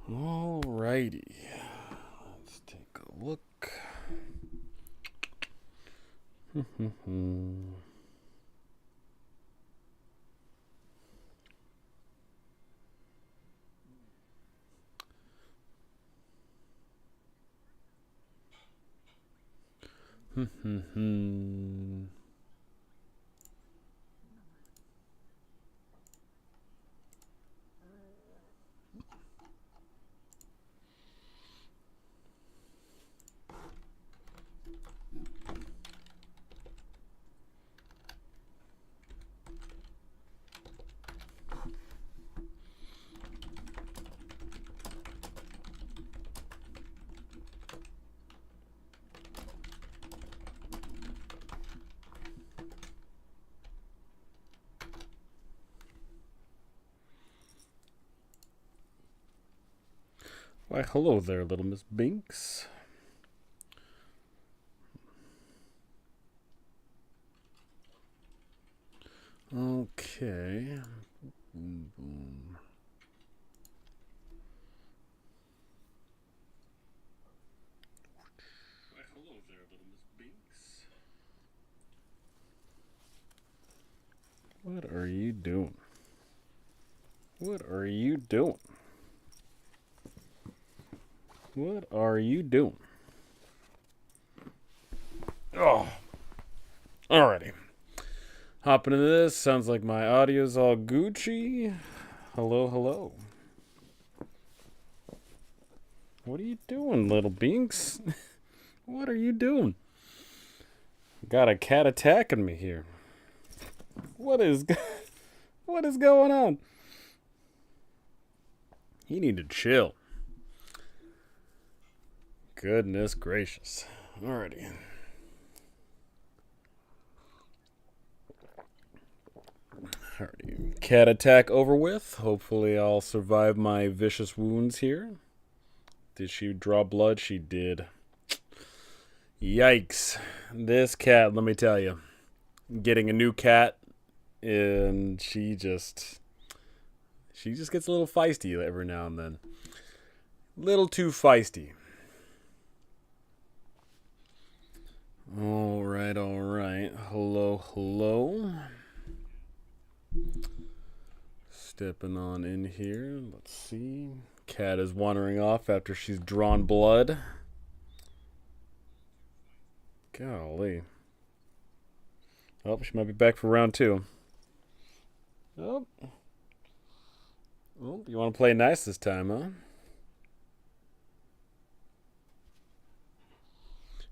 Alrighty. Let's take a look. Why, hello there, little Miss Binks. Okay. Boom, boom. Why, hello there, little Miss Binks. What are you doing? What are you doing? What are you doing? Oh. Alrighty. Hopping into this. Sounds like my audio's all Gucci. Hello, hello. What are you doing, little Binks? What are you doing? Got a cat attacking me here. What is going on? You need to chill. Goodness gracious. Alrighty. Alrighty. Cat attack over with. Hopefully I'll survive my vicious wounds here. Did she draw blood? She did. Yikes. This cat, let me tell you. Getting a new cat, and she just gets a little feisty every now and then. Little too feisty. Alright. Hello. Stepping on in here. Let's see. Cat is wandering off after she's drawn blood. Golly. Oh, she might be back for round 2. Oh, you want to play nice this time, huh?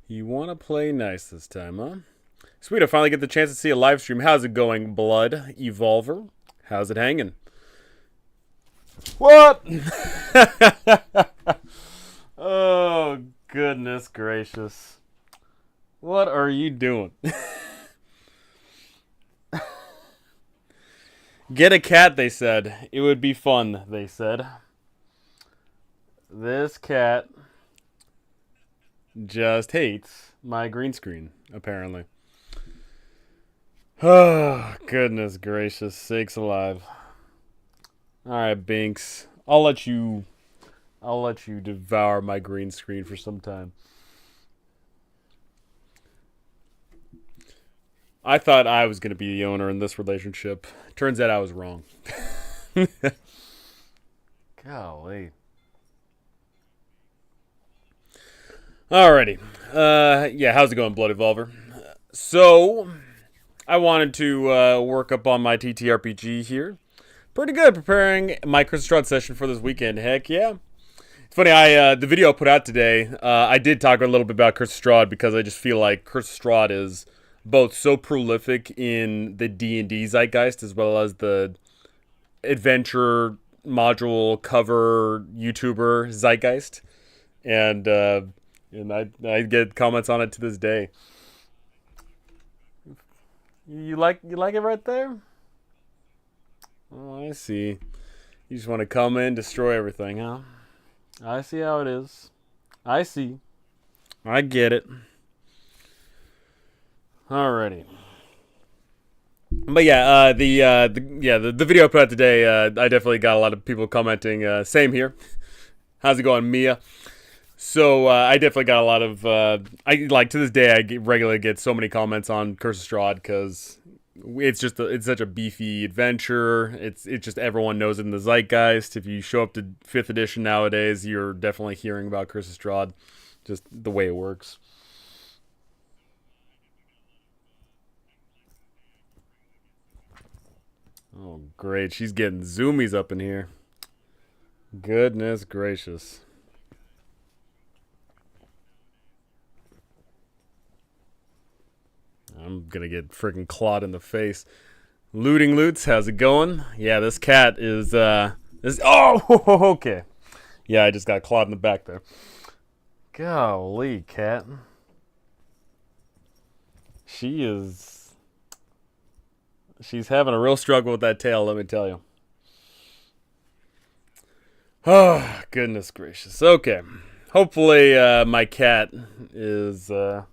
You want to play nice this time, huh? Sweet, I finally get the chance to see a live stream. How's it going, Blood Evolver? How's it hanging? What? Oh, goodness gracious. What are you doing? Get a cat, they said. It would be fun, they said. This cat just hates my green screen, apparently. Oh, goodness gracious. Sakes alive. Alright, Binks. I'll let you devour my green screen for some time. I thought I was going to be the owner in this relationship. Turns out I was wrong. Golly. Alrighty. Yeah, how's it going, Blood Evolver? So, I wanted to work up on my TTRPG here. Pretty good preparing my Chris Strahd session for this weekend. Heck yeah. It's funny, the video I put out today, I did talk a little bit about Chris Strahd because I just feel like Chris Strahd is both so prolific in the D&D zeitgeist as well as the adventure module cover YouTuber zeitgeist. And I get comments on it to this day. You like it right there? Oh, I see. You just want to come in, destroy everything, huh? I see how it is. I see. I get it. Alrighty. But yeah, the video I put out today, I definitely got a lot of people commenting. Same here. How's it going, Mia? So I definitely got a lot of. I like to this day. Regularly get so many comments on Curse of Strahd because it's such a beefy adventure. It's just everyone knows it in the zeitgeist. If you show up to 5th edition nowadays, you're definitely hearing about Curse of Strahd. Just the way it works. Oh, great. She's getting zoomies up in here. Goodness gracious. I'm gonna get freaking clawed in the face. Looting Loots, how's it going? Yeah, this cat is, oh, okay. Yeah, I just got clawed in the back there. Golly, cat. She is... She's having a real struggle with that tail, let me tell you. Oh, goodness gracious. Okay. Hopefully, my cat is God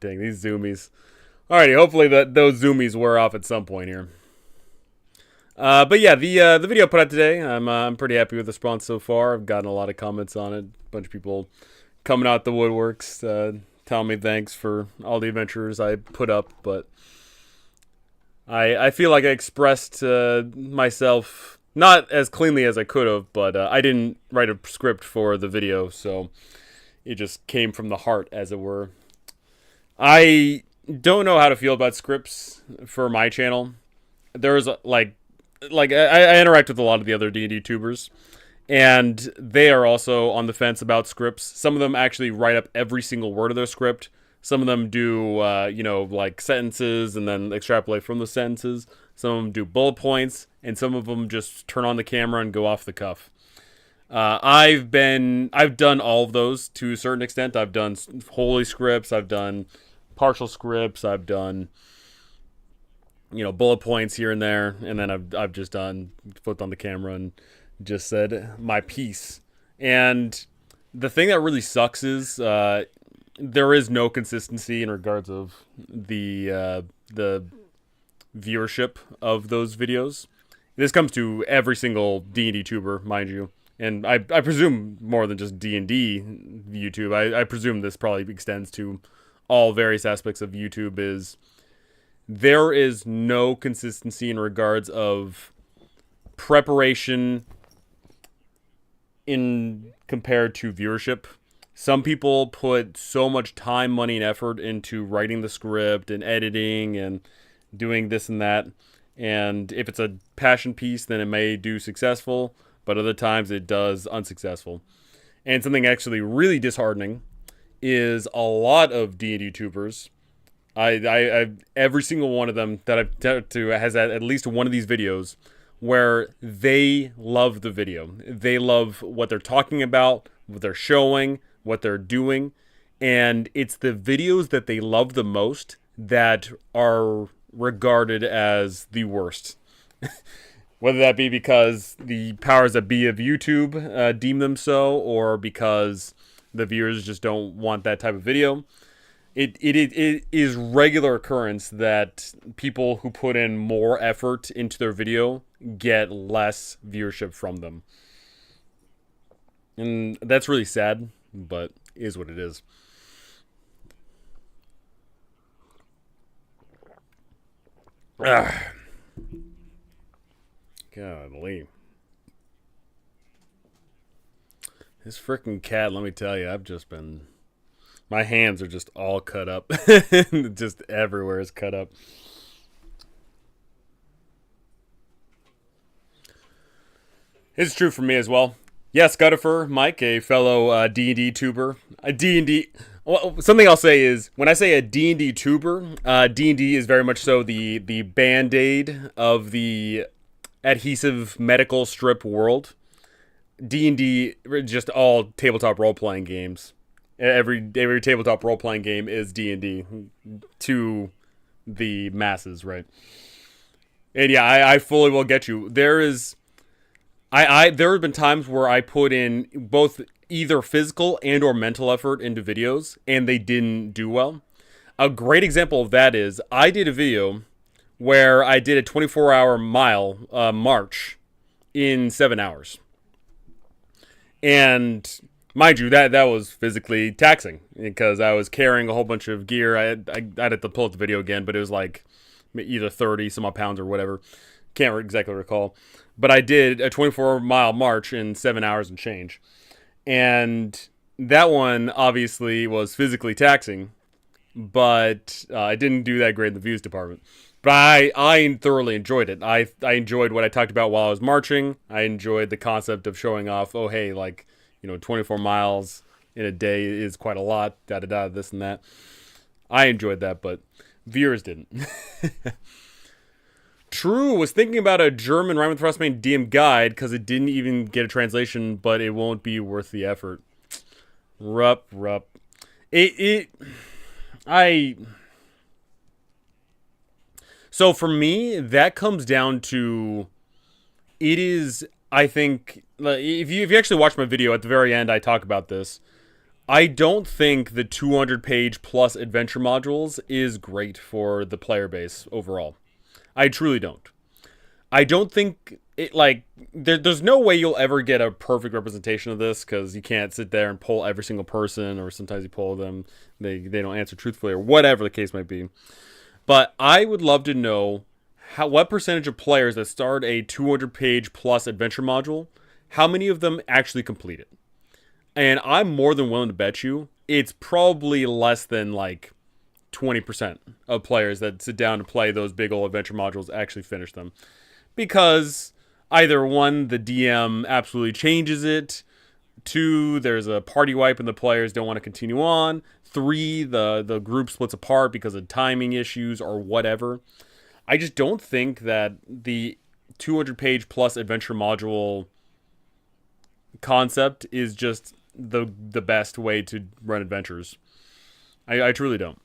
dang, these zoomies. Alrighty, hopefully those zoomies wear off at some point here. But yeah, the video I put out today, I'm pretty happy with the response so far. I've gotten a lot of comments on it. A bunch of people coming out the woodworks, telling me thanks for all the adventures I put up. But I feel like I expressed myself not as cleanly as I could have, but I didn't write a script for the video, so it just came from the heart, as it were. I don't know how to feel about scripts for my channel. There's I interact with a lot of the other D&D tubers, and they are also on the fence about scripts. Some of them actually write up every single word of their script. Some of them do, like sentences and then extrapolate from the sentences. Some of them do bullet points, and some of them just turn on the camera and go off the cuff. I've done all of those to a certain extent. I've done wholly scripts. I've done partial scripts. I've done, bullet points here and there, and then I've just flipped on the camera and just said my piece. And the thing that really sucks is there is no consistency in regards of the viewership of those videos. This comes to every single D&D tuber, mind you. And I presume more than just D&D YouTube. I presume this probably extends to all various aspects of YouTube. There is no consistency in regards of preparation in compared to viewership. Some people put so much time, money, and effort into writing the script and editing and doing this and that. And if it's a passion piece, then it may do successful, but other times it does unsuccessful. And something actually really disheartening is a lot of D&D YouTubers. I every single one of them that I've talked to has at least one of these videos where they love the video. They love what they're talking about, what they're showing, what they're doing, and it's the videos that they love the most that are regarded as the worst. Whether that be because the powers that be of YouTube deem them so, or because the viewers just don't want that type of video. It is regular occurrence that people who put in more effort into their video get less viewership from them. And that's really sad, but is what it is. Golly. This freaking cat, let me tell you, I've just been... My hands are just all cut up. Just everywhere is cut up. It's true for me as well. Yes, Guttifer, Mike, a fellow D&D tuber. A D&D... Well, something I'll say is, when I say a D&D tuber, D&D is very much so the Band-Aid of the adhesive medical strip world. D&D, just all tabletop role-playing games. Every tabletop role-playing game is D&D to the masses, right? And yeah, I fully will get you. There have been times where I put in both either physical and or mental effort into videos, and they didn't do well. A great example of that is I did a video where I did a 24-hour mile march in 7 hours. And mind you, that was physically taxing because I was carrying a whole bunch of gear. I'd have to pull up the video again, but it was like either 30 some odd pounds or whatever. Can't exactly recall. But I did a 24-mile march in 7 hours and change. And that one obviously was physically taxing, but I didn't do that great in the views department. But I thoroughly enjoyed it. I enjoyed what I talked about while I was marching. I enjoyed the concept of showing off, 24 miles in a day is quite a lot, da-da-da, this and that. I enjoyed that, but viewers didn't. True was thinking about a German Rhyme with Frostbane DM guide because it didn't even get a translation, but it won't be worth the effort. Rup. So for me, that comes down to, it is, I think, if you actually watch my video, at the very end I talk about this. I don't think the 200-page plus adventure modules is great for the player base overall. I truly don't. I don't think it, there's no way you'll ever get a perfect representation of this because you can't sit there and poll every single person, or sometimes you poll them, they don't answer truthfully, or whatever the case might be. But I would love to know what percentage of players that start a 200-page plus adventure module, how many of them actually complete it? And I'm more than willing to bet you it's probably less than 20% of players that sit down to play those big old adventure modules actually finish them. Because either one, the DM absolutely changes it. 2, there's a party wipe and the players don't want to continue on. 3, the group splits apart because of timing issues or whatever. I just don't think that the 200-page plus adventure module concept is just the best way to run adventures. I truly don't.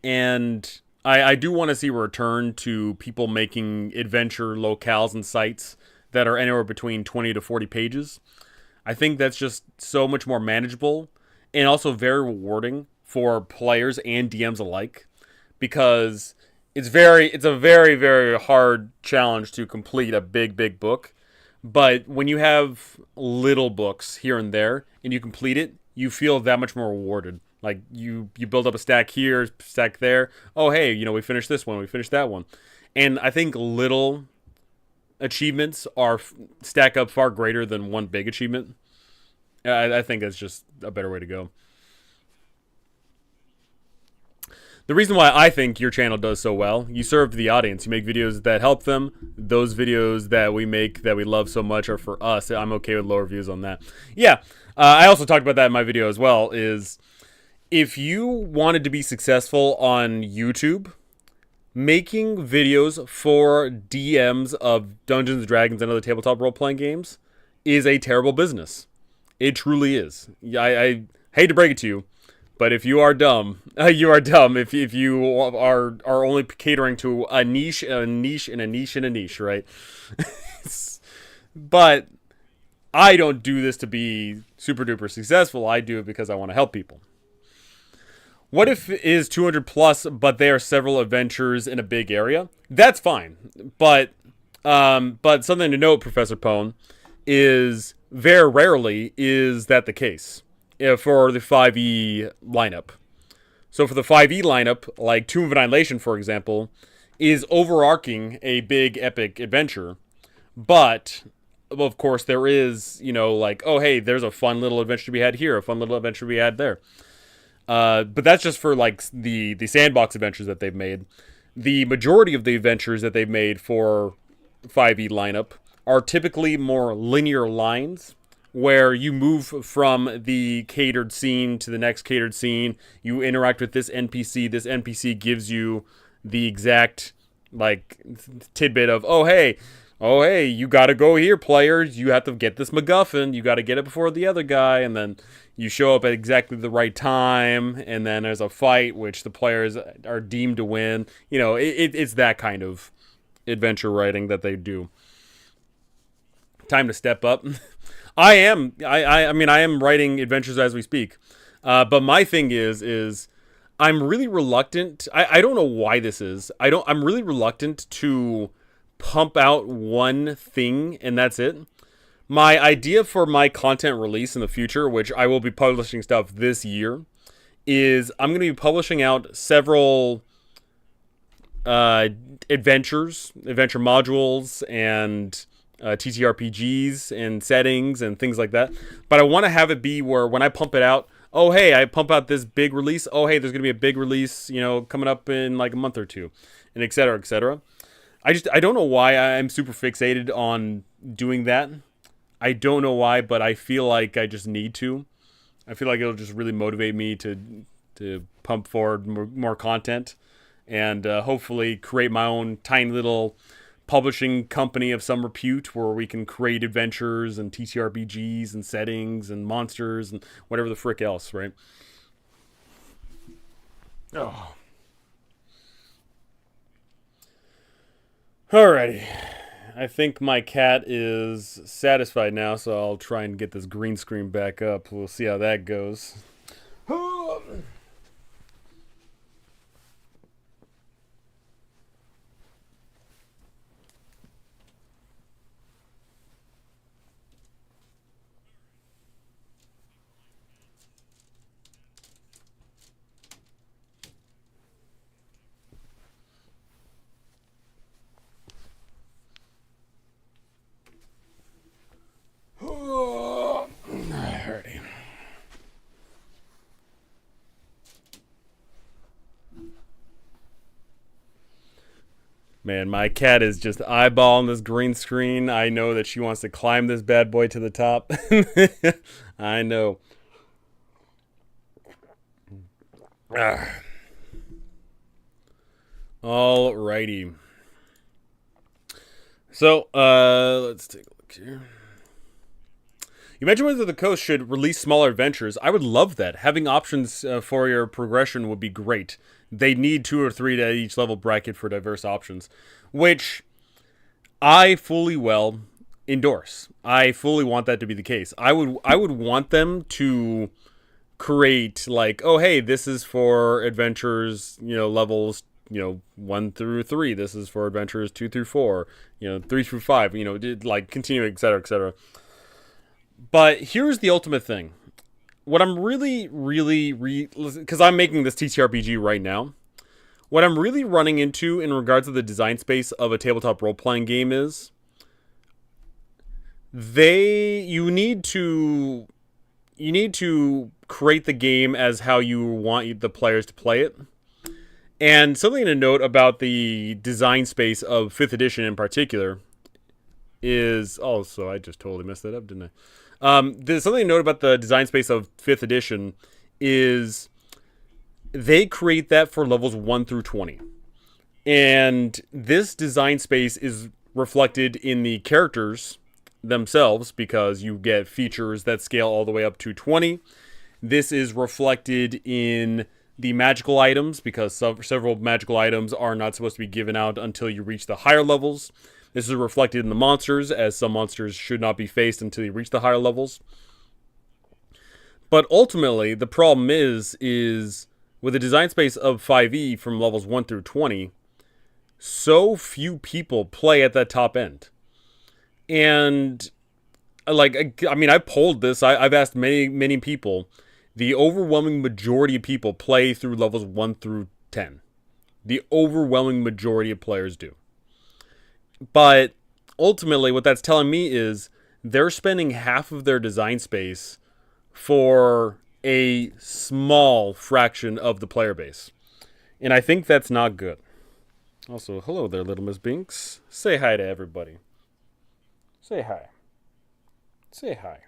And I do want to see a return to people making adventure locales and sites that are anywhere between 20 to 40 pages. I think that's just so much more manageable and also very rewarding for players and DMs alike, because it's a very, very hard challenge to complete a big book. But when you have little books here and there and you complete it, you feel that much more rewarded. Like you build up a stack here, stack there. Oh, hey, we finished this one, we finished that one. And I think little achievements stack up far greater than one big achievement. I think that's just a better way to go. The reason why I think your channel does so well, you serve the audience. You make videos that help them. Those videos that we make that we love so much are for us. I'm okay with lower views on that. Yeah, I also talked about that in my video as well, is if you wanted to be successful on YouTube, making videos for DMs of Dungeons & Dragons and other tabletop role-playing games is a terrible business. It truly is. I hate to break it to you, but if you are dumb, you are dumb. If you are only catering to a niche, right? But I don't do this to be super duper successful. I do it because I want to help people. What if it is 200 plus, but there are several adventures in a big area? That's fine. But something to note, Professor Pone, is very rarely is that the case for the 5e lineup. So for the 5e lineup, like Tomb of Annihilation, for example, is overarching a big epic adventure. But, of course, there is, oh, hey, there's a fun little adventure to be had here, a fun little adventure to be had there. But that's just for, the sandbox adventures that they've made. The majority of the adventures that they've made for 5e lineup are typically more linear lines, where you move from the catered scene to the next catered scene. You interact with this NPC. This NPC gives you the exact, tidbit of, oh, hey, you got to go here, players. You have to get this MacGuffin. You got to get it before the other guy. And then you show up at exactly the right time. And then there's a fight, which the players are deemed to win. It's that kind of adventure writing that they do. Time to step up. I am writing adventures as we speak. But my thing is I'm really reluctant. I don't know why this is. I'm really reluctant to pump out one thing and that's it. My idea for my content release in the future, which I will be publishing stuff this year, is I'm going to be publishing out several adventure modules, and TTRPGs and settings and things like that. But I want to have it be where when I pump it out, oh hey, I pump out this big release. Oh hey, there's gonna be a big release, coming up in like a month or two, and et cetera, et cetera. I don't know why I'm super fixated on doing that. I don't know why, but I feel like I just need to. I feel like it'll just really motivate me to pump forward more content, and hopefully create my own tiny little publishing company of some repute where we can create adventures and TTRPGs and settings and monsters and whatever the frick else, right? Oh. Alrighty. I think my cat is satisfied now, so I'll try and get this green screen back up. We'll see how that goes. Alrighty. Man, my cat is just eyeballing this green screen. I know that she wants to climb this bad boy to the top. I know. Alrighty. So, let's take a look here. You mentioned Wizards of the Coast should release smaller adventures. I would love that. Having options for your progression would be great. They need 2 or 3 to each level bracket for diverse options, which I fully well endorse. I fully want that to be the case. I would want them to create like, oh hey, this is for adventures, levels 1 through 3. This is for adventures 2 through 4. 3 through 5. Like continue, etc., etc. But here's the ultimate thing. What I'm really, because I'm making this TTRPG right now, what I'm really running into in regards to the design space of a tabletop role-playing game is you need to create the game as how you want the players to play it. And something to note about the design space of 5th edition in particular is... Oh, so I just totally messed that up, didn't I? There's something to note about the design space of 5th edition is they create that for levels 1 through 20. And this design space is reflected in the characters themselves because you get features that scale all the way up to 20. This is reflected in the magical items because several magical items are not supposed to be given out until you reach the higher levels. This is reflected in the monsters, as some monsters should not be faced until you reach the higher levels. But ultimately, the problem is with a design space of 5e from levels 1 through 20, so few people play at that top end. And, I polled this. I've asked many people. The overwhelming majority of people play through levels 1 through 10. The overwhelming majority of players do. But ultimately, what that's telling me is they're spending half of their design space for a small fraction of the player base. And I think that's not good. Also, hello there, little Miss Binks. Say hi to everybody. Say hi. Say hi.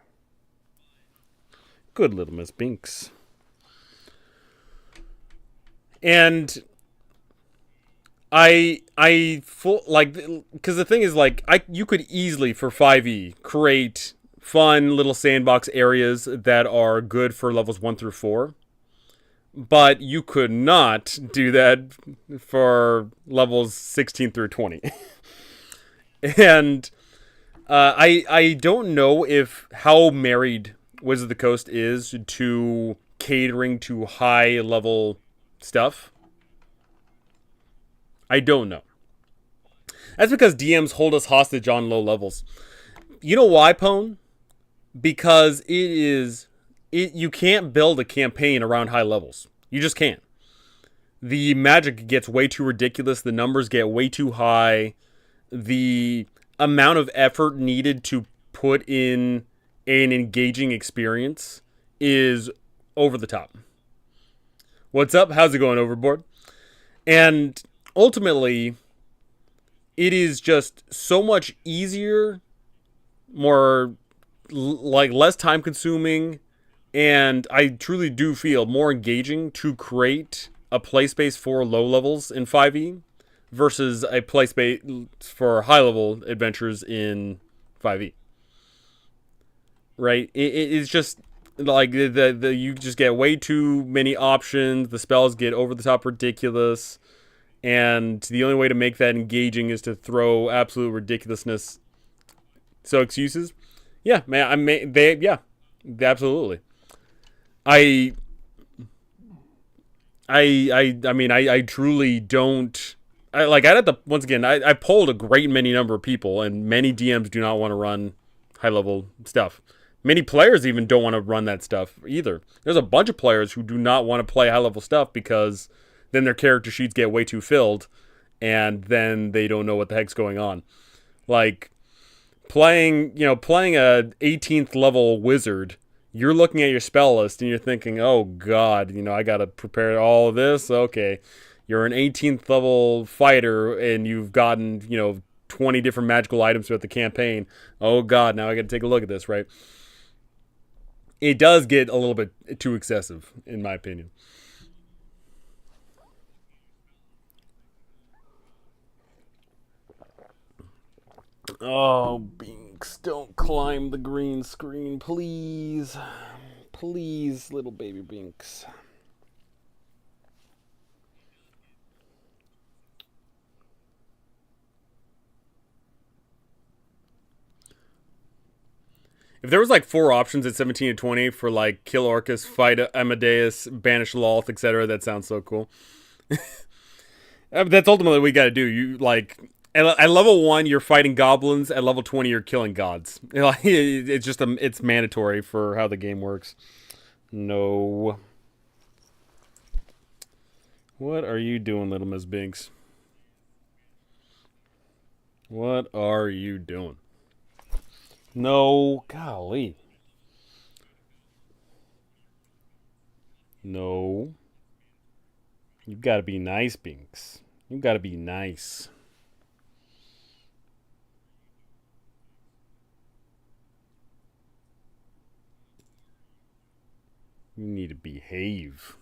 Good little Miss Binks. And... because the thing is, you could easily, for 5e, create fun little sandbox areas that are good for levels 1 through 4. But you could not do that for levels 16 through 20. And I don't know how married Wizards of the Coast is to catering to high level stuff. I don't know. That's because DMs hold us hostage on low levels. You know why, Pone? Because you can't build a campaign around high levels. You just can't. The magic gets way too ridiculous. The numbers get way too high. The amount of effort needed to put in an engaging experience is over the top. What's up? How's it going, Overboard? And ultimately, it is just so much easier, more like less time consuming, and I truly do feel more engaging to create a play space for low levels in 5e versus a play space for high level adventures in 5e. Right? It's just like the you just get way too many options. The spells get over the top ridiculous, and the only way to make that engaging is to throw absolute ridiculousness. So excuses, yeah, man. Absolutely. I mean, I truly don't. I'd have to, once again, I polled a great many number of people, and many DMs do not want to run high level stuff. Many players even don't want to run that stuff either. There's a bunch of players who do not want to play high level stuff because then their character sheets get way too filled, and then they don't know what the heck's going on. Like playing a 18th level wizard, you're looking at your spell list and you're thinking, oh god, I gotta prepare all of this. Okay, you're an 18th level fighter and you've gotten 20 different magical items throughout the campaign. Oh god, now I gotta take a look at this, right? It does get a little bit too excessive, in my opinion. Oh, Binks, don't climb the green screen, please. Please, little baby Binks. If there was like 4 options at 17 and 20 for like kill Orcus, fight Amadeus, banish Lolth, etc., that sounds so cool. That's ultimately what we gotta do. You like at level 1 you're fighting goblins, at level 20 you're killing gods. It's just it's mandatory for how the game works. No. What are you doing, little Miss Binks? What are you doing? No, golly. No. You gotta be nice, Binks. You gotta be nice. You need to behave.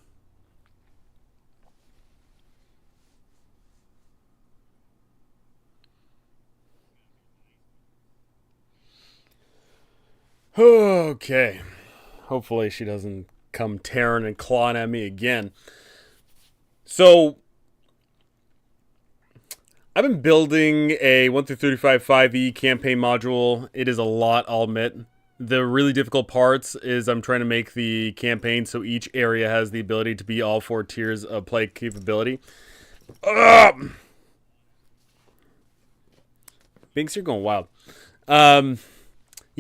Okay. Hopefully she doesn't come tearing and clawing at me again. So, I've been building a 1 through 35 5e campaign module. It is a lot, I'll admit. The really difficult parts is I'm trying to make the campaign so each area has the ability to be all 4 tiers of play capability. Binks, you're going wild.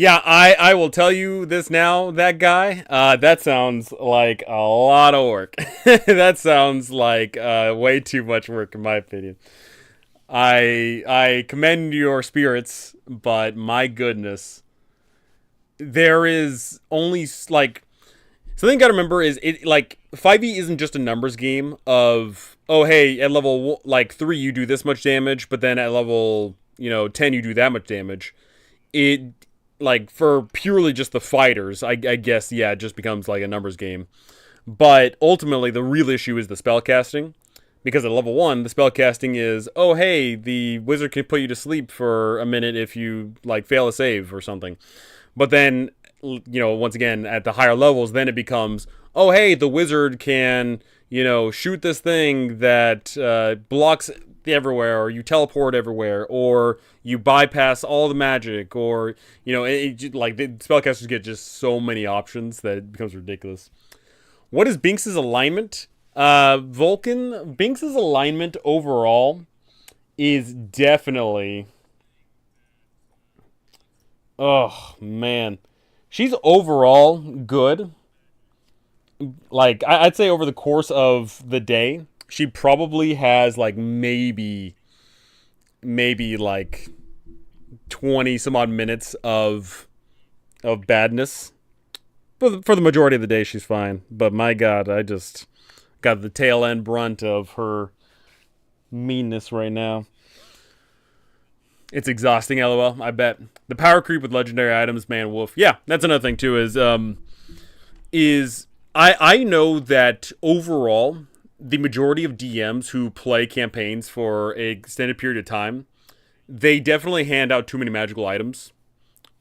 Yeah, I will tell you this now, that guy, that sounds like a lot of work. That sounds like way too much work, in my opinion. I commend your spirits, but my goodness, there is only like something you gotta remember is it like 5e isn't just a numbers game of oh hey at level like 3 you do this much damage, but then at level 10 you do that much damage. It like for purely just the fighters, I guess yeah, it just becomes like a numbers game. But ultimately, the real issue is the spell casting. Because at level 1, the spell casting is, oh hey, the wizard can put you to sleep for a minute if you like fail a save or something. But then, once again, at the higher levels, then it becomes, oh hey, the wizard can, shoot this thing that blocks everywhere, or you teleport everywhere, or you bypass all the magic, or, like the spellcasters get just so many options that it becomes ridiculous. What is Binks' alignment? Vulcan, Binks' alignment overall is definitely. Oh, man. She's overall good. Like, I'd say over the course of the day, she probably has, like, maybe like 20 some odd minutes of badness. For the majority of the day, she's fine. But my God, I just got the tail end brunt of her meanness right now. It's exhausting, lol. I bet. The power creep with legendary items, man, wolf. Yeah, that's another thing too. Is I know that overall the majority of DMs who play campaigns for an extended period of time, they definitely hand out too many magical items,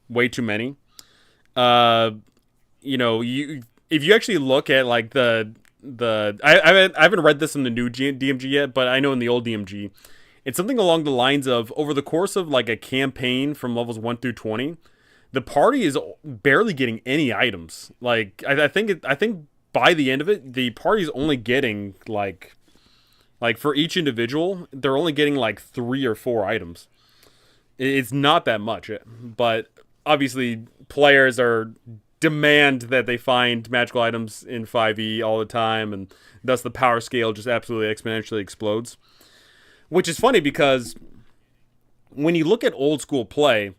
way too many. Uh, you if you actually look at like I haven't read this in the new DMG yet, but I know in the old DMG, it's something along the lines of over the course of like a campaign from levels 1 through 20, the party is barely getting any items. Like I think by the end of it, the party's only getting like for each individual, they're only getting like 3 or 4 items. It's not that much, but obviously players are demand that they find magical items in 5e all the time, and thus the power scale just absolutely exponentially explodes. Which is funny because when you look at old school play,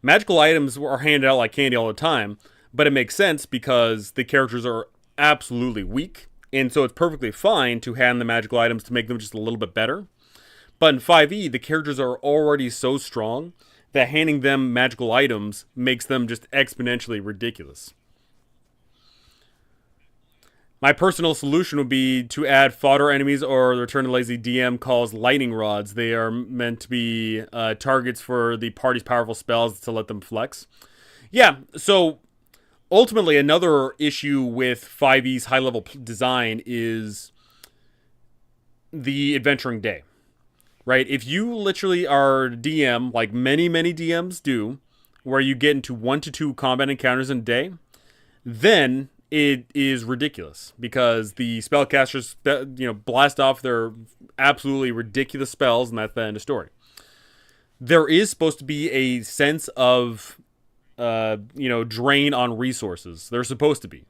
magical items are handed out like candy all the time, but it makes sense because the characters are absolutely weak, and so it's perfectly fine to hand the magical items to make them just a little bit better. But in 5e, the characters are already so strong that handing them magical items makes them just exponentially ridiculous. My personal solution would be to add fodder enemies or the Return to Lazy DM calls lightning rods. They are meant to be targets for the party's powerful spells to let them flex. Yeah, so ultimately another issue with 5e's high level design is the adventuring day. Right? If you literally are DM, like many DMs do, where you get into 1 to 2 combat encounters in a day, then it is ridiculous because the spellcasters, blast off their absolutely ridiculous spells, and that's the end of story. There is supposed to be a sense of, drain on resources. There's supposed to be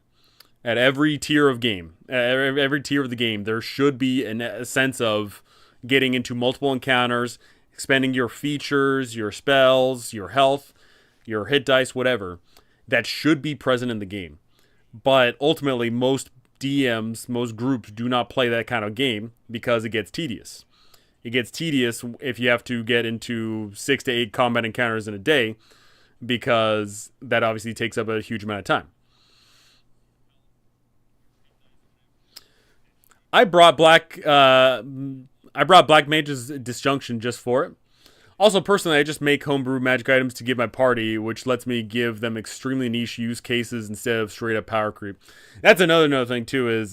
at every tier of game, every tier of the game. There should be a sense of getting into multiple encounters, expending your features, your spells, your health, your hit dice, whatever. That should be present in the game. But ultimately, most DMs, most groups do not play that kind of game because it gets tedious. It gets tedious if you have to get into 6 to 8 combat encounters in a day because that obviously takes up a huge amount of time. I brought Black Mage's Disjunction just for it. Also, personally, I just make homebrew magic items to give my party, which lets me give them extremely niche use cases instead of straight up power creep. That's another thing too. Is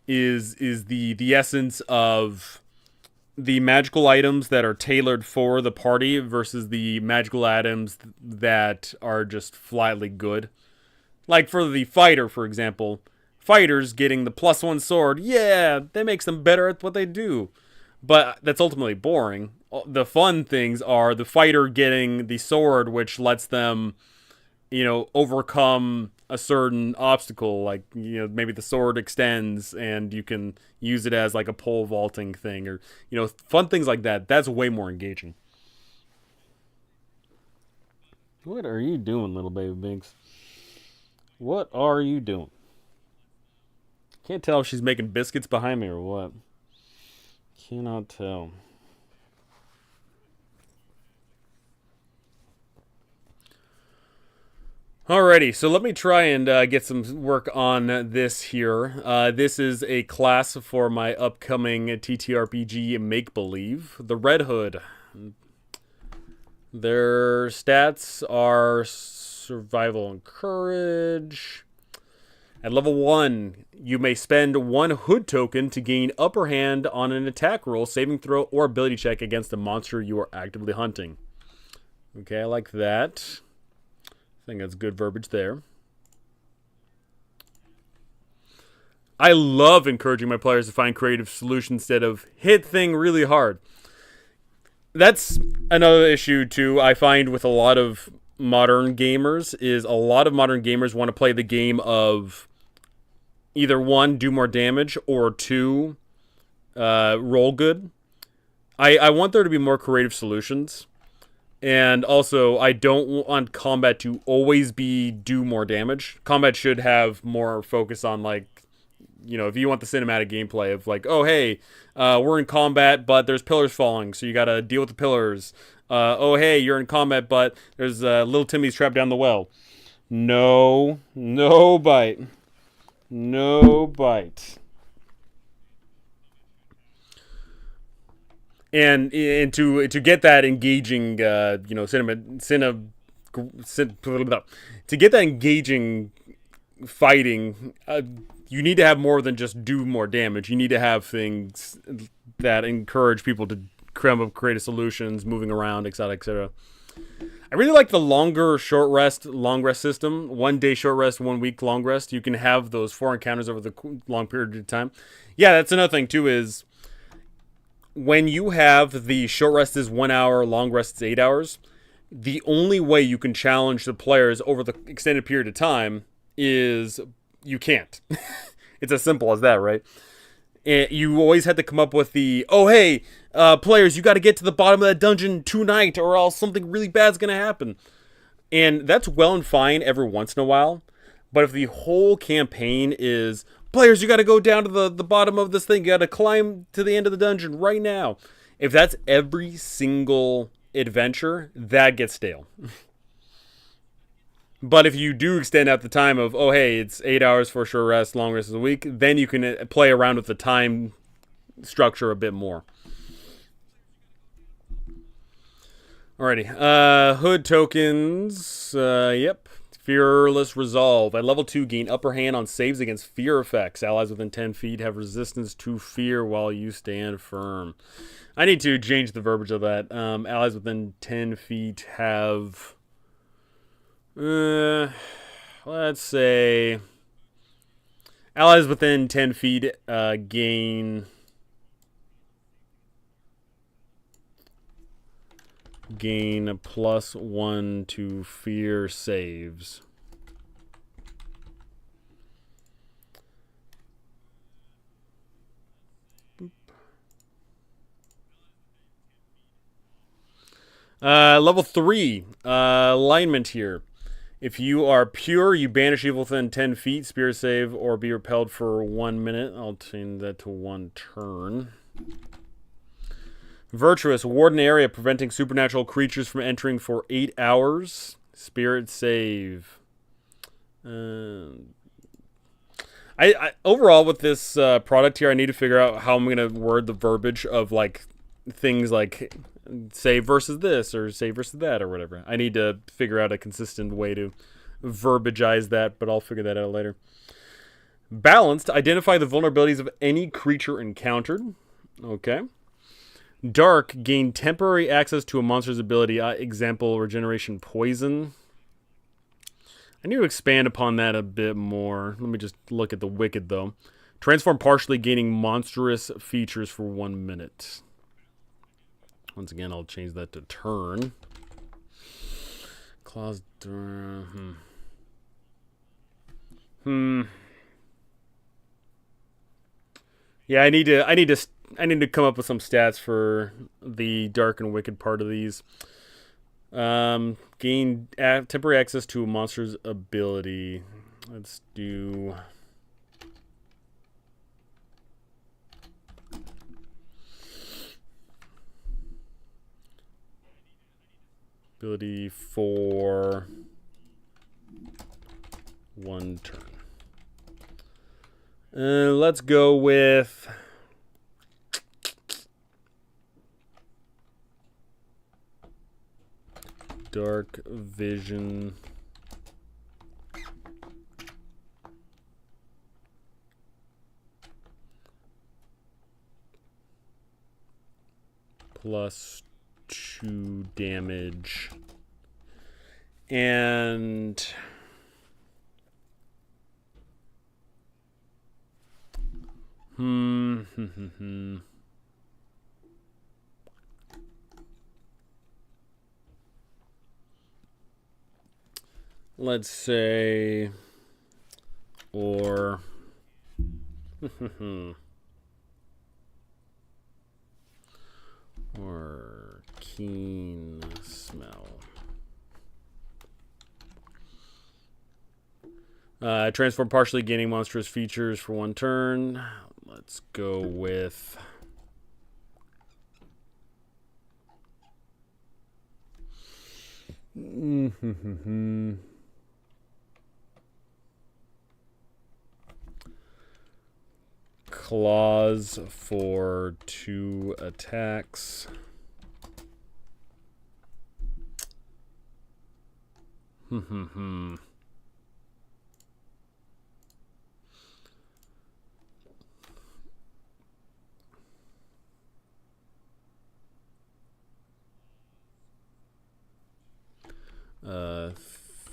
the essence of the magical items that are tailored for the party versus the magical items that are just flatly good. Like for the fighter, for example, fighters getting the +1 sword, yeah, that makes them better at what they do. But that's ultimately boring. The fun things are the fighter getting the sword, which lets them, overcome a certain obstacle. Like, maybe the sword extends and you can use it as like a pole vaulting thing or, fun things like that. That's way more engaging. What are you doing, little baby Binks? What are you doing? Can't tell if she's making biscuits behind me or what. Cannot tell. Alrighty, so let me try and get some work on this here. This is a class for my upcoming TTRPG Make Believe, the Red Hood. Their stats are survival and courage. At level 1, you may spend 1 hood token to gain upper hand on an attack roll, saving throw, or ability check against a monster you are actively hunting. Okay, I like that. I think that's good verbiage there. I love encouraging my players to find creative solutions instead of hit thing really hard. That's another issue too. I find with a lot of modern gamers is a lot of modern gamers want to play the game of either one, do more damage, or two, roll good. I want there to be more creative solutions. And also, I don't want combat to always be do more damage. Combat should have more focus on, like, you know, if you want the cinematic gameplay of, like, oh, hey, we're in combat, but there's pillars falling, so you gotta deal with the pillars. Oh, hey, you're in combat, but there's little Timmy's trapped down the well. No, no bite. No bite. And to get that engaging, to get that engaging fighting, you need to have more than just do more damage. You need to have things that encourage people to come up with creative solutions, moving around, etc., etc. I really like the longer short rest, long rest system. 1 day short rest, 1 week long rest. You can have those 4 encounters over the long period of time. Yeah, that's another thing too is when you have the short rest is 1 hour, long rest is 8 hours, the only way you can challenge the players over the extended period of time is you can't. It's as simple as that, right? And you always had to come up with the, oh, hey, players, you got to get to the bottom of that dungeon tonight or else something really bad's going to happen. And that's well and fine every once in a while. But if the whole campaign is, players, you got to go down to the bottom of this thing. You got to climb to the end of the dungeon right now. If that's every single adventure, that gets stale. But if you do extend out the time of, oh, hey, it's 8 hours for a short rest, long rest is a week, then you can play around with the time structure a bit more. Alrighty. Hood tokens. Yep. Fearless Resolve. At level 2, gain upper hand on saves against fear effects. Allies within 10 feet have resistance to fear while you stand firm. I need to change the verbiage of that. Allies within 10 feet have... let's say... Allies within 10 feet gain a +1 to fear saves. Boop. Level 3 alignment here. If you are pure, you banish evil within 10 feet, spirit save, or be repelled for 1 minute. I'll change that to 1 turn. Virtuous, ward an area preventing supernatural creatures from entering for 8 hours. Spirit save. I overall with this product here, I need to figure out how I'm gonna word the verbiage of like things like save versus this or save versus that or whatever. I need to figure out a consistent way to verbiagize that, but I'll figure that out later. Balanced, identify the vulnerabilities of any creature encountered. Okay. Dark, gain temporary access to a monster's ability. Example, regeneration poison. I need to expand upon that a bit more. Let me just look at the Wicked, though. Transform partially, gaining monstrous features for 1 minute. Once again, I'll change that to turn. Claws... Yeah, I need to come up with some stats for the Dark and Wicked part of these. Gain temporary access to a monster's ability. Let's do... ability for 1 turn. Let's go with... Dark Vision. +2 damage. And Let's say, or or keen smell. Transform partially, gaining monstrous features for 1 turn. Let's go with claws for 2 attacks.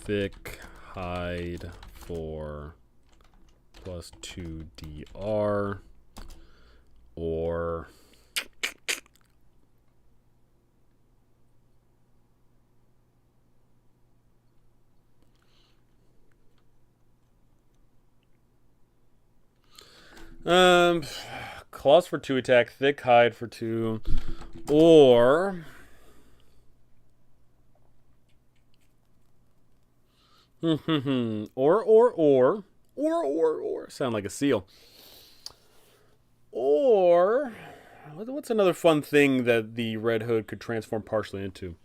Thick hide for +2 DR, or claws for 2 attack, thick hide for 2, or or sound like a seal. Or what's another fun thing that the Red Hood could transform partially into?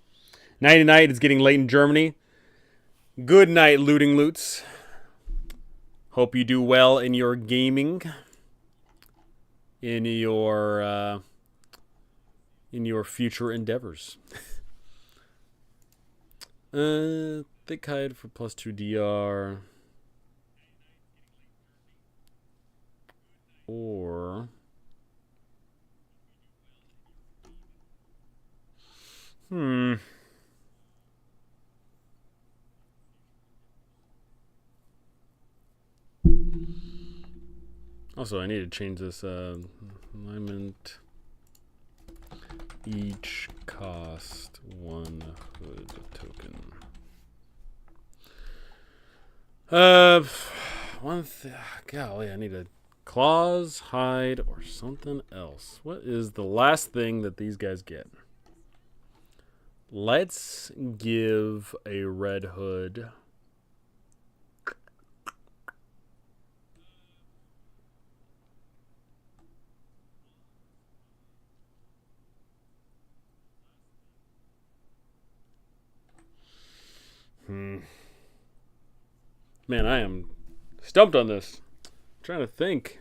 Nighty night. It's getting late in Germany. Good night, looting loots. Hope you do well in your gaming, in your future endeavors. Thick hide for +2 DR. Or also, I need to change this alignment. Each cost 1 hood token. Golly, I need a claws, hide, or something else. What is the last thing that these guys get? Let's give a Red Hood Man, I am stumped on this. I'm trying to think.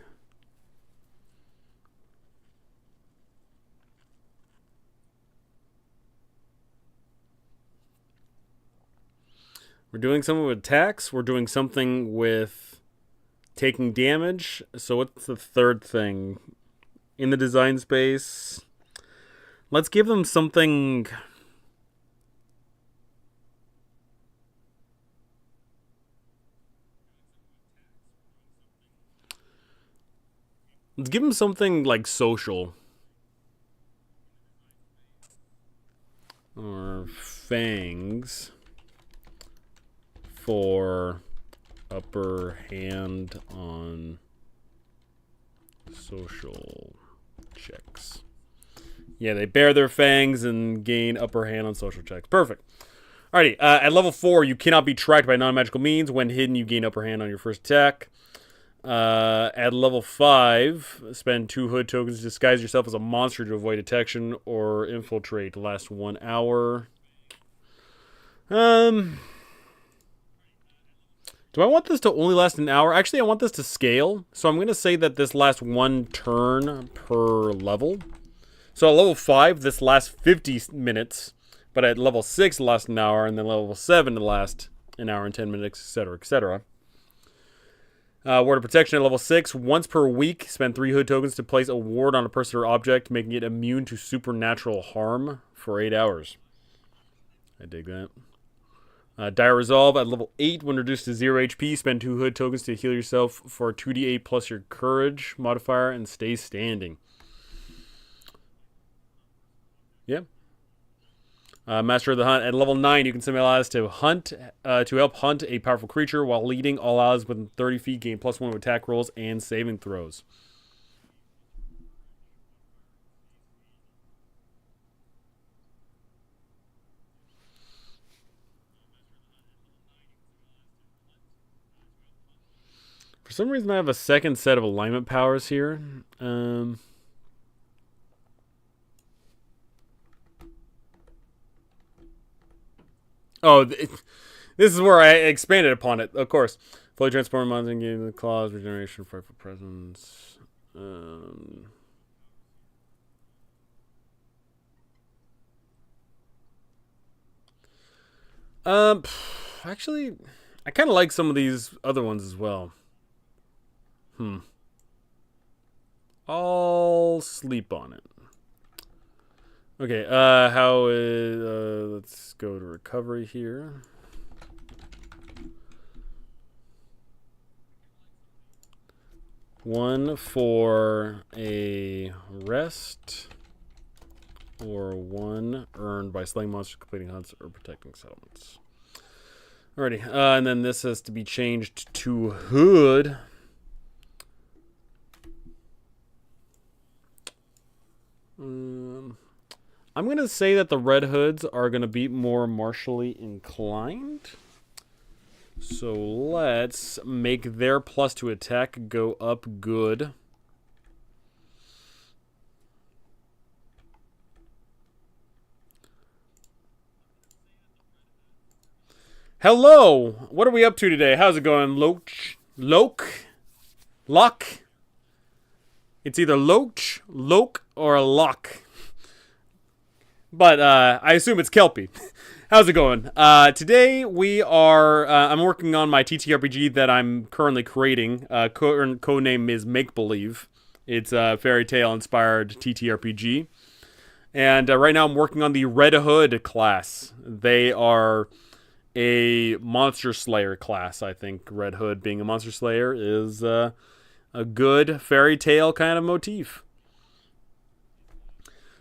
We're doing something with attacks. We're doing something with taking damage. So what's the third thing? In the design space, let's give them something. Let's give them something like social. Or fangs for upper hand on social checks. Yeah, they bear their fangs and gain upper hand on social checks. Perfect. Alrighty, at level 4, you cannot be tracked by non-magical means. When hidden, you gain upper hand on your first attack. At level 5, spend 2 hood tokens to disguise yourself as a monster to avoid detection or infiltrate. Last 1 hour. Do I want this to only last an hour? Actually, I want this to scale. So I'm going to say that this lasts 1 turn per level. So at level 5, this lasts 50 minutes. But at level 6, it lasts an hour. And then level 7, it lasts an hour and 10 minutes, etc., etc. Ward of Protection at level 6. Once per week, spend 3 hood tokens to place a ward on a person or object, making it immune to supernatural harm for 8 hours. I dig that. Dire Resolve at level 8. When reduced to 0 HP, spend 2 hood tokens to heal yourself for 2d8 plus your courage modifier and stay standing. Yeah. Master of the Hunt. At level 9, you can summon allies to help hunt a powerful creature while leading all allies within 30 feet. Gain +1 to attack rolls and saving throws. For some reason, I have a second set of alignment powers here. Oh, this is where I expanded upon it, of course. Fully transform monsters and gain the claws, regeneration, frightful presence. Actually, I kind of like some of these other ones as well. I'll sleep on it. Okay, let's go to recovery here. One for a rest, or one earned by slaying monsters, completing hunts, or protecting settlements. Alrighty, and then this has to be changed to hood. I'm going to say that the Red Hoods are going to be more martially inclined. So let's make their plus to attack go up good. Hello! What are we up to today? How's it going, Lock? It's either Loach, or Lock. But I assume it's Kelpie. How's it going? Today we are. I'm working on my TTRPG that I'm currently creating. Codename is Make Believe. It's a fairy tale inspired TTRPG, and right now I'm working on the Red Hood class. They are a monster slayer class. I think Red Hood being a monster slayer is a good fairy tale kind of motif.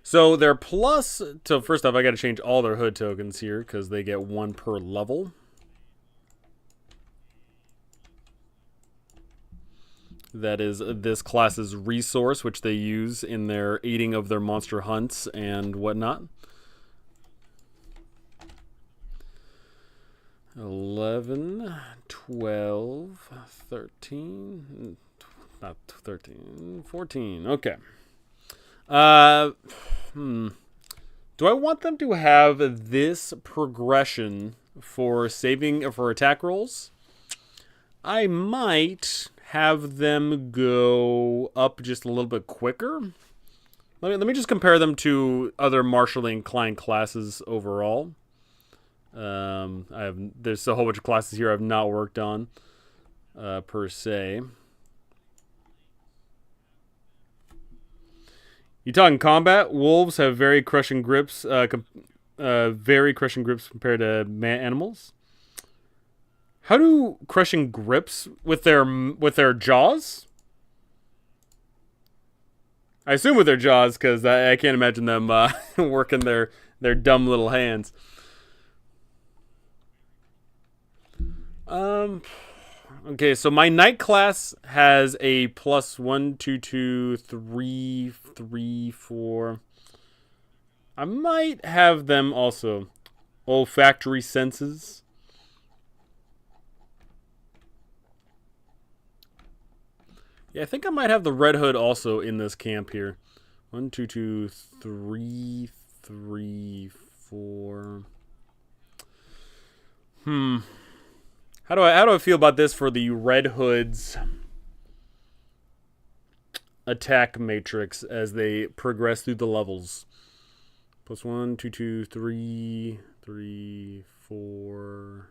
So their plus, so first off, I got to change all their hood tokens here because they get 1 per level. That is this class's resource, which they use in their aiding of their monster hunts and whatnot. 11, 12, 13, not 13, 14. Okay. Do I want them to have this progression for attack rolls? I might have them go up just a little bit quicker. Let me just compare them to other martially inclined classes overall. There's a whole bunch of classes here I've not worked on per se. You talking combat? Wolves have very crushing grips. Very crushing grips compared to animals. How do crushing grips with their jaws? I assume with their jaws because I can't imagine them working their dumb little hands. Okay, so my knight class has a +1, 2, 2, 3, 3, 4. I might have them also. Olfactory senses. Yeah, I think I might have the Red Hood also in this camp here. 1, 2, 2, 3, 3, 4. How do I feel about this for the Red Hood's attack matrix as they progress through the levels? +1, 2, 2, 3, 3, 4.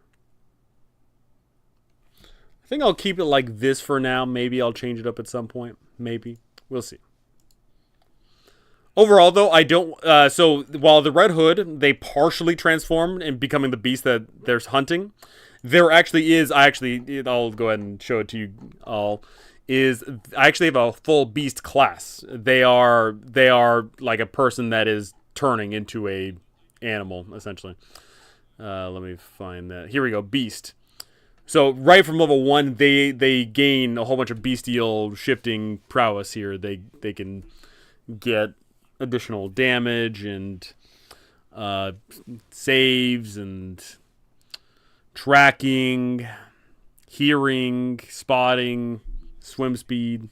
I think I'll keep it like this for now. Maybe I'll change it up at some point. Maybe. We'll see. Overall, though, I don't. So while the Red Hood they partially transform and becoming the beast that there's hunting, there actually is. I'll go ahead and show it to you all. Is I actually have a full beast class. They are like a person that is turning into a animal essentially. Let me find that. Here we go. Beast. So right from level 1, they gain a whole bunch of bestial shifting prowess here. They can get additional damage and saves and tracking, hearing, spotting, swim speed.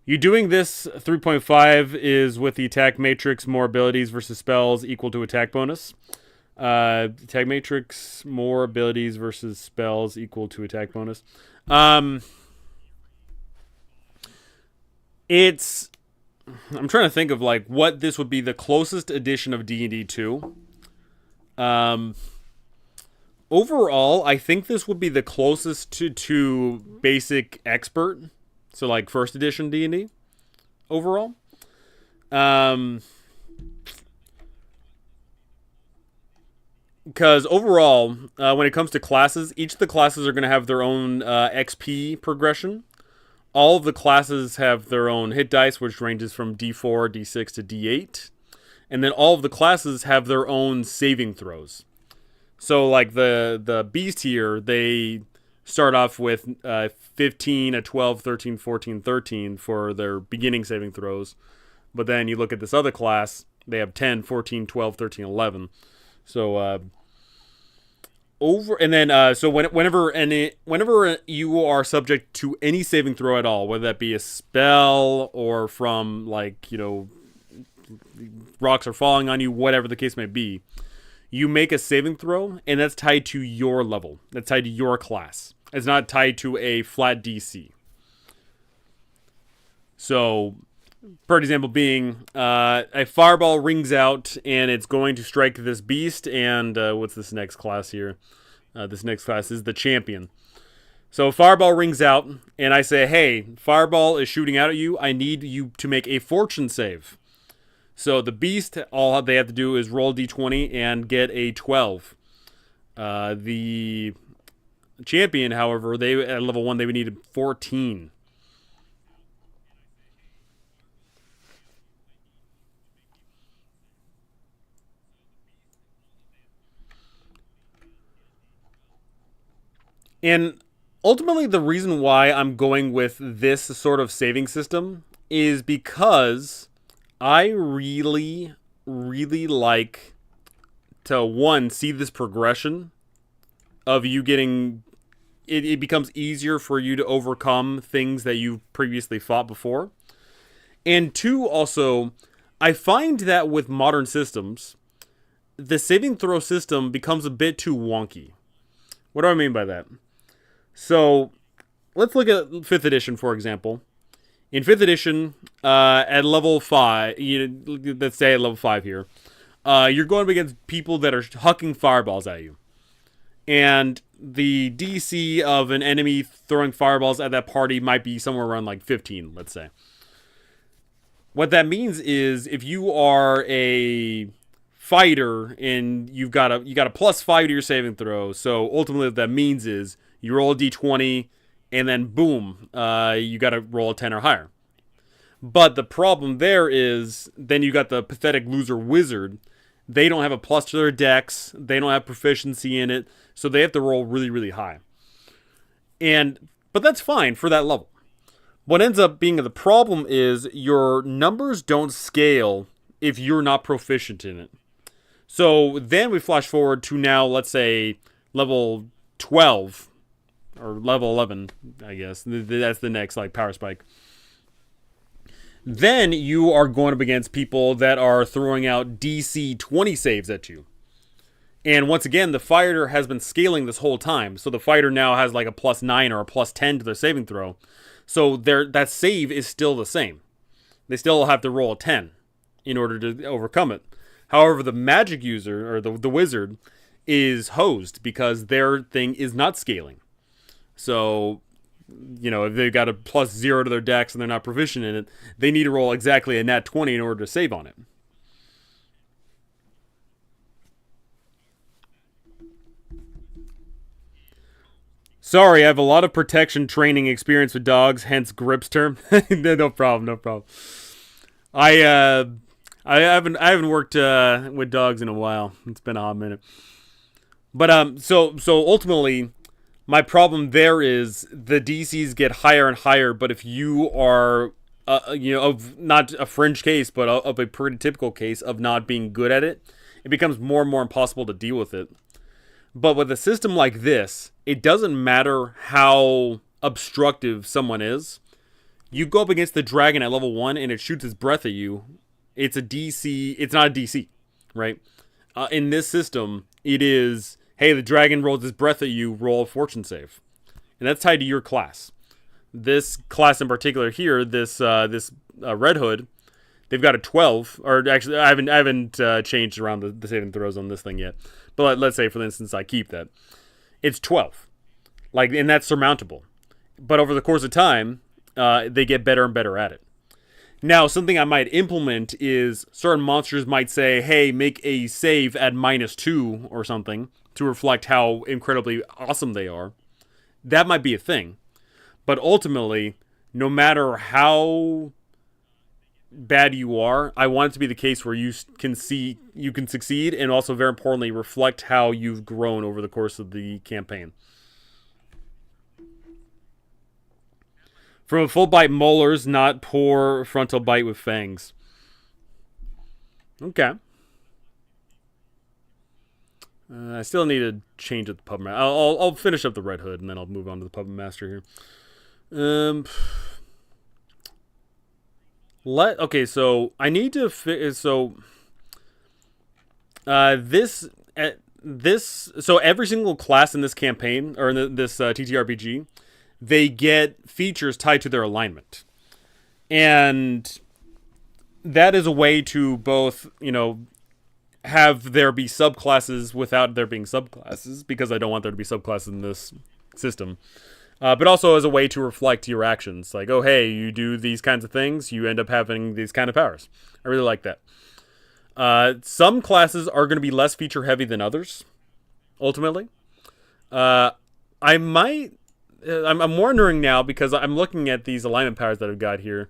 You doing this 3.5 is with the attack matrix, more abilities versus spells equal to attack bonus. Attack matrix, more abilities versus spells equal to attack bonus. It's I'm trying to think of like what this would be the closest edition of D&D 2. Overall, I think this would be the closest to basic expert. So like first edition D&D overall. Because overall, when it comes to classes, each of the classes are going to have their own XP progression. All of the classes have their own hit dice, which ranges from D4, D6 to D8. And then all of the classes have their own saving throws. So like the beast here, they start off with 15, a 12, 13, 14, 13 for their beginning saving throws. But then you look at this other class, they have 10, 14, 12, 13, 11. So whenever you are subject to any saving throw at all, whether that be a spell or from like, rocks are falling on you, whatever the case may be, you make a saving throw, and that's tied to your level. That's tied to your class. It's not tied to a flat DC. So, for example, being a fireball rings out, and it's going to strike this beast, and what's this next class here? This next class is the champion. So, fireball rings out, and I say, hey, fireball is shooting out at you. I need you to make a fortune save. So the beast, all they have to do is roll d20 and get a 12. The champion, however, they at level 1 they would need 14. And ultimately, the reason why I'm going with this sort of saving system is because I really, really like to, one, see this progression of you getting... It becomes easier for you to overcome things that you've previously fought before. And two, also, I find that with modern systems, the saving throw system becomes a bit too wonky. What do I mean by that? So, let's look at 5th edition, for example. In 5th edition, at level 5, let's say at level 5 here, you're going up against people that are hucking fireballs at you. And the DC of an enemy throwing fireballs at that party might be somewhere around like 15, let's say. What that means is if you are a fighter and you got a +5 to your saving throw, so ultimately what that means is you roll a d20, and then boom, you got to roll a 10 or higher. But the problem there is then you got the pathetic loser wizard. They don't have a plus to their dex. They don't have proficiency in it. So they have to roll really, really high. But that's fine for that level. What ends up being the problem is your numbers don't scale if you're not proficient in it. So then we flash forward to now, let's say, level 12. Or level 11, I guess. That's the next power spike. Then you are going up against people that are throwing out DC 20 saves at you. And once again, the fighter has been scaling this whole time. So the fighter now has like a +9 or a +10 to their saving throw. So that save is still the same. They still have to roll a 10 in order to overcome it. However, the magic user, or the wizard, is hosed because their thing is not scaling. So if they've got a +0 to their dex and they're not proficient in it, they need to roll exactly a nat 20 in order to save on it. Sorry, I have a lot of protection training experience with dogs, hence Gripster. No problem, no problem. I I haven't worked with dogs in a while. It's been a hot minute. But so ultimately, my problem there is the DCs get higher and higher. But if you are of not a fringe case, but of a pretty typical case of not being good at it, it becomes more and more impossible to deal with it. But with a system like this, it doesn't matter how obstructive someone is. You go up against the dragon at level 1 and it shoots its breath at you. It's a DC. It's not a DC, right? In this system, it is, hey, the dragon rolls its breath at you, roll a fortune save. And that's tied to your class. This class in particular here, this Red Hood, they've got a 12. Or actually, I haven't changed around the saving throws on this thing yet. But let's say, for instance, I keep that. It's 12. And that's surmountable. But over the course of time, they get better and better at it. Now, something I might implement is certain monsters might say, hey, make a save at -2 or something to reflect how incredibly awesome they are. That might be a thing. But ultimately, no matter how bad you are, I want it to be the case where you can succeed and also, very importantly, reflect how you've grown over the course of the campaign. From a full bite molars, not poor frontal bite with fangs. Okay. I still need to change up the Puppet Master. I'll finish up the Red Hood and then I'll move on to the Puppet Master here. Okay, so I need to so every single class in this campaign or in this TTRPG, they get features tied to their alignment. And that is a way to both, have there be subclasses without there being subclasses, because I don't want there to be subclasses in this system. But also as a way to reflect your actions. Like, oh, hey, you do these kinds of things, you end up having these kind of powers. I really like that. Some classes are going to be less feature heavy than others, ultimately. I'm wondering now, because I'm looking at these alignment powers that I've got here.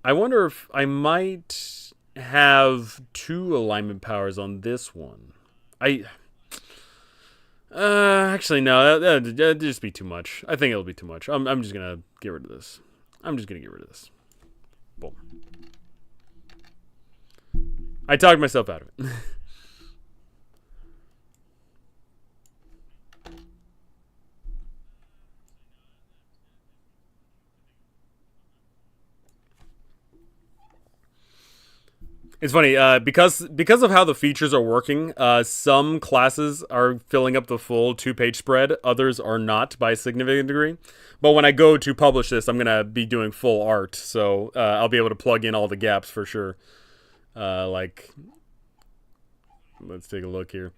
I wonder if I might have 2 alignment powers on this one. Actually, no, that'd just be too much. I think it'll be too much. I'm just gonna get rid of this. Boom. I talked myself out of it. It's funny, because of how the features are working, some classes are filling up the full 2-page spread, others are not by a significant degree. But when I go to publish this, I'm going to be doing full art, so I'll be able to plug in all the gaps for sure. Let's take a look here.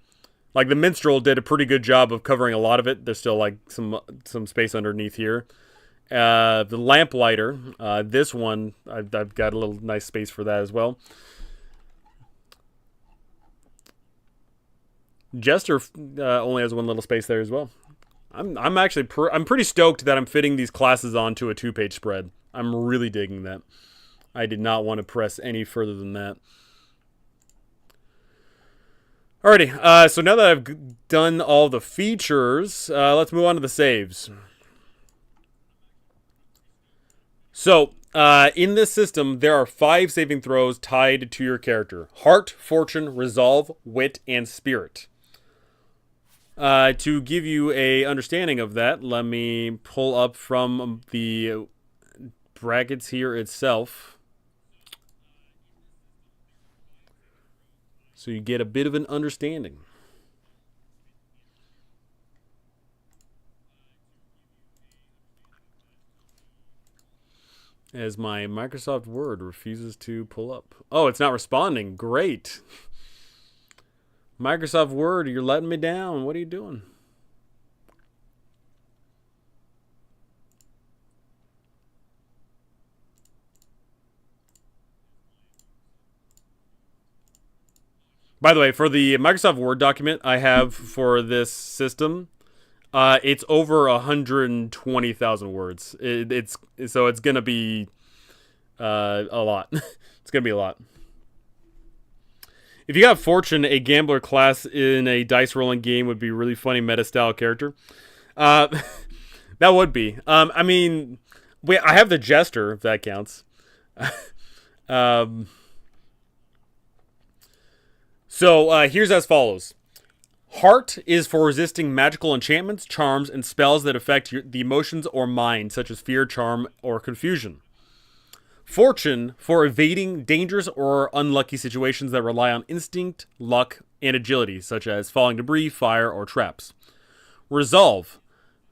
Like, the Minstrel did a pretty good job of covering a lot of it. There's still, some space underneath here. The Lamplighter, this one, I've got a little nice space for that as well. Jester only has one little space there as well. I'm actually I'm pretty stoked that I'm fitting these classes onto a 2-page spread. I'm really digging that. I did not want to press any further than that. Alrighty, so now that I've done all the features, let's move on to the saves. So, in this system, there are 5 saving throws tied to your character. Heart, Fortune, Resolve, Wit, and Spirit. To give you a understanding of that, let me pull up from the brackets here itself, so you get a bit of an understanding. As my Microsoft Word refuses to pull up. Oh, it's not responding. Great. Microsoft Word, you're letting me down. What are you doing? By the way, for the Microsoft Word document I have for this system, it's over 120,000 words. It's gonna be a lot. It's gonna be a lot. If you got Fortune, a gambler class in a dice rolling game would be a really funny meta style character. That would be. I mean, I have the Jester, if that counts. So here's as follows. Heart is for resisting magical enchantments, charms, and spells that affect the emotions or mind, such as fear, charm, or confusion. Fortune for evading dangerous or unlucky situations that rely on instinct, luck, and agility, such as falling debris, fire, or traps. Resolve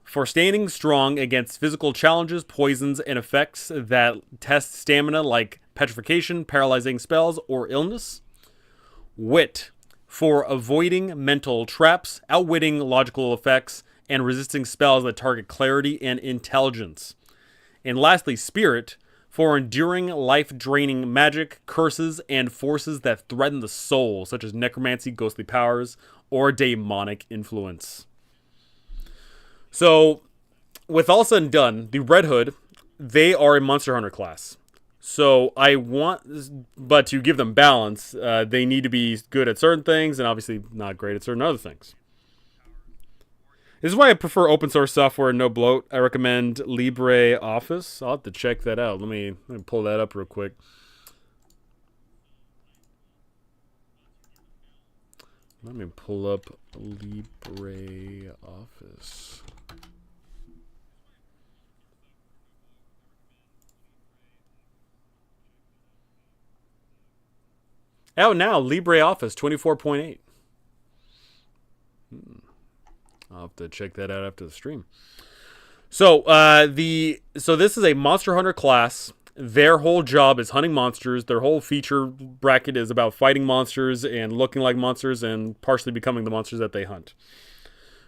for standing strong against physical challenges, poisons, and effects that test stamina like petrification, paralyzing spells, or illness. Wit for avoiding mental traps, outwitting logical effects, and resisting spells that target clarity and intelligence. And lastly, Spirit for enduring life-draining magic, curses, and forces that threaten the soul, such as necromancy, ghostly powers, or demonic influence. So, with all said and done, the Red Hood, they are a Monster Hunter class. So but to give them balance, they need to be good at certain things and obviously not great at certain other things. This is why I prefer open source software and no bloat. I recommend LibreOffice. I'll have to check that out. Let me pull that up real quick. Let me pull up LibreOffice. Out now, LibreOffice 24.8. I'll have to check that out after the stream. So this is a Monster Hunter class. Their whole job is hunting monsters. Their whole feature bracket is about fighting monsters and looking like monsters and partially becoming the monsters that they hunt.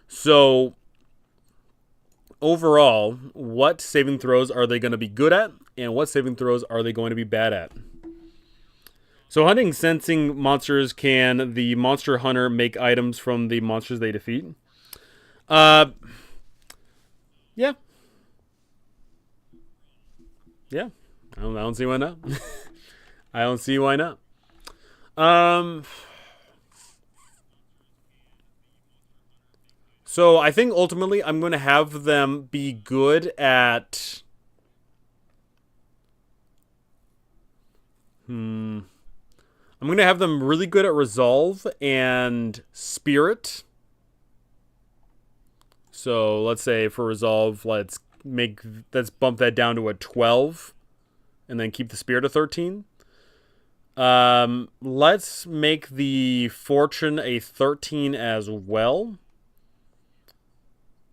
So overall, what saving throws are they going to be good at, and what saving throws are they going to be bad at? So hunting sensing monsters, can the monster hunter make items from the monsters they defeat? Yeah. Yeah. I don't see why not. I don't see why not. So I think ultimately I'm going to have them be good at... I'm going to have them really good at Resolve and Spirit. So let's say for Resolve, let's bump that down to a 12 and then keep the Spirit at 13. Let's make the Fortune a 13 as well.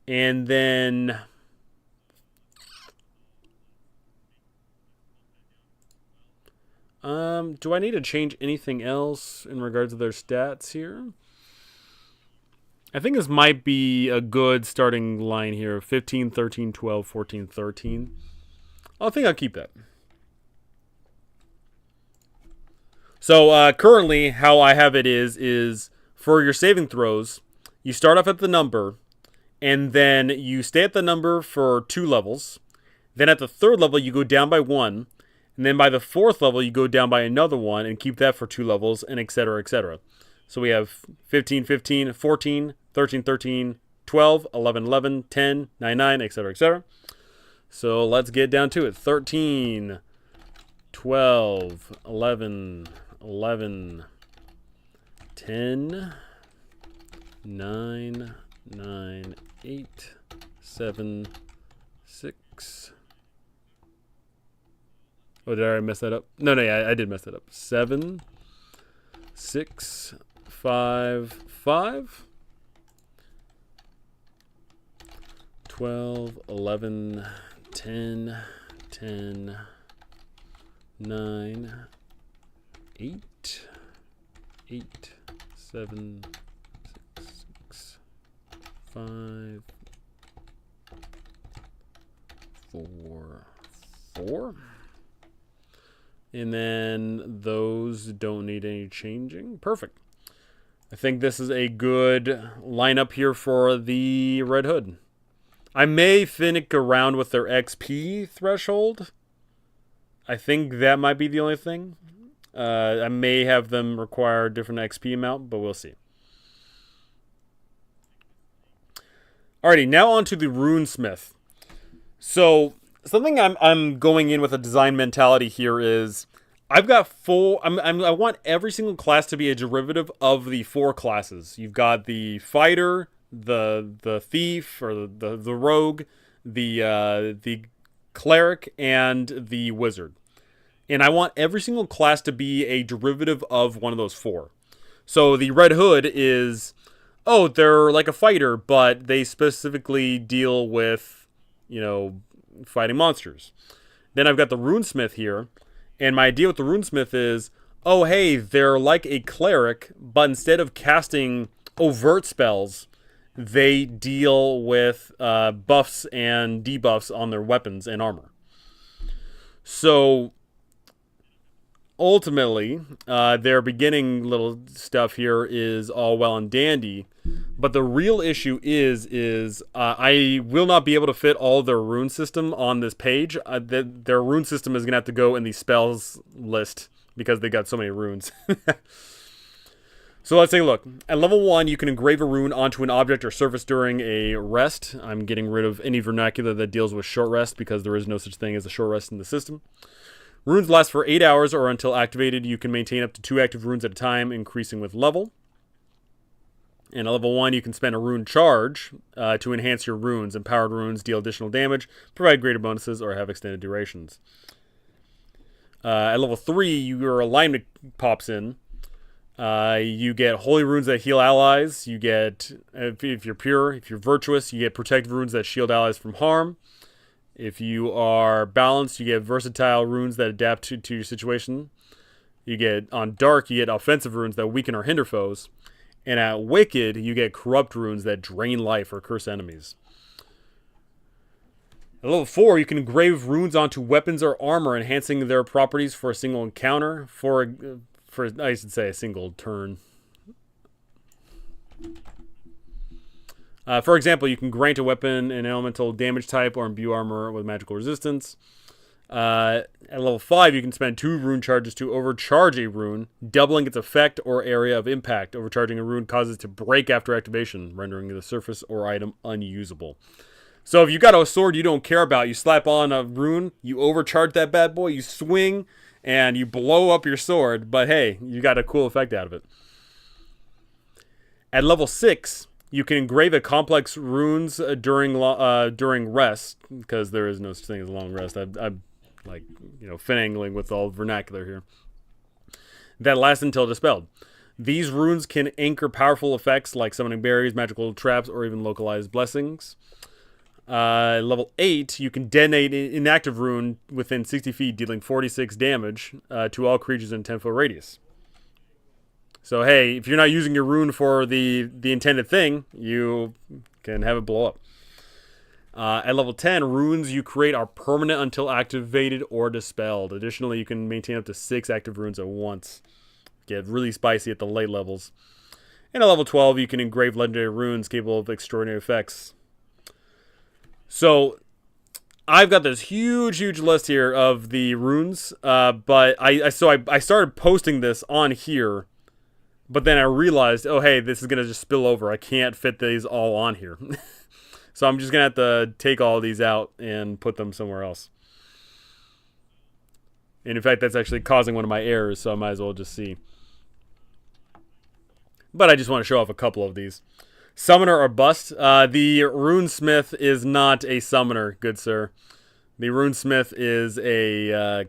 And then... do I need to change anything else in regards to their stats here? I think this might be a good starting line here. 15, 13, 12, 14, 13. I think I'll keep that. So currently how I have it is for your saving throws, you start off at the number, and then you stay at the number for 2 levels. Then at the 3rd level, you go down by 1. And then by the 4th level, you go down by another 1 and keep that for 2 levels, and etc., etc. So we have 15, 15, 14, 13, 13, 12, 11, 11, 10, 9, 9, etc., etc. So let's get down to it. 13, 12, 11, 11, 10, 9, 9, 8, 7, 6... Oh, did I already mess that up? No, I did mess that up. 7, 6, 5, 5, 12, 11, 10, 10, 9, 8, 8, 7, 6, 5, 4, 4. And then those don't need any changing. Perfect. I think this is a good lineup here for the Red Hood. I may finick around with their XP threshold. I think that might be the only thing. I may have them require a different XP amount, but we'll see. Alrighty, now on to the Runesmith. So something I'm going in with a design mentality here is I've got I want every single class to be a derivative of the 4 classes. You've got the fighter, the thief or the rogue, the cleric, and the wizard. And I want every single class to be a derivative of one of those 4. So the Red Hood is, oh, they're like a fighter, but they specifically deal with, fighting monsters. Then I've got the Runesmith here, and my idea with the Runesmith is, oh, hey, they're like a cleric, but instead of casting overt spells, they deal with buffs and debuffs on their weapons and armor. So ultimately, their beginning little stuff here is all well and dandy, but the real issue is I will not be able to fit all their rune system on this page. Their rune system is going to have to go in the spells list because they got so many runes. So let's take a look. At level 1, you can engrave a rune onto an object or surface during a rest. I'm getting rid of any vernacular that deals with short rest because there is no such thing as a short rest in the system. Runes last for 8 hours or until activated. You can maintain up to 2 active runes at a time, increasing with level. And at level 1, you can spend a rune charge to enhance your runes. Empowered runes deal additional damage, provide greater bonuses, or have extended durations. At level 3, your alignment pops in. You get holy runes that heal allies. You get, if you're pure, if you're virtuous, you get protective runes that shield allies from harm. If you are balanced, you get versatile runes that adapt to your situation. You get, on dark, you get offensive runes that weaken or hinder foes. And at wicked, you get corrupt runes that drain life or curse enemies. At level 4, you can engrave runes onto weapons or armor, enhancing their properties for a single encounter. For I should say a single turn. For example, you can grant a weapon an elemental damage type or imbue armor with magical resistance. At level 5, you can spend 2 rune charges to overcharge a rune, doubling its effect or area of impact. Overcharging a rune causes it to break after activation, rendering the surface or item unusable. So if you got a sword you don't care about, you slap on a rune, you overcharge that bad boy, you swing, and you blow up your sword, but hey, you got a cool effect out of it. At level 6, you can engrave a complex runes during rest, because there is no such thing as a long rest. I'm like, finagling with all vernacular here. That lasts until dispelled. These runes can anchor powerful effects like summoning berries, magical traps, or even localized blessings. Level 8, you can detonate an inactive rune within 60 feet, dealing 46 damage to all creatures in 10-foot radius. So hey, if you're not using your rune for the intended thing, you can have it blow up. At level 10, runes you create are permanent until activated or dispelled. Additionally, you can maintain up to 6 active runes at once. Get really spicy at the late levels. And at level 12, you can engrave legendary runes capable of extraordinary effects. So I've got this huge list here of the runes, but I started posting this on here, but then I realized, oh hey, this is gonna just spill over. I can't fit these all on here. So I'm just going to have to take all these out and put them somewhere else. And in fact, that's actually causing one of my errors, so I might as well just see. But I just want to show off a couple of these. Summoner or bust. The Runesmith is not a summoner, good sir. The Runesmith is a,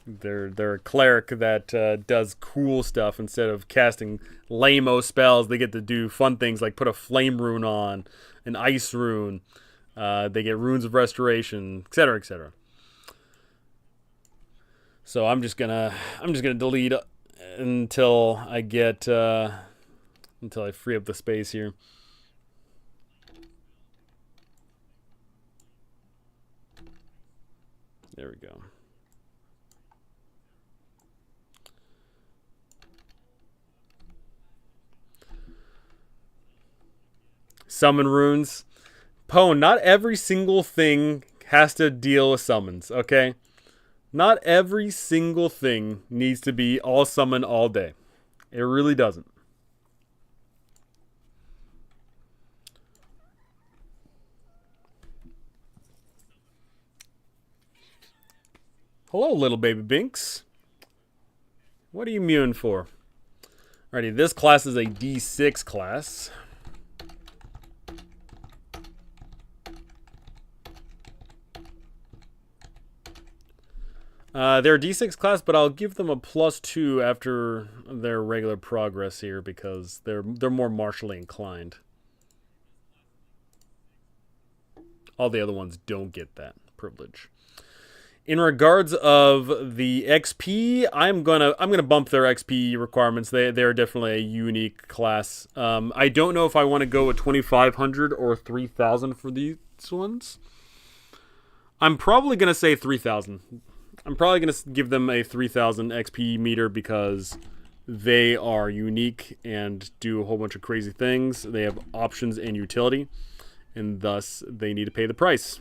they're a cleric that does cool stuff. Instead of casting lame-o spells, they get to do fun things like put a flame rune on, an ice rune. They get runes of restoration, etc., etc. So I'm just gonna delete until I get until I free up the space here. There we go. summon runes. Pwn, not every single thing has to deal with summons, okay? Not every single thing needs to be all summon all day. It really doesn't. Hello, little baby Binks. What are you mewing for? Alrighty, this class is a D6 class. They're a D6 class, but I'll give them a +2 after their regular progress here because they're more martially inclined. All the other ones don't get that privilege. In regards of the XP, I'm gonna bump their XP requirements. They're definitely a unique class. I don't know if I want to go with 2,500 or 3,000 for these ones. I'm probably gonna say 3,000. I'm probably gonna give them a 3,000 XP meter because they are unique and do a whole bunch of crazy things. They have options and utility, and thus they need to pay the price.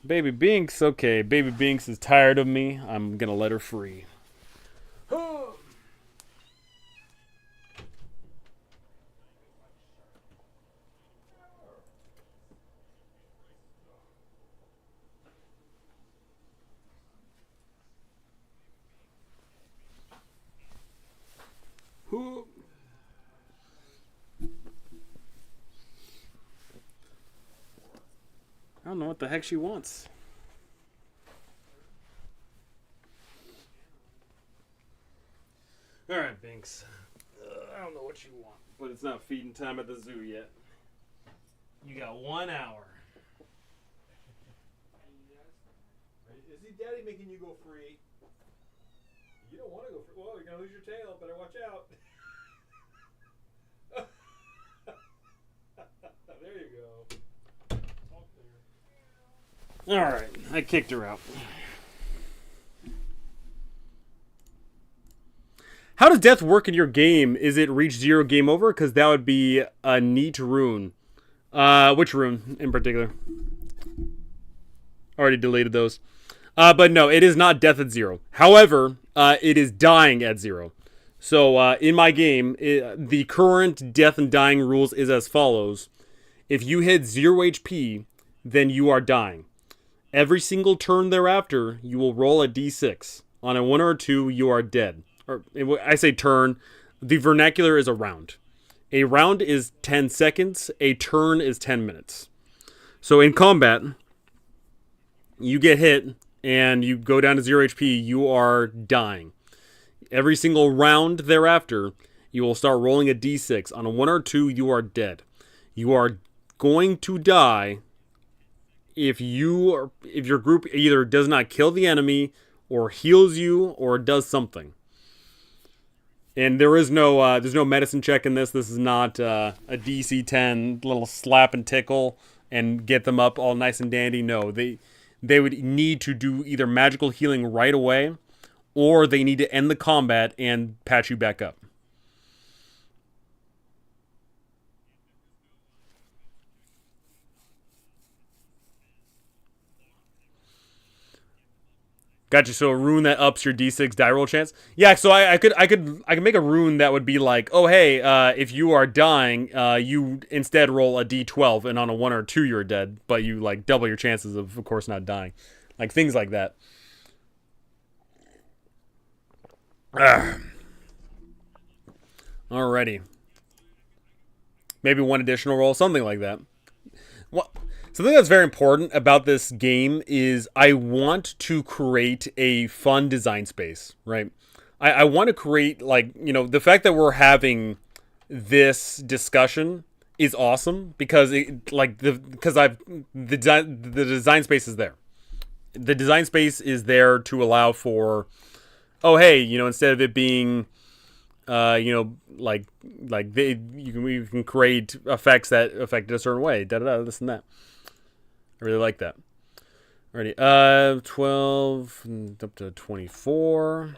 Baby Binks, okay. Baby Binks is tired of me. I'm gonna let her free. I don't know what the heck she wants. Alright, Binks. I don't know what you want, but it's not feeding time at the zoo yet. You got 1 hour. Is he daddy making you go free? You don't want to go free. Well, you're going to lose your tail. Better watch out. There you go. Alright, I kicked her out. How does death work in your game? Is it reach 0 game over? Because that would be a neat rune. Which rune in particular? Already deleted those. But no, it is not death at 0. However, it is dying at 0. So in my game, the current death and dying rules is as follows. If you hit 0 HP, then you are dying. Every single turn thereafter, you will roll a d6. On a 1 or a 2, you are dead. Or I say turn. The vernacular is a round. A round is 10 seconds. A turn is 10 minutes. So in combat, you get hit and you go down to 0 HP, you are dying. Every single round thereafter, you will start rolling a d6. On a 1 or 2, you are dead. You are going to die if your group either does not kill the enemy or heals you or does something. And there's no medicine check in this. This is not a DC 10 little slap and tickle and get them up all nice and dandy. No, they would need to do either magical healing right away, or they need to end the combat and patch you back up. Gotcha. So a rune that ups your d6 die roll chance. Yeah. So I could make a rune that would be like, oh hey, if you are dying, you instead roll a d12, and on a 1 or 2 you're dead, but you like double your chances of course not dying, like things like that. Alrighty. Maybe one additional roll, something like that. What? Something that's very important about this game is I want to create a fun design space, right? I want to create, like, you know, the fact that we're having this discussion is awesome because the design space is there. The design space is there to allow for, oh hey, you know, instead of it being you know, you can create effects that affect it a certain way, this and that. I really like that. Alrighty, 12 up to 24.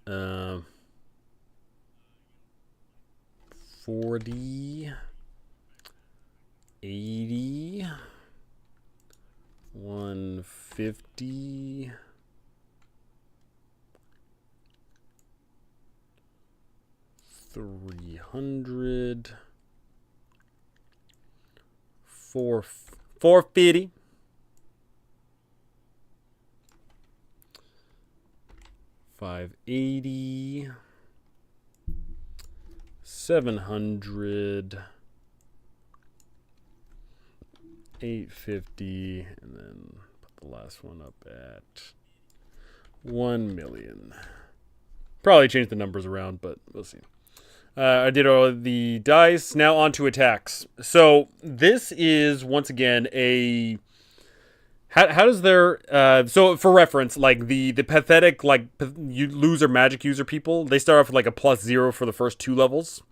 Uh, 40, 80, 150, 300, 450, 580, 700, 850, and then put the last one up at 1 million. Probably change the numbers around, but we'll see. I did all the dice. Now on to attacks. So this is, once again, a... How does their... so for reference, like the pathetic, like, loser magic user people, they start off with like a +0 for the first 2 levels.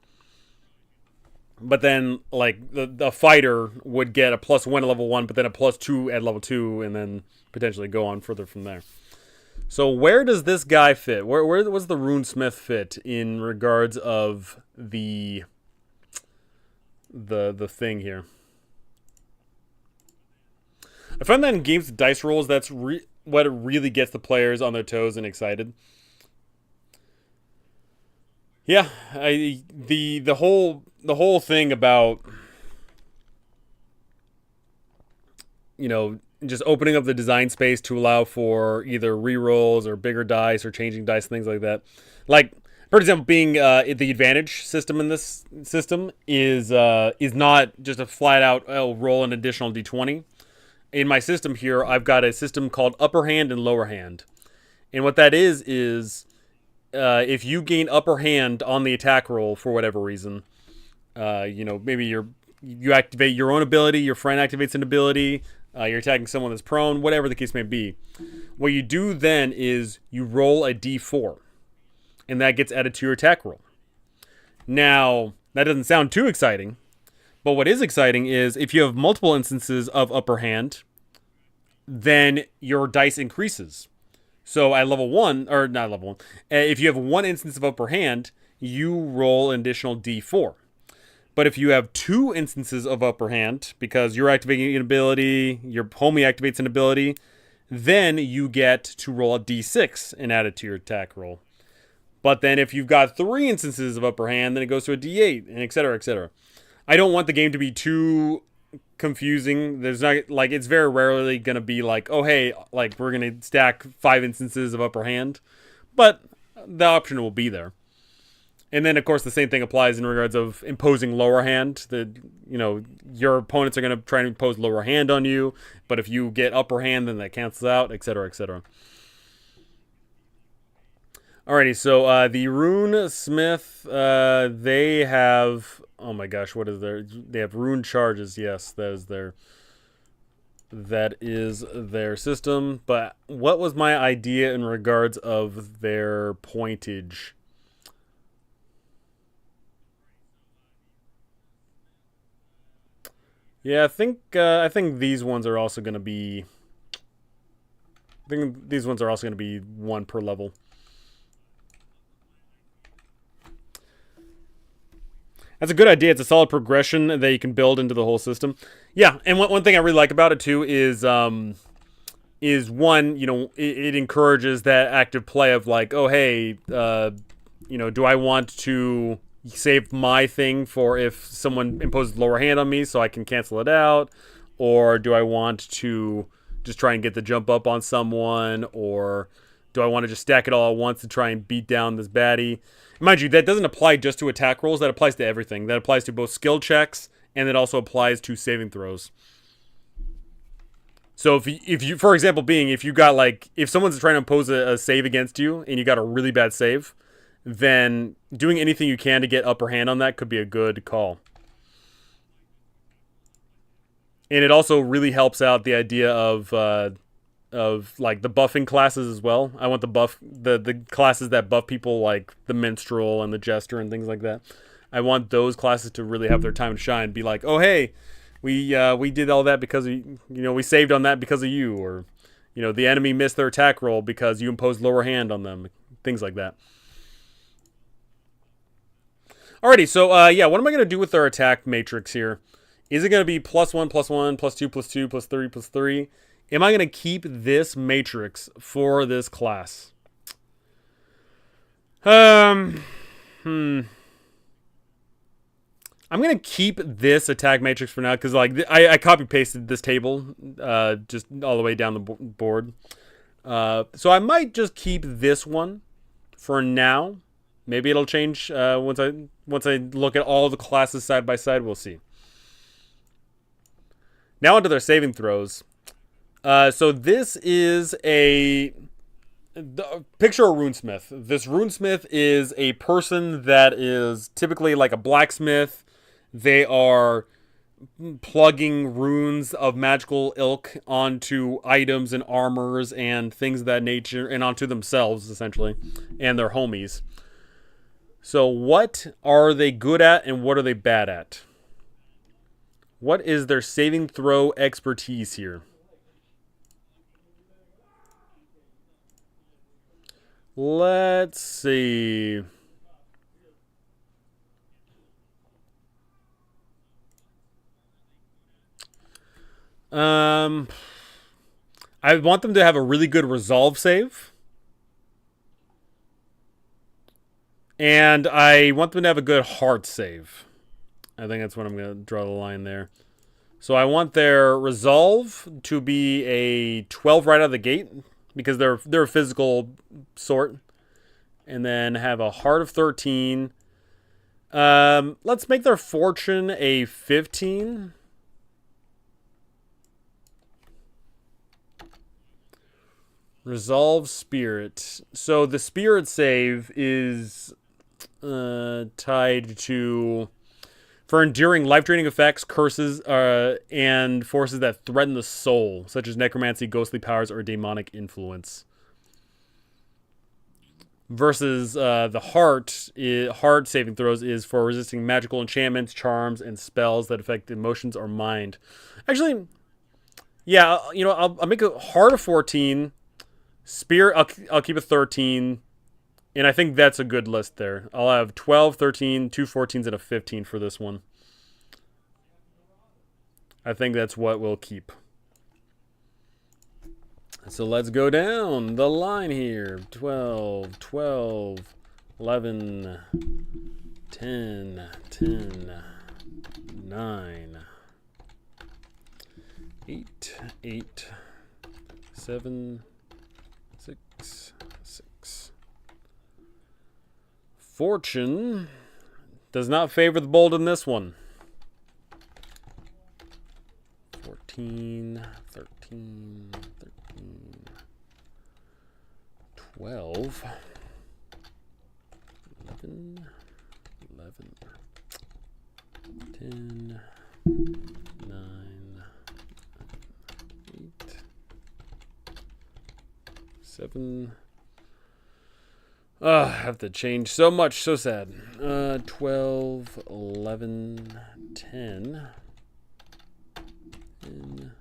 But then, like, the fighter would get a +1 at level 1, but then a +2 at level 2, and then potentially go on further from there. So where does this guy fit? Where was the Runesmith fit in regards of the thing here? I find that in games with dice rolls, that's what really gets the players on their toes and excited. Yeah, the whole thing about, you know, just opening up the design space to allow for either rerolls or bigger dice or changing dice, things like that. Like, for example, being the advantage system in this system is not just a flat out roll an additional d20. In my system here, I've got a system called upper hand and lower hand, and what that is if you gain upper hand on the attack roll for whatever reason, you know, maybe you activate your own ability, your friend activates an ability. You're attacking someone that's prone, whatever the case may be. What you do then is you roll a d4, and that gets added to your attack roll. Now, that doesn't sound too exciting, but what is exciting is if you have multiple instances of upper hand, then your dice increases. So at level 1, or not level 1, if you have one instance of upper hand, you roll an additional d4. But if you have 2 instances of upper hand, because you're activating an ability, your homie activates an ability, then you get to roll a d6 and add it to your attack roll. But then if you've got 3 instances of upper hand, then it goes to a d8, and etc., etc. I don't want the game to be too confusing. There's not, like, it's very rarely going to be like, oh, hey, like, we're going to stack 5 instances of upper hand. But the option will be there. And then, of course, the same thing applies in regards of imposing lower hand. You know, your opponents are going to try and impose lower hand on you, but if you get upper hand, then that cancels out, etc., etc. Alrighty, so the Runesmith, they have... Oh my gosh, what is their... They have rune charges, yes, that is their system. But what was my idea in regards of their pointage? Yeah, I think these ones are also going to be... I think these ones are also going to be 1 per level. That's a good idea. It's a solid progression that you can build into the whole system. Yeah, and one thing I really like about it too is one, you know, it encourages that active play of like, oh hey, you know, do I want to save my thing for if someone imposes lower hand on me so I can cancel it out, or do I want to just try and get the jump up on someone, or do I want to just stack it all at once and try and beat down this baddie? Mind you, that doesn't apply just to attack rolls. That applies to everything. That applies to both skill checks, and it also applies to saving throws. So if you, for example, if you got like, if someone's trying to impose a save against you and you got a really bad save, then doing anything you can to get upper hand on that could be a good call. And it also really helps out the idea of like the buffing classes as well. I want the classes that buff people, like the minstrel and the jester and things like that. I want those classes to really have their time to shine. Be like, oh hey, we did all that because we saved on that because of you, or the enemy missed their attack roll because you imposed lower hand on them, things like that. Alrighty, so yeah, what am I gonna do with their attack matrix here? Is it gonna be +1, +1, +2, +2, +3, +3? Am I gonna keep this matrix for this class? I'm going to keep this attack matrix for now because like I copy-pasted this table just all the way down the board. So I might just keep this one for now. Maybe it'll change once I look at all the classes side by side. We'll see. Now onto their saving throws. So this is picture a runesmith. This runesmith is a person that is typically like a blacksmith. They are plugging runes of magical ilk onto items and armors and things of that nature, and onto themselves, essentially, and their homies. So what are they good at and what are they bad at? What is their saving throw expertise here? Let's see. I want them to have a really good resolve save. And I want them to have a good heart save. I think that's what I'm going to draw the line there. So I want their resolve to be a 12 right out of the gate because they're a physical sort. And then have a heart of 13. Let's make their fortune a 15. Resolve spirit. So the spirit save is tied to for enduring life-draining effects, curses, and forces that threaten the soul, such as necromancy, ghostly powers, or demonic influence. Versus the heart saving throws is for resisting magical enchantments, charms, and spells that affect emotions or mind. Actually, yeah, you know, I'll make a heart of 14. Spirit, I'll keep a 13. And I think that's a good list there. I'll have 12, 13, 2 14s, and a 15 for this one. I think that's what we'll keep. So let's go down the line here. 12, 12, 11, 10, 10, 9, 8, 8, 7, 6, 6. Fortune does not favor the bold in this one. 14, 13, 13, 12, 11, 11, 10, 9, 8, 7. I have to change so much, so sad. 12, 11, 10, 10,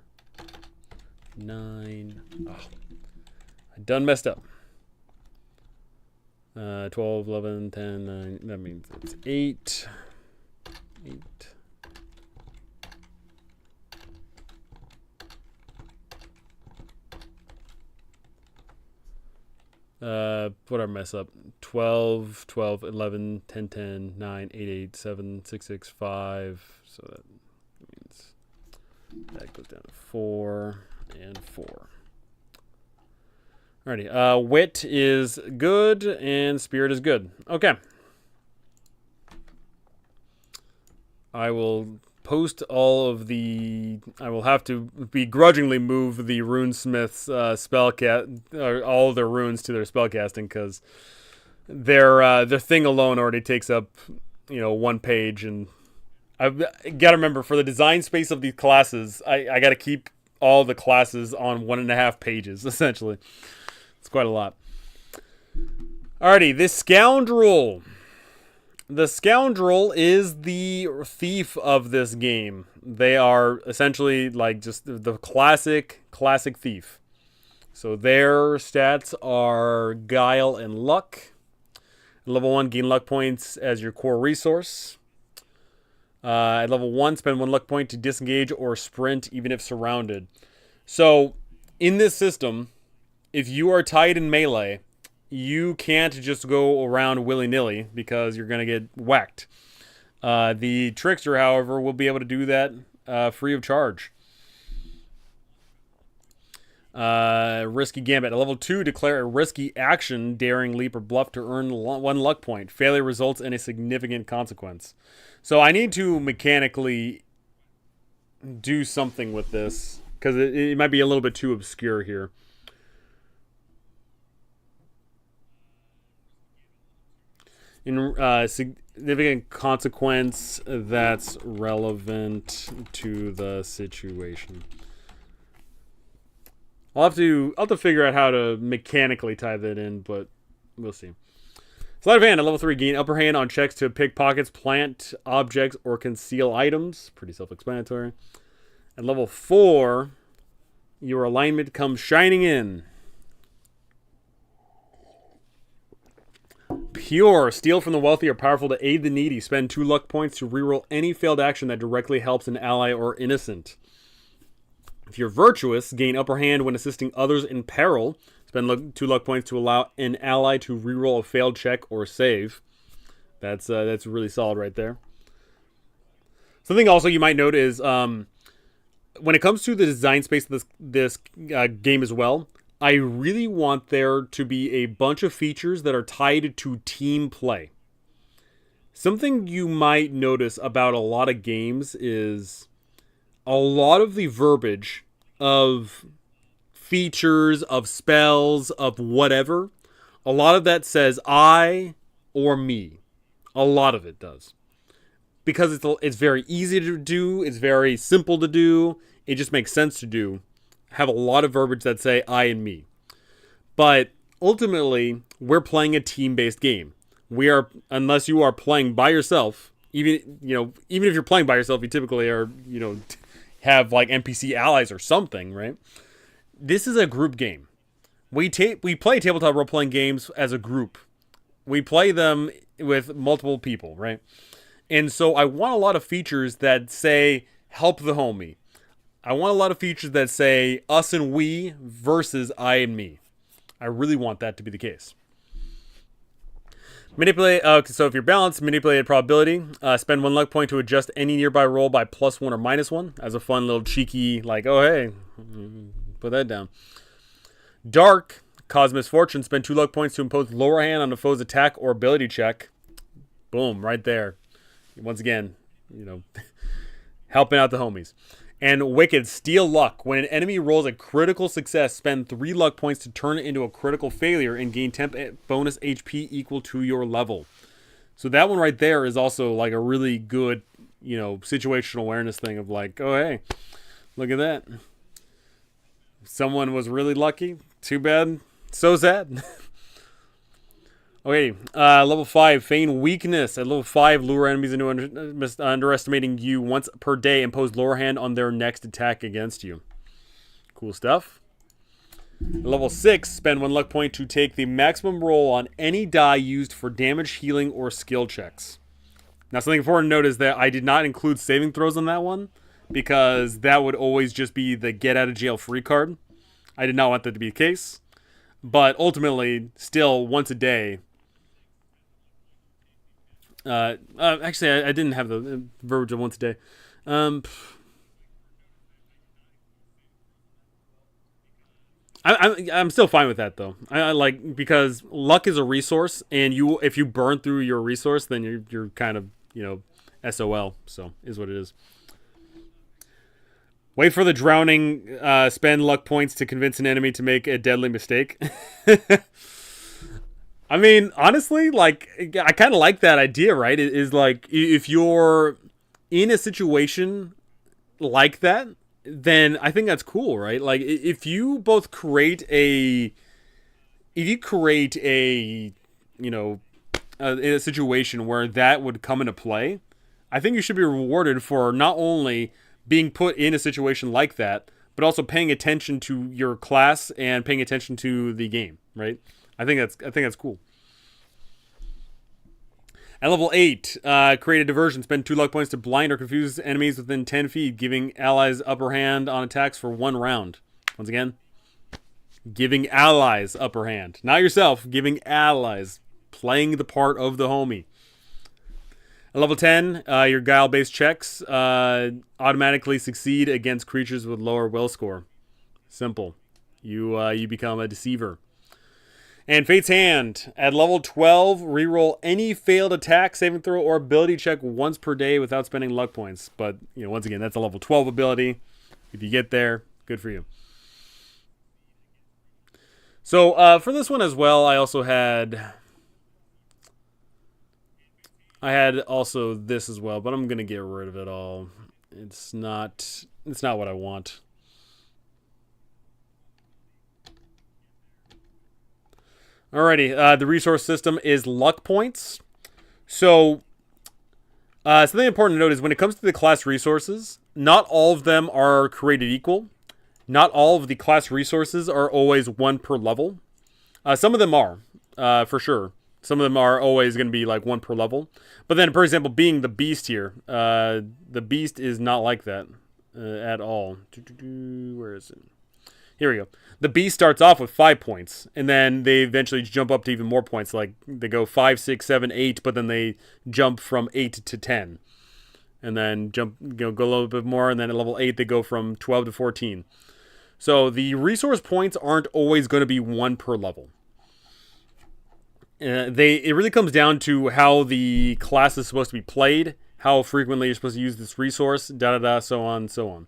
9. Oh, I done messed up. 12, 11, 10, 9. That means it's 8. 8. What did I mess up? 12, 12, 11, 10, 10, 9, 8, 8, 7, 6, 6, 5. So that means that goes down to 4 and 4. Alrighty. Wit is good and spirit is good. Okay. I will post all of the. I will have to begrudgingly move the runesmith's all of their runes to their spellcasting because their thing alone already takes up 1 page, and I've got to remember for the design space of these classes, I got to keep all the classes on 1.5 pages essentially. It's quite a lot. Alrighty, this scoundrel. The scoundrel is the thief of this game. They are essentially like just the classic thief. So their stats are guile and luck. Level 1, gain luck points as your core resource. At level 1, spend 1 luck point to disengage or sprint even if surrounded. So, in this system, if you are tied in melee, you can't just go around willy-nilly because you're going to get whacked. The Trickster, however, will be able to do that free of charge. Risky Gambit. At level 2, declare a risky action, daring, leap, or bluff to earn 1 luck point. Failure results in a significant consequence. So I need to mechanically do something with this, because it might be a little bit too obscure here. In significant consequence that's relevant to the situation. I'll have to figure out how to mechanically tie that in, but we'll see. Sleight of hand at level 3, gain upper hand on checks to pick pockets, plant objects, or conceal items. Pretty self-explanatory. At level 4, your alignment comes shining in. Pure. Steal from the wealthy or powerful to aid the needy. Spend 2 luck points to reroll any failed action that directly helps an ally or innocent. If you're virtuous, gain upper hand when assisting others in peril. Spend 2 luck points to allow an ally to reroll a failed check or save. That's really solid right there. Something also you might note is when it comes to the design space of this game as well, I really want there to be a bunch of features that are tied to team play. Something you might notice about a lot of games is a lot of the verbiage of features, of spells, of whatever, a lot of that says I or me. A lot of it does. Because it's very easy to do, it's very simple to do, it just makes sense to do. Have a lot of verbiage that say I and me. But ultimately, we're playing a team-based game. Unless you are playing by yourself, even if you're playing by yourself, you typically are, have like NPC allies or something, right? This is a group game. We play tabletop role-playing games as a group. We play them with multiple people, right? And so I want a lot of features that say, help the homie. I want a lot of features that say, us and we versus I and me. I really want that to be the case. Manipulate. So if you're balanced, manipulated probability. Spend 1 luck point to adjust any nearby roll by +1 or -1 as a fun little cheeky, like, oh hey, put that down. Dark. Cause misfortune. Spend 2 luck points to impose lower hand on a foe's attack or ability check. Boom, right there. Once again, helping out the homies. And Wicked, steal luck. When an enemy rolls a critical success, spend 3 luck points to turn it into a critical failure and gain temp bonus HP equal to your level. So that one right there is also like a really good, situational awareness thing of like, oh hey, look at that. Someone was really lucky. Too bad. So sad. Okay, level 5, feign weakness. At level 5, lure enemies into underestimating you once per day. Impose lower hand on their next attack against you. Cool stuff. At level 6, spend 1 luck point to take the maximum roll on any die used for damage, healing, or skill checks. Now, something important to note is that I did not include saving throws on that one, because that would always just be the get out of jail free card. I did not want that to be the case. But ultimately, still, once a day. Actually, I didn't have the verbiage of once a day. I'm still fine with that though. I like, because luck is a resource, and if you burn through your resource, then you're kind of SOL. So is what it is. Wait for the drowning. Spend luck points to convince an enemy to make a deadly mistake. I mean, honestly, like, I kind of like that idea, right? It is like, if you're in a situation like that, then I think that's cool, right? Like, if you both create a, in a situation where that would come into play, I think you should be rewarded for not only being put in a situation like that, but also paying attention to your class and paying attention to the game, right? I think that's cool. At level 8, create a diversion. Spend 2 luck points to blind or confuse enemies within 10 feet, giving allies upper hand on attacks for 1 round. Once again, giving allies upper hand. Not yourself, giving allies. Playing the part of the homie. At level 10, your guile-based checks automatically succeed against creatures with lower will score. Simple. You become a deceiver. And Fate's Hand. At level 12, reroll any failed attack, saving throw, or ability check once per day without spending luck points. But, once again, that's a level 12 ability. If you get there, good for you. So, for this one as well, I had also this as well, but I'm going to get rid of it all. It's not what I want. Alrighty, the resource system is luck points. So, something important to note is when it comes to the class resources, not all of them are created equal. Not all of the class resources are always 1 per level. Some of them are, for sure. Some of them are always going to be like 1 per level. But then, for example, being the beast here, the beast is not like that at all. Where is it? Here we go. The beast starts off with 5 points, and then they eventually jump up to even more points. Like they go 5, 6, 7, 8, but then they jump from 8 to 10, and then go a little bit more, and then at level 8 they go from 12 to 14. So the resource points aren't always going to be 1 per level. It really comes down to how the class is supposed to be played, how frequently you're supposed to use this resource, so on, so on.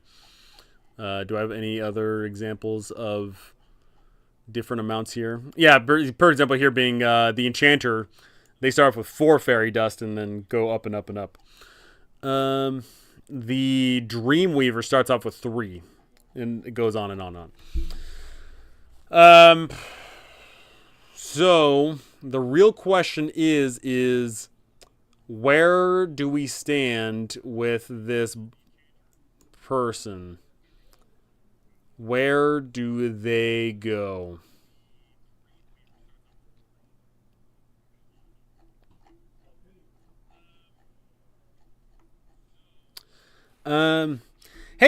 Do I have any other examples of different amounts here? Yeah, per example, here being the Enchanter, they start off with 4 fairy dust and then go up and up and up. The Dreamweaver starts off with 3, and it goes on and on and on. So the real question is where do we stand with this person? Where do they go? Hey,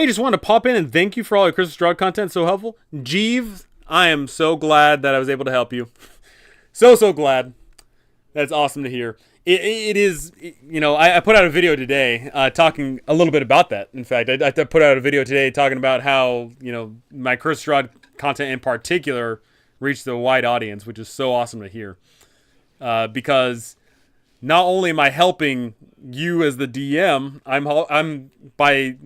just wanted to pop in and thank you for all your Christmas Drug content. So helpful. Jeeves, I am so glad that I was able to help you. So glad. That's awesome to hear. It is, I put out a video today talking a little bit about that. In fact, I put out a video today talking about how, my Chris Strahd content in particular reached a wide audience, which is so awesome to hear. Because not only am I helping you as the DM, I'm by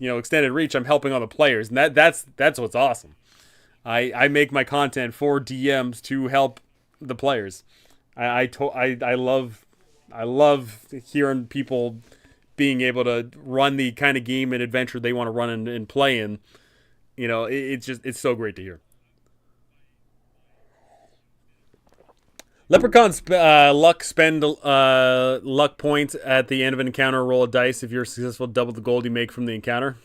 extended reach, I'm helping other players, and that's what's awesome. I make my content for DMs to help the players. I love hearing people being able to run the kind of game and adventure they want to run and play in. It's so great to hear. Leprechaun's luck spend luck points at the end of an encounter. Roll a dice. If you're successful, double the gold you make from the encounter.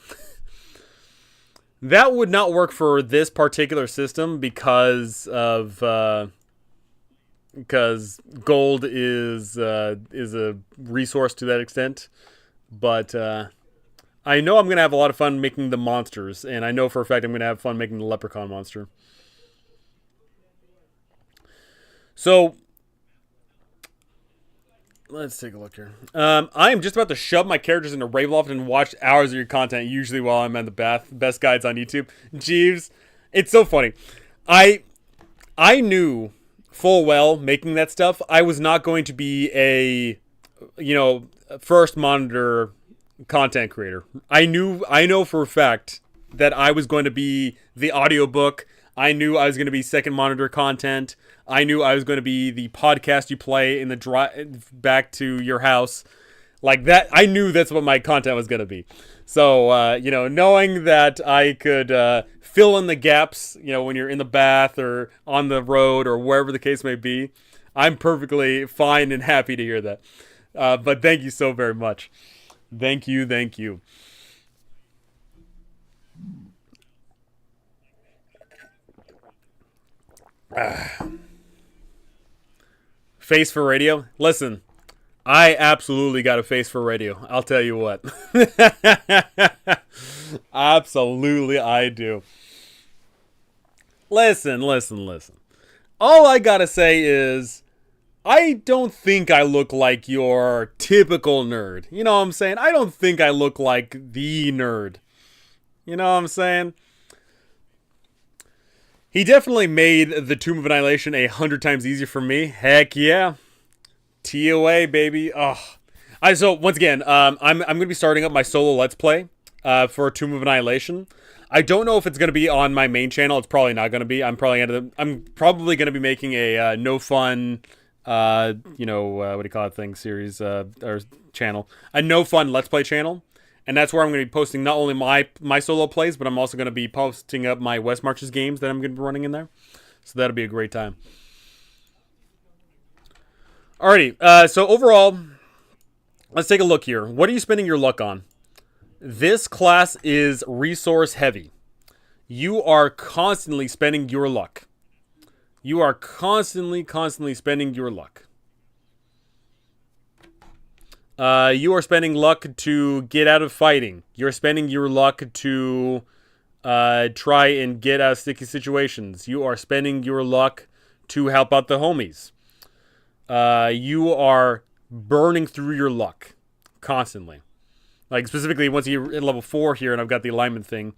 That would not work for this particular system because gold is a resource to that extent. But I know I'm going to have a lot of fun making the monsters, and I know for a fact I'm going to have fun making the leprechaun monster. So let's take a look here. I am just about to shove my characters into Ravenloft and watch hours of your content, usually while I'm at the bath. Best guides on YouTube. Jeeves, it's so funny. I knew full well making that stuff I was not going to be a first monitor content creator. I know for a fact that I was going to be the audiobook. I knew I was going to be second monitor content. I knew I was going to be the podcast you play in the drive back to your house. Like that, I knew that's what my content was going to be. So, knowing that I could fill in the gaps, when you're in the bath or on the road or wherever the case may be, I'm perfectly fine and happy to hear that. But thank you so very much. Thank you. Face for radio. Listen, I absolutely got a face for radio. I'll tell you what. Absolutely, I do. Listen. All I gotta say is, I don't think I look like your typical nerd. You know what I'm saying? I don't think I look like the nerd. You know what I'm saying? He definitely made the Tomb of Annihilation 100 times easier for me. Heck yeah. TOA, baby. Oh. So once again, I'm gonna be starting up my solo Let's Play for Tomb of Annihilation. I don't know if it's gonna be on my main channel. It's probably not gonna be. I'm probably gonna be making a no fun, what do you call it, series or channel, a no fun Let's Play channel, and that's where I'm gonna be posting not only my solo plays, but I'm also gonna be posting up my West Marches games that I'm gonna be running in there. So that'll be a great time. Alrighty, so overall, let's take a look here. What are you spending your luck on? This class is resource heavy. You are constantly spending your luck. You are constantly spending your luck. You are spending luck to get out of fighting. You're spending your luck to try and get out of sticky situations. You are spending your luck to help out the homies. You are burning through your luck constantly. Like, specifically, once you're at level 4 here, and I've got the alignment thing,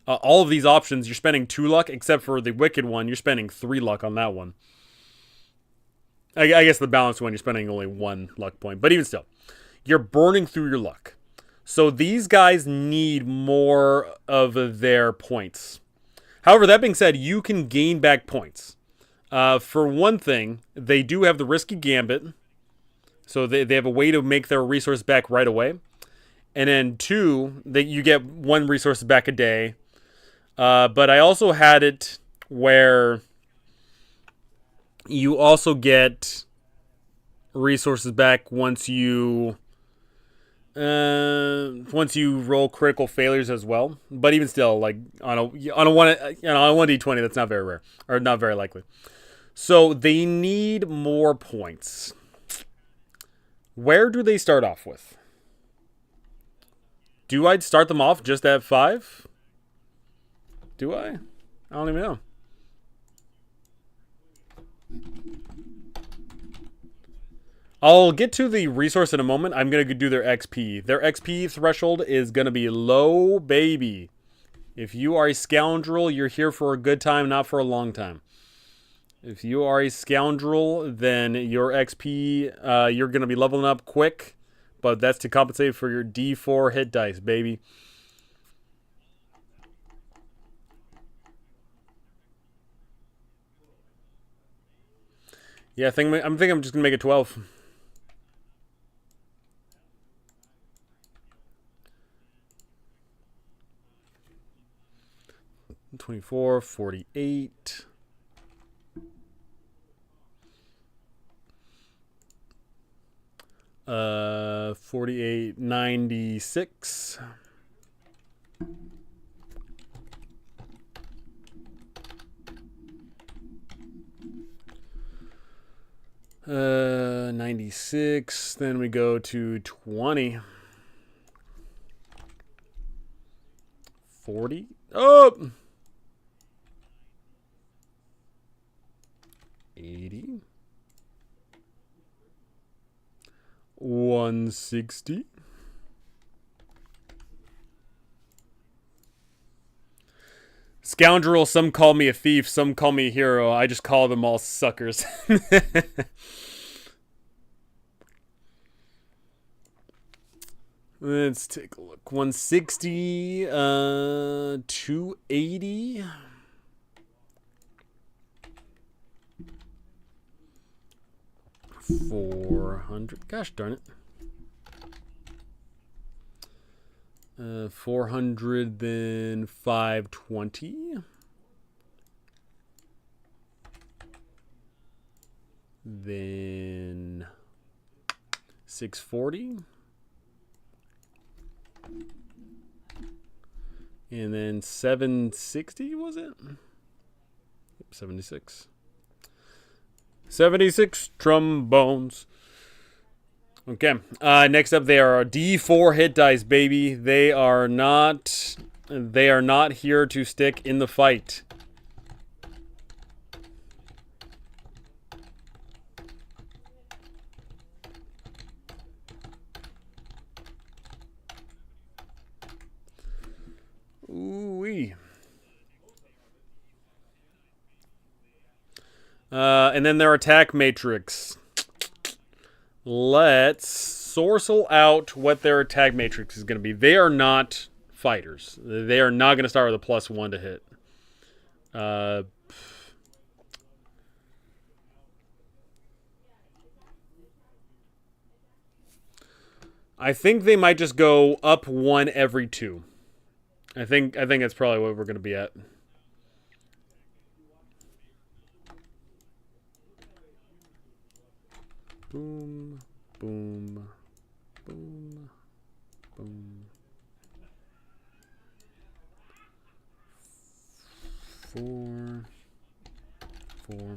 all of these options, you're spending 2 luck, except for the Wicked one, you're spending 3 luck on that one. I guess the balanced one, you're spending only 1 luck point. But even still, you're burning through your luck. So these guys need more of their points. However, that being said, you can gain back points. For one thing, they do have the Risky Gambit. So they have a way to make their resource back right away. And then 2, you get 1 resource back a day. But I also had it where you also get resources back once you roll critical failures as well. But even still, like on a 1d20, that's not very rare, or not very likely. So they need more points. Where do they start off with? Do I start them off just at 5? Do I? I don't even know. I'll get to the resource in a moment. I'm going to do their XP. Their XP threshold is going to be low, baby. If you are a scoundrel, you're here for a good time, not for a long time. If you are a scoundrel, then your XP, you're going to be leveling up quick. But that's to compensate for your D4 hit dice, baby. Yeah, I'm thinking I'm just going to make it 12. $24, $48. 48.96. Uh, 96. Then we go to 20. 40. Oh! 80. 160. Scoundrel, some call me a thief, some call me a hero. I just call them all suckers. Let's take a look. 160, 280. 400. Gosh darn it. 400, then 520. Then 640. And then 760, was it? 76. 76 trombones. Okay. Next up, they are D4 hit dice, baby. They are not. They are not here to stick in the fight. Ooh-wee. And then their attack matrix. Let's sorcel out what their attack matrix is going to be. They are not fighters. They are not going to start with a +1 to hit. I think they might just go up 1 every 2. I think that's probably what we're going to be at. Boom, boom, boom, boom. 4, 4.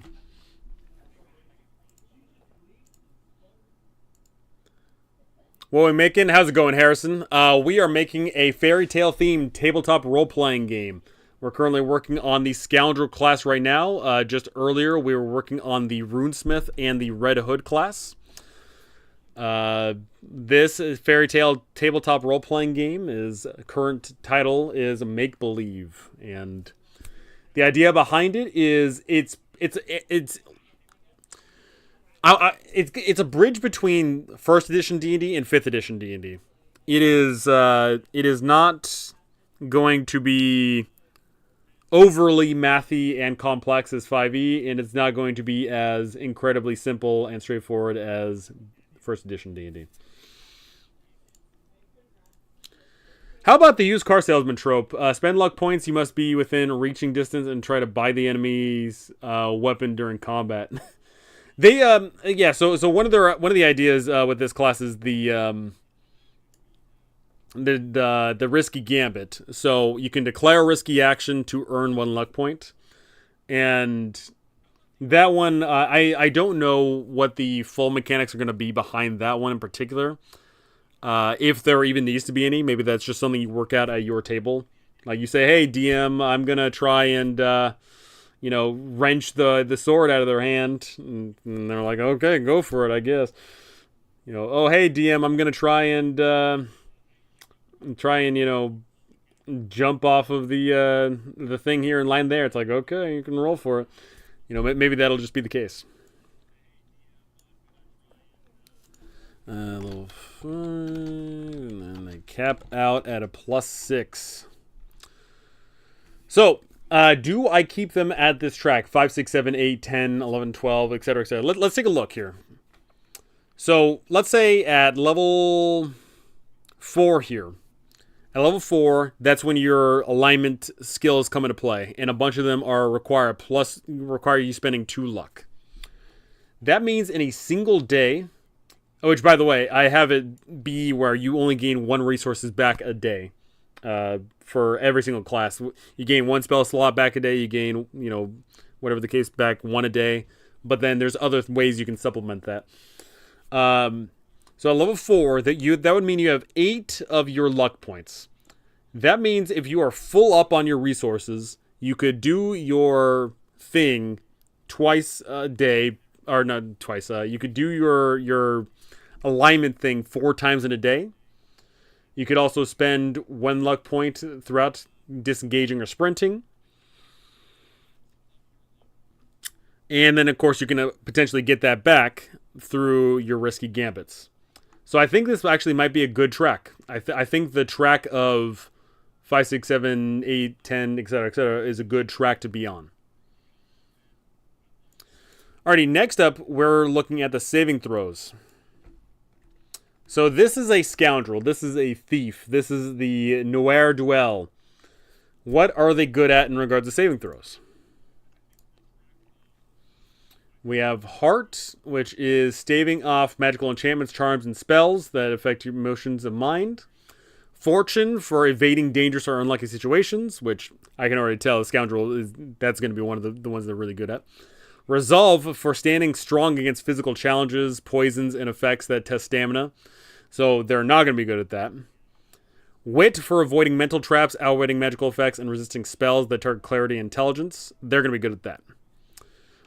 What are we making? How's it going, Harrison? We are making a fairy tale themed tabletop role-playing game. We're currently working on the Scoundrel class right now. Just earlier, we were working on the Runesmith and the Red Hood class. This fairy tale tabletop role-playing game is current title is Make Believe, and the idea behind it is it's a bridge between first edition D&D and fifth edition D&D. It is not going to be overly mathy and complex as 5e, and it's not going to be as incredibly simple and straightforward as first edition D&D. How about the used car salesman trope? Spend luck points, you must be within reaching distance and try to buy the enemy's weapon during combat. They so one of the ideas with this class is the risky gambit. So you can declare a risky action to earn 1 luck point, and that one I don't know what the full mechanics are going to be behind that one in particular. If there even needs to be any, maybe that's just something you work out at your table. Like you say, hey DM, I'm gonna try and wrench the sword out of their hand, and they're like, okay, go for it, I guess. Oh hey DM, I'm gonna try and jump off of the thing here and land there. It's like, okay, you can roll for it. Maybe that'll just be the case. Level 5, and then they cap out at a +6. So, do I keep them at this track? 5, 6, 7, 8, 10, 11, 12, etc., etc. Let's take a look here. So, let's say at level 4 here. At level 4, that's when your alignment skills come into play, and a bunch of them are require you spending 2 luck. That means in a single day, which, by the way, I have it be where you only gain 1 resources back a day for every single class. You gain 1 spell slot back a day. You gain, whatever the case, back 1 a day. But then there's other ways you can supplement that. So at level 4, that would mean you have 8 of your luck points. That means if you are full up on your resources, you could do your thing twice a day, or not twice. You could do your alignment thing 4 times in a day. You could also spend 1 luck point throughout disengaging or sprinting. And then, of course, you can potentially get that back through your risky gambits. So I think this actually might be a good track. I think the track of 5, 6, 7, 8, 10, etc., is a good track to be on. Alrighty, next up, we're looking at the saving throws. So this is a scoundrel. This is a thief. This is the ne'er-do-well. What are they good at in regards to saving throws? We have Heart, which is staving off magical enchantments, charms, and spells that affect your emotions of mind. Fortune for evading dangerous or unlucky situations, which I can already tell the scoundrel that's going to be one of the ones they're really good at. Resolve for standing strong against physical challenges, poisons, and effects that test stamina. So they're not going to be good at that. Wit for avoiding mental traps, outwitting magical effects, and resisting spells that target clarity and intelligence. They're going to be good at that.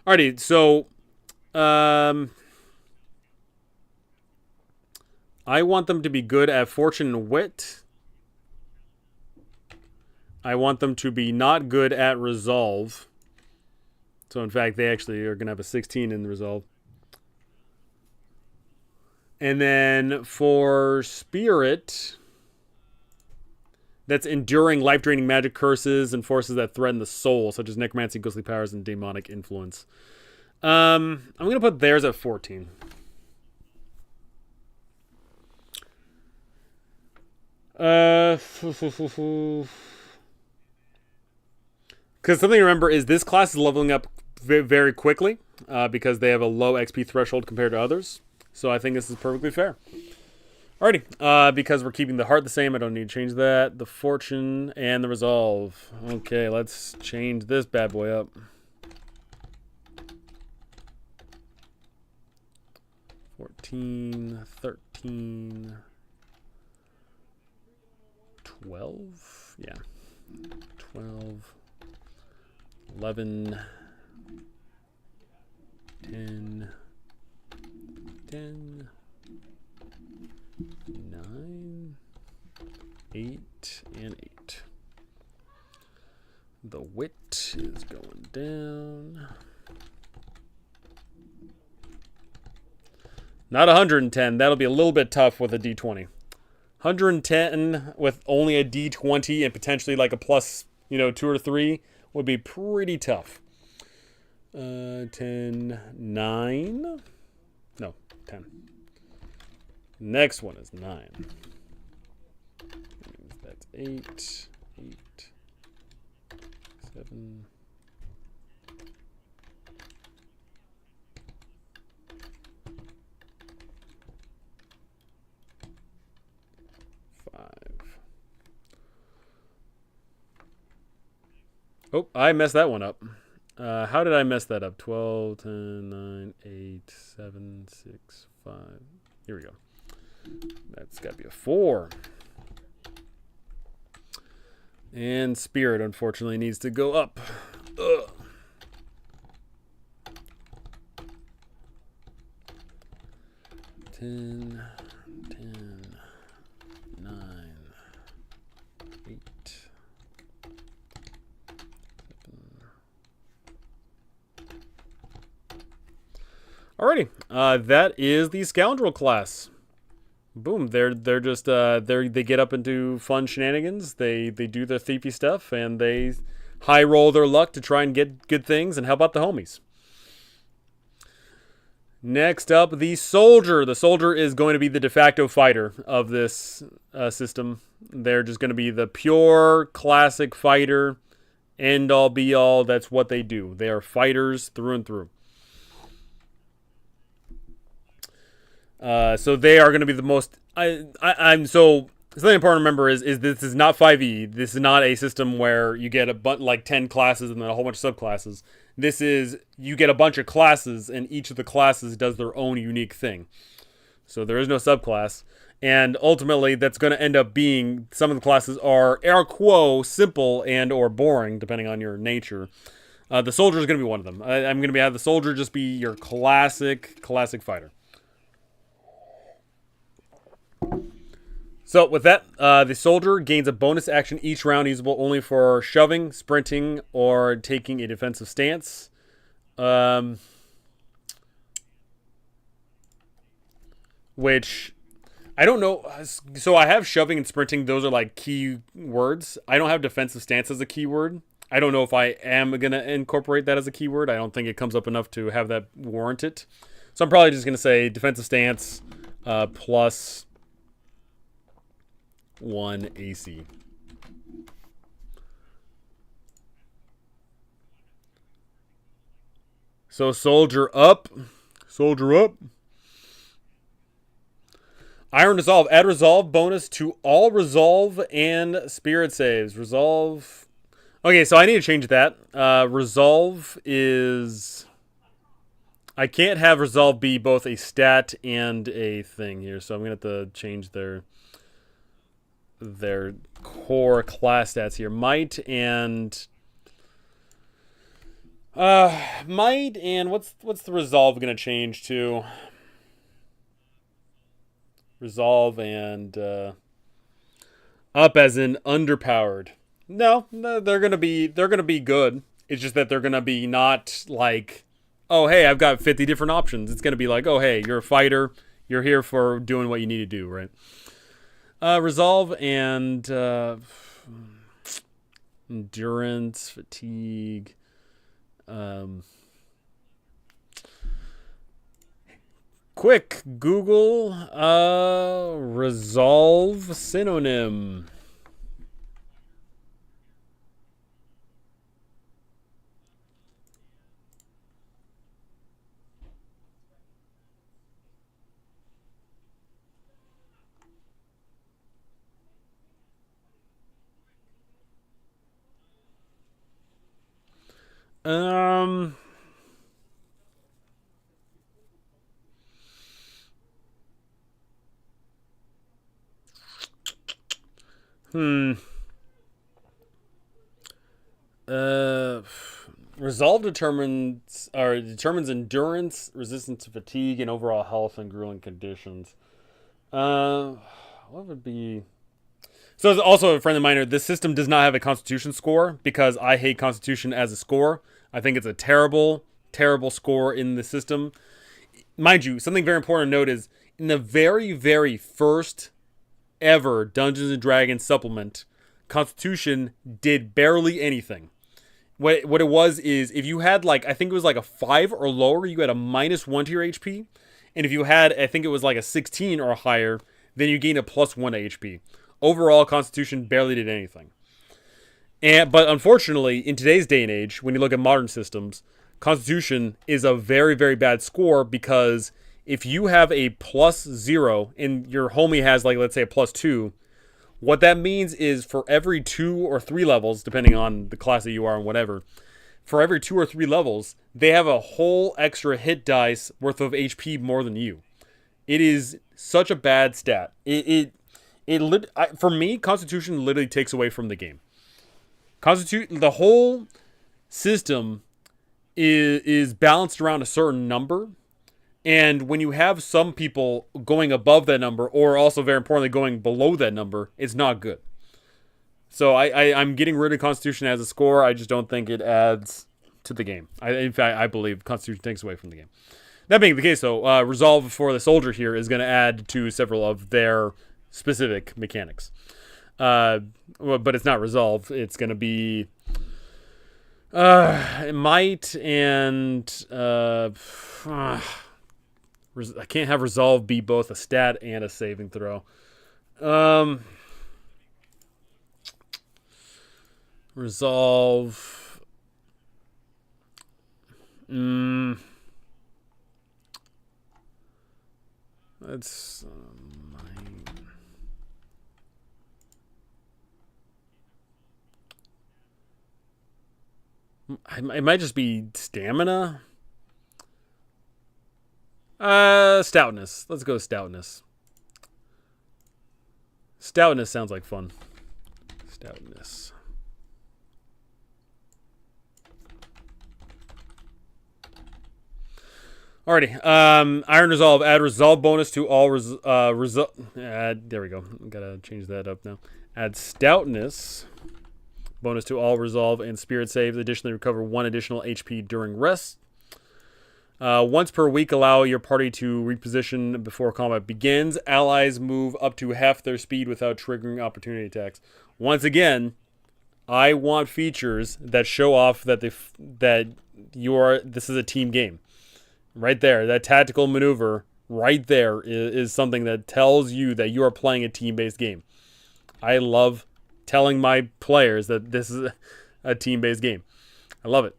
Alrighty, so I want them to be good at fortune and wit. I want them to be not good at resolve. So, in fact, they actually are going to have a 16 in the resolve. And then for spirit, that's enduring life-draining magic curses and forces that threaten the soul, such as necromancy, ghostly powers, and demonic influence. I'm going to put theirs at 14. Because something to remember is this class is leveling up very quickly because they have a low XP threshold compared to others. So I think this is perfectly fair. Alrighty, because we're keeping the heart the same, I don't need to change that. The fortune and the resolve. Okay, let's change this bad boy up. 14, 13, 12. Yeah, 12. 11, 10, 10, 9, 8, and 8. The wit is going down. Not 110. That'll be a little bit tough with a D20. 110 with only a D20 and potentially like a plus, 2 or 3 would be pretty tough. 10, 9. No, 10. Next one is 9. That's 8, 8, 7. Oh, I messed that one up. How did I mess that up? 12, 10, 9, 8, 7, 6, 5. Here we go. That's got to be a 4. And spirit, unfortunately, needs to go up. Ugh. Ten, 9, 8. Alrighty, that is the scoundrel class. Boom, they're just they get up into fun shenanigans. They do their thiefy stuff and they high roll their luck to try and get good things and help out the homies. Next up, the soldier. The soldier is going to be the de facto fighter of this system. They're just going to be the pure classic fighter, end all be all. That's what they do. They are fighters through and through. So they are going to be the most. I'm so something important to remember is this is not 5e. This is not a system where you get like 10 classes and then a whole bunch of subclasses. This is you get a bunch of classes and each of the classes does their own unique thing. So there is no subclass, and ultimately that's going to end up being some of the classes are air quo simple and or boring depending on your nature. The soldier is going to be one of them. I'm going to have the soldier just be your classic fighter. So with that, the soldier gains a bonus action each round usable only for shoving, sprinting, or taking a defensive stance. Which, I don't know. So I have shoving and sprinting. Those are like key words. I don't have defensive stance as a keyword. I don't know if I am going to incorporate that as a keyword. I don't think it comes up enough to have that warrant it. So I'm probably just going to say defensive stance plus 1 AC. So soldier up. Soldier up. Iron Resolve. Add Resolve bonus to all Resolve and Spirit saves. Resolve. Okay, so I need to change that. Resolve is I can't have Resolve be both a stat and a thing here, so I'm gonna have to change their core class stats here. Might and what's the Resolve gonna change to? Resolve and up as in underpowered. No, they're gonna be good. It's just that they're gonna be not like, oh hey, I've got 50 different options. It's gonna be like, oh hey, you're a fighter. You're here for doing what you need to do, right? Resolve and endurance, fatigue. Quick Google Resolve synonym. Um. Hmm. Resolve determines endurance, resistance to fatigue, and overall health in grueling conditions. What would be? So, also a friend of mine, this system does not have a Constitution score because I hate Constitution as a score. I think it's a terrible, terrible score in the system. Mind you, something very important to note is in the very, very first ever Dungeons and Dragons supplement, Constitution did barely anything. What it was is if you had like, I think it was like a 5 or lower, you had a -1 to your HP. And if you had, I think it was like a 16 or higher, then you gained a +1 to HP. Overall, Constitution barely did anything. But unfortunately, in today's day and age, when you look at modern systems, Constitution is a very, very bad score because if you have a +0 and your homie has like, let's say a +2, what that means is for every 2 or 3 levels, depending on the class that you are and whatever, for every 2 or 3 levels, they have a whole extra hit dice worth of HP more than you. It is such a bad stat. For me, Constitution literally takes away from the game. The whole system is balanced around a certain number. And when you have some people going above that number, or also very importantly going below that number, it's not good. So I'm getting rid of Constitution as a score. I just don't think it adds to the game. In fact, I believe Constitution takes away from the game. That being the case, though, Resolve for the soldier here is going to add to several of their specific mechanics. But it's not Resolve. It's going to be Might and I can't have Resolve be both a stat and a saving throw. Resolve. That's it might just be stamina. Stoutness. Let's go stoutness. Stoutness sounds like fun. Stoutness. Alrighty. Iron Resolve. Add Resolve bonus to all there we go. Gotta change that up now. Add Stoutness. Bonus to all Resolve and Spirit saves. Additionally, recover 1 additional HP during rest. Once per week, allow your party to reposition before combat begins. Allies move up to half their speed without triggering opportunity attacks. Once again, I want features that show off that this is a team game. Right there, that tactical maneuver right there is something that tells you that you are playing a team-based game. I love telling my players that this is a team-based game. I love it.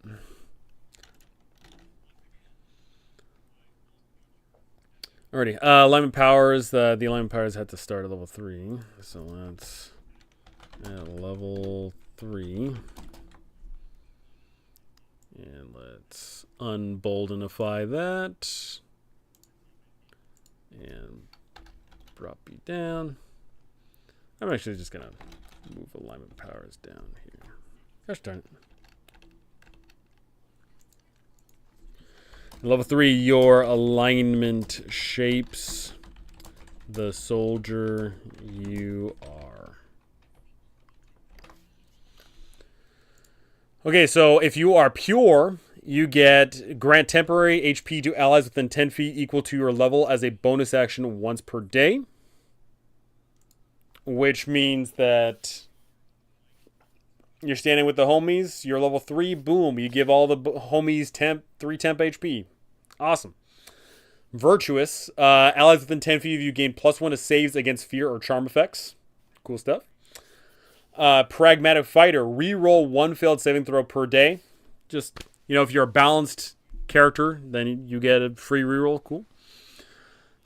Alrighty, alignment powers. The alignment powers had to start at level 3, so that's at level 3. And let's unboldenify that. And drop you down. I'm actually just going to move alignment powers down here. Gosh darn it. Level 3, your alignment shapes the soldier you are. Okay, so if you are pure, you grant temporary HP to allies within 10 feet equal to your level as a bonus action once per day. Which means that you're standing with the homies, you're level 3, boom, you give all the homies 3 temp HP. Awesome. Virtuous, allies within 10 feet of you gain +1 to saves against fear or charm effects. Cool stuff. Pragmatic Fighter, reroll 1 failed saving throw per day. Just, if you're a balanced character, then you get a free reroll. Cool.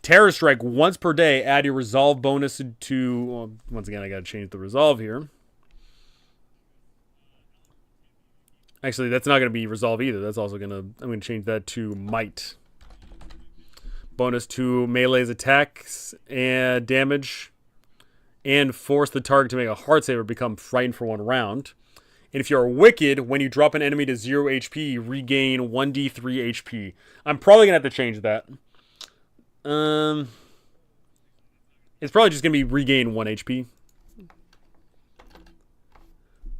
Terror Strike, once per day, add your resolve bonus to... Well, once again, I got to change the resolve here. Actually, that's not going to be resolve either. That's also going to... I'm going to change that to might. Bonus to melee's attacks and damage. And force the target to make a heart saver become frightened for 1 round. And if you're wicked, when you drop an enemy to 0 HP, regain 1d3 HP. I'm probably going to have to change that. It's probably just going to be regain 1 HP.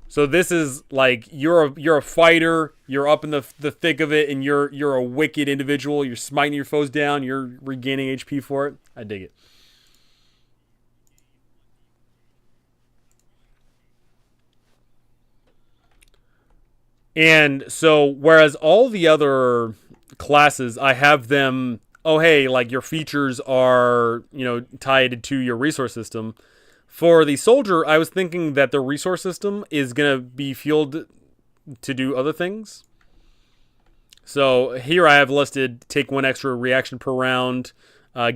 So this is like you're a fighter, you're up in the thick of it, and you're a wicked individual. You're smiting your foes down. You're regaining HP for it. I dig it. And so, whereas all the other classes, I have them, oh, hey, like your features are, tied to your resource system. For the soldier, I was thinking that the resource system is going to be fueled to do other things. So here I have listed, take 1 extra reaction per round,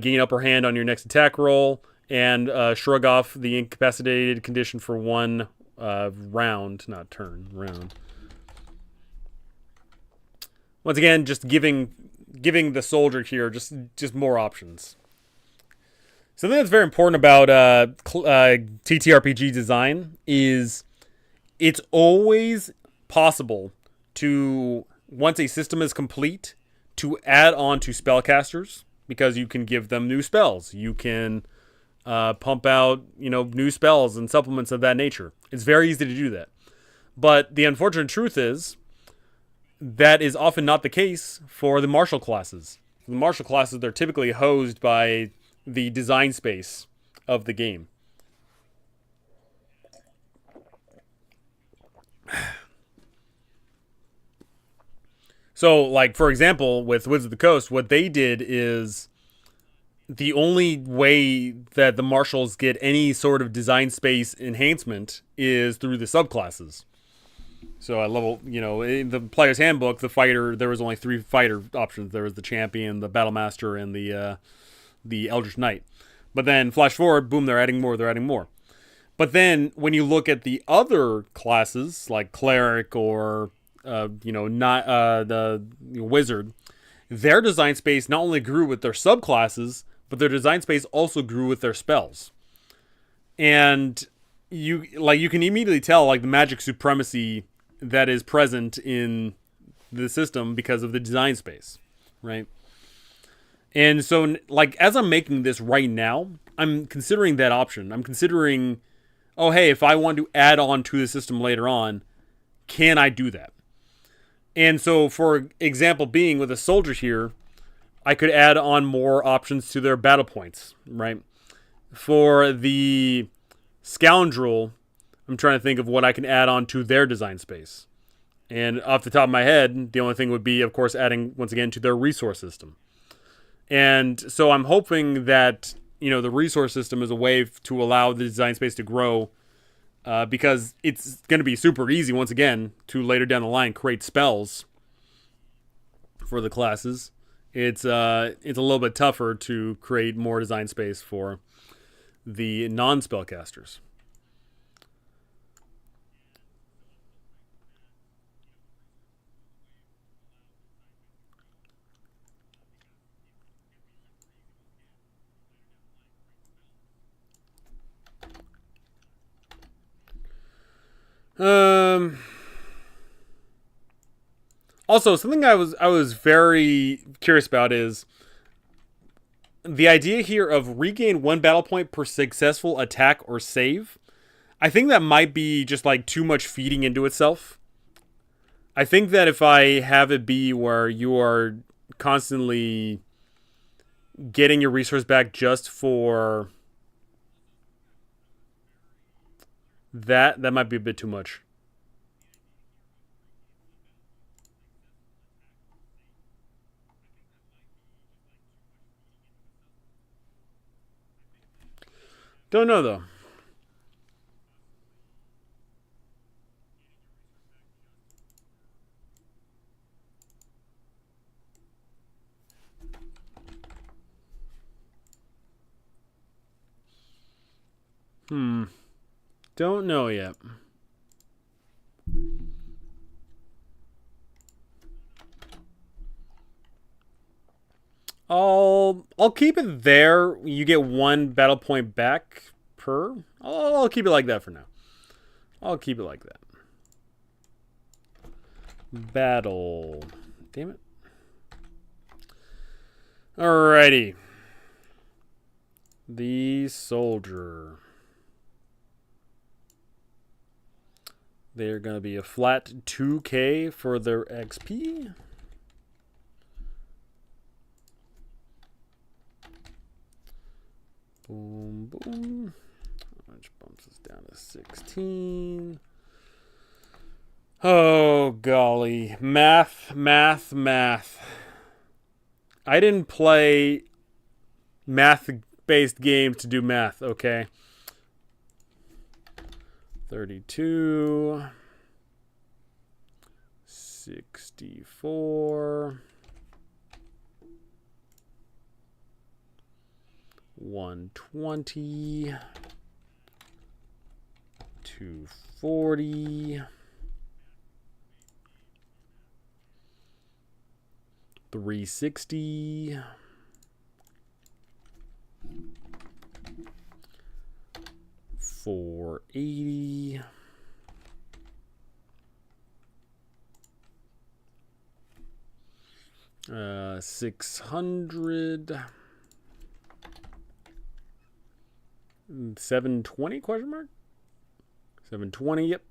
gain upper hand on your next attack roll, and shrug off the incapacitated condition for 1 round, not turn, round. Once again, just giving the soldier here just more options. Something that's very important about TTRPG design is it's always possible to, once a system is complete, to add on to spellcasters, because you can give them new spells. You can pump out new spells and supplements of that nature. It's very easy to do that. But the unfortunate truth is that is often not the case for the martial classes. The martial classes, they're typically hosed by the design space of the game. So, like, for example, with Wizards of the Coast, what they did is the only way that the martials get any sort of design space enhancement is through the subclasses. So at level, in the player's handbook, the fighter, there was only 3 fighter options. There was the champion, the battle master, and the Eldritch Knight. But then flash forward, boom, they're adding more. But then when you look at the other classes, like cleric or the wizard, their design space not only grew with their subclasses, but their design space also grew with their spells. And you can immediately tell like the magic supremacy that is present in the system because of the design space, right? And so, like, as I'm making this right now, I'm considering that option. I'm considering, oh, hey, if I want to add on to the system later on, can I do that? And so, for example, being with a soldier here, I could add on more options to their battle points, right? For the scoundrel, I'm trying to think of what I can add on to their design space. And off the top of my head, the only thing would be, of course, adding, once again, to their resource system. And so I'm hoping that, the resource system is a way to allow the design space to grow, because it's going to be super easy, once again, to later down the line create spells for the classes. It's a little bit tougher to create more design space for the non-spellcasters. Um. Also, something I was very curious about is the idea here of regain 1 battle point per successful attack or save. I think that might be just like too much feeding into itself. I think that if I have it be where you are constantly getting your resource back just for that might be a bit too much. Don't know though. Don't know yet. I'll keep it there. You get 1 battle point back per. I'll keep it like that for now. I'll keep it like that. Battle. Damn it. Alrighty. The soldier. They're going to be a flat 2K for their XP. Boom, boom. Which bumps us down to 16. Oh, golly. Math. I didn't play math-based games to do math, okay? 32. 64. 120. 240. 360. 480. 600. 720 question mark? 720, yep.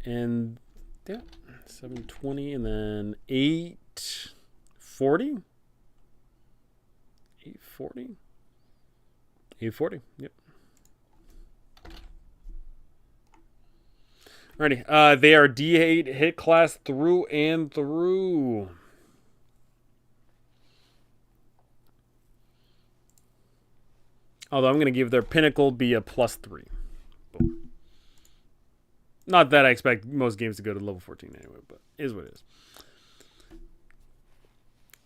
And yeah, 720 and then 840. 840. 840, yep. Alrighty, they are D8 hit class through and through. Although I'm going to give their pinnacle be a +3. Boom. Not that I expect most games to go to level 14 anyway, but it is what it is.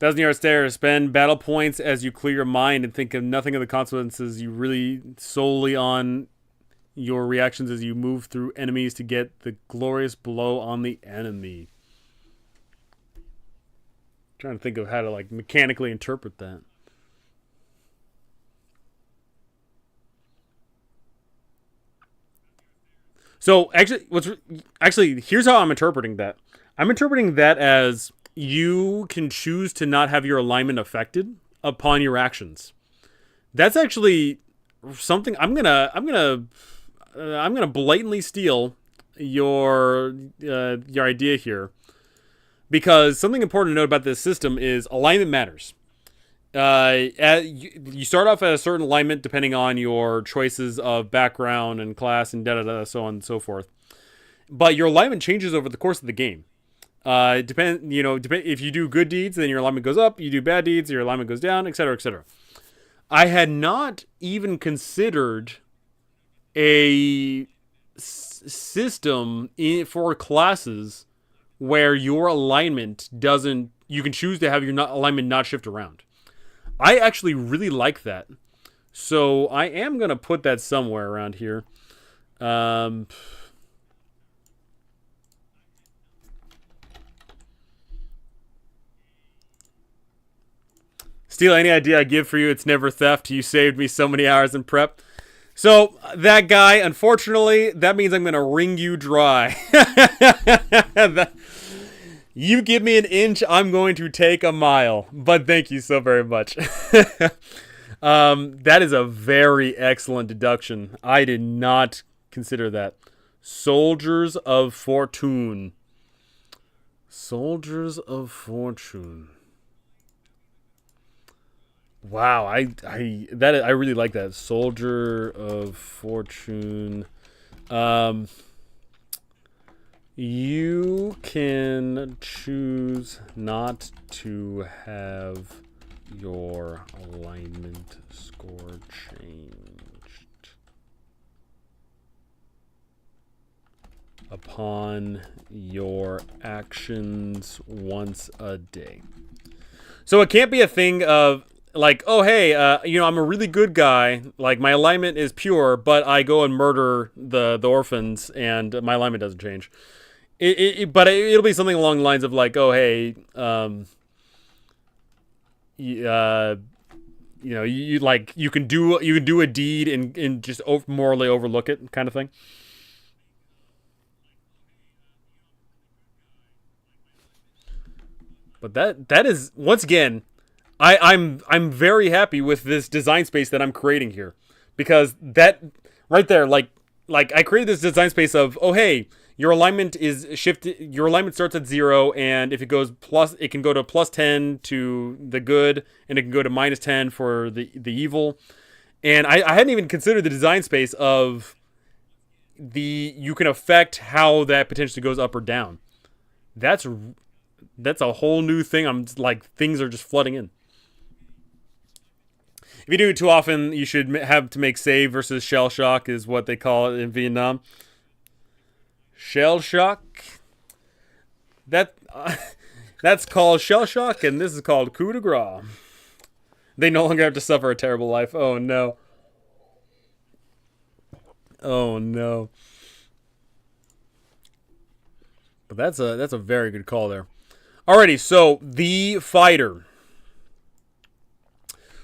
1,000-yard stare. Spend battle points as you clear your mind and think of nothing of the consequences. You really solely on your reactions as you move through enemies to get the glorious blow on the enemy. Trying to think of how to like mechanically interpret that. So actually here's how I'm interpreting that. I'm interpreting that as you can choose to not have your alignment affected upon your actions. That's actually something I'm gonna blatantly steal your idea here, because something important to note about this system is alignment matters. You start off at a certain alignment depending on your choices of background and class and so on and so forth. But your alignment changes over the course of the game. Depend if you do good deeds, then your alignment goes up. You do bad deeds, your alignment goes down, etc., etc. I had not even considered a system for classes where your alignment doesn't. You can choose to have your alignment not shift around. I actually really like that. So I am going to put that somewhere around here. Steal any idea I give for you, it's never theft. You saved me so many hours in prep. So that guy, unfortunately, that means I'm gonna wring you dry. You give me an inch, I'm going to take a mile. But thank you so very much. That is a very excellent deduction. I did not consider that. Soldiers of Fortune. Soldiers of Fortune. Wow, I really like that. Soldier of Fortune. Um, you can choose not to have your alignment score changed upon your actions once a day. So it can't be a thing of like, oh hey, I'm a really good guy. Like my alignment is pure, but I go and murder the orphans, and my alignment doesn't change. But it'll be something along the lines of like, oh hey, you can do a deed and just morally overlook it, kind of thing. But that is once again, I'm very happy with this design space that I'm creating here, because that right there, like I created this design space of, oh hey, your alignment is shifted. Your alignment starts at 0, and if it goes plus, it can go to +10 to the good, and it can go to -10 for the evil. And I hadn't even considered the design space of you can affect how that potentially goes up or down. That's that's a whole new thing. I'm like, things are just flooding in. If you do it too often, you should have to make save versus shell shock, is what they call it in Vietnam. Shell shock. That that's called shell shock, and this is called coup de grace. They no longer have to suffer a terrible life. Oh no. Oh no. But that's a very good call there. Alrighty, so the fighter.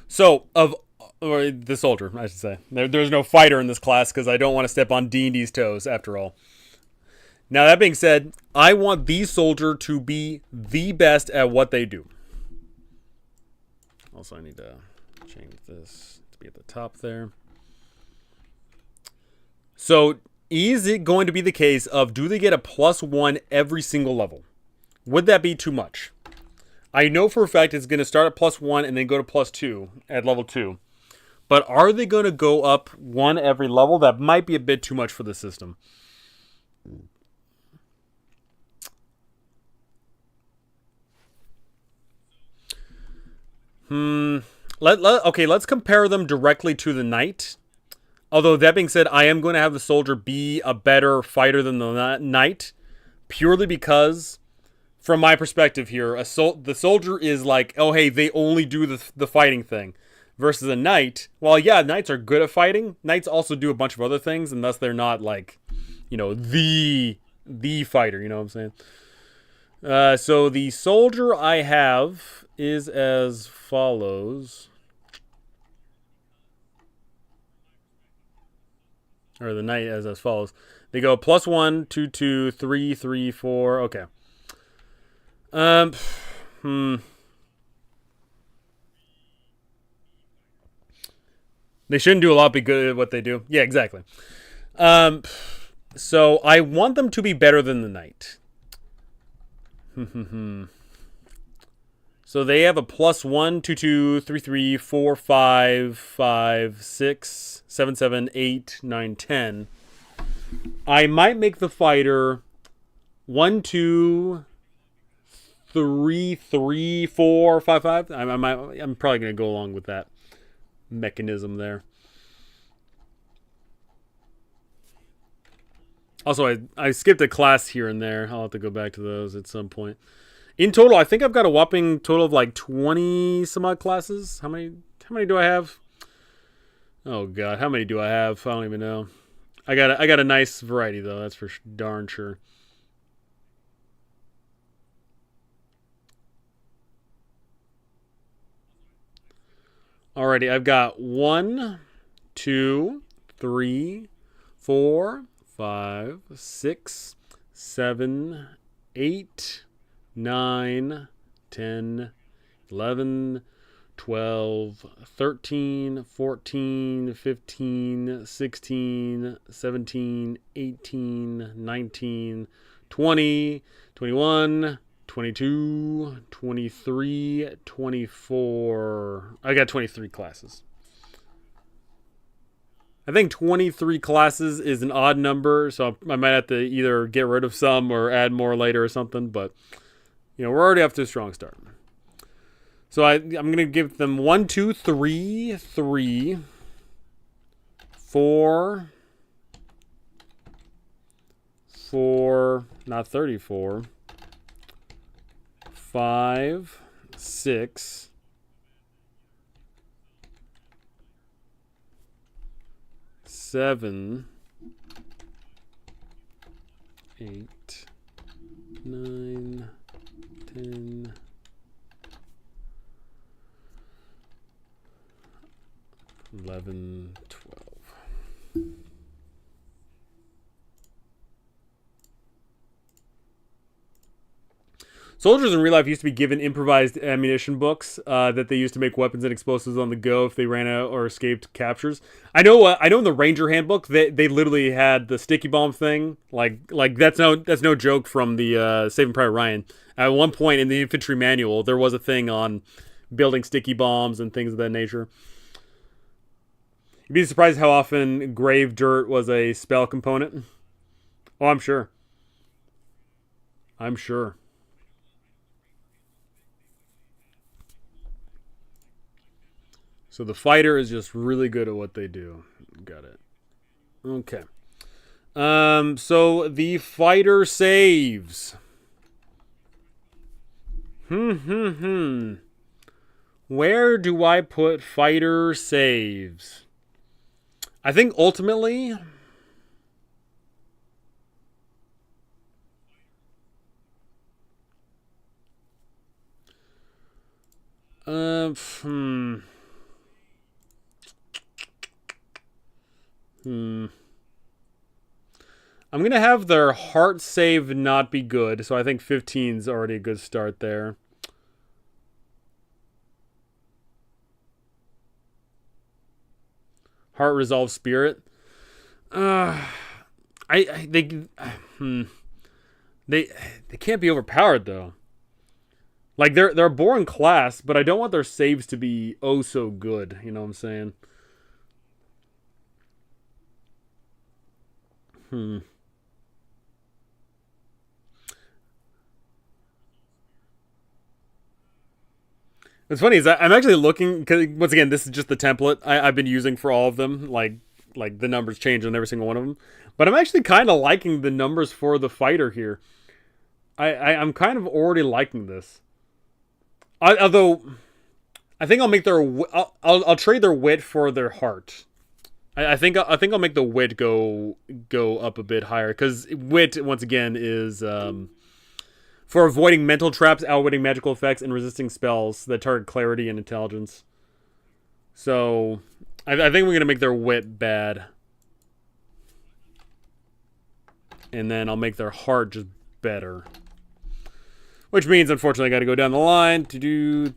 So or the soldier, I should say. There's no fighter in this class because I don't want to step on D&D's toes, after all. Now, that being said, I want the soldier to be the best at what they do. Also, I need to change this to be at the top there. So, is it going to be the case of, do they get a +1 every single level? Would that be too much? I know for a fact it's going to start at +1 and then go to +2 at level 2. But are they going to go up 1 every level? That might be a bit too much for the system. Okay, let's compare them directly to the knight. Although, that being said, I am going to have the soldier be a better fighter than the knight, purely because, from my perspective here, the soldier is like, oh hey, they only do the fighting thing. Versus a knight, well, yeah, knights are good at fighting. Knights also do a bunch of other things, and thus they're not like, the fighter. You know what I'm saying? So the soldier I have is as follows. Or the knight is as follows. They go +1, 2, 2, 3, 3, 4. Okay. They shouldn't do a lot, be good at what they do. Yeah, exactly. So I want them to be better than the knight. So they have a +1, 2, 2, 3, 3, 4, 5, 5, 6, 7, 7, 8, 9, 10. I might make the fighter 1, 2, 3, 3, 4, 5, 5. I'm probably going to go along with that mechanism there. Also, I skipped a class here and there. I'll have to go back to those at some point. In total, I think I've got a whopping total of like 20 some odd classes. How many do I have? Oh god, how many do I have? I don't even know. I got a nice variety though, that's for darn sure. Alrighty, I've got 1, 2, 3, 4, 5, 6, 7, 8, 9, 10, 11, 12, 13, 14, 15, 16, 17, 18, 19, 20, 21, 22, 23, 24. I got 23 classes. I think 23 classes is an odd number, so I might have to either get rid of some or add more later or something, but you know, we're already off to a strong start. So I'm going to give them 1, 2, 3, 3, 4, 4, not 34, 5, 6, 7, 8, 9, 10, 11, 12. Soldiers in real life used to be given improvised ammunition books that they used to make weapons and explosives on the go if they ran out or escaped captures. I know in the Ranger handbook they literally had the sticky bomb thing. Like that's no joke from the Saving Private Ryan. At one point in the infantry manual, there was a thing on building sticky bombs and things of that nature. You'd be surprised how often grave dirt was a spell component. Oh, I'm sure. I'm sure. So the fighter is just really good at what they do. Got it. Okay. So the fighter saves. Where do I put fighter saves? I think ultimately I'm going to have their heart save not be good, so I think 15 is already a good start there. Heart resolve spirit. They can't be overpowered though. Like they're a boring class, but I don't want their saves to be oh so good. You know what I'm saying? What's funny is I'm actually looking because once again this is just the template I've been using for all of them. Like the numbers change on every single one of them, but I'm actually kind of liking the numbers for the fighter here. I'm kind of already liking this. Although I think I'll make their I'll trade their wit for their heart. I think I'll make the wit go up a bit higher because wit once again is for avoiding mental traps, outwitting magical effects, and resisting spells that target clarity and intelligence. So I think we're gonna make their wit bad, and then I'll make their heart just better. Which means, unfortunately, I got to go down the line to do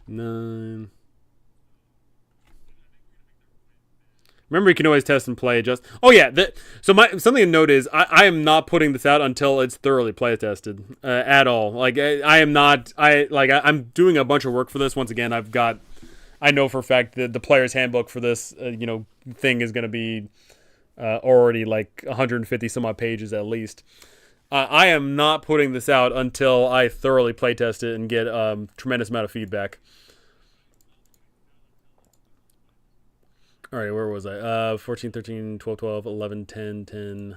9. Remember, you can always test and play adjust. Oh yeah, so something to note is I am not putting this out until it's thoroughly play tested at all. Like I am not. I'm doing a bunch of work for this. Once again, I know for a fact that the player's handbook for this thing is going to be already like 150 some odd pages at least. I am not putting this out until I thoroughly playtest it and get a tremendous amount of feedback. All right, where was I? 14, 13, 12, 12, 11, 10, 10.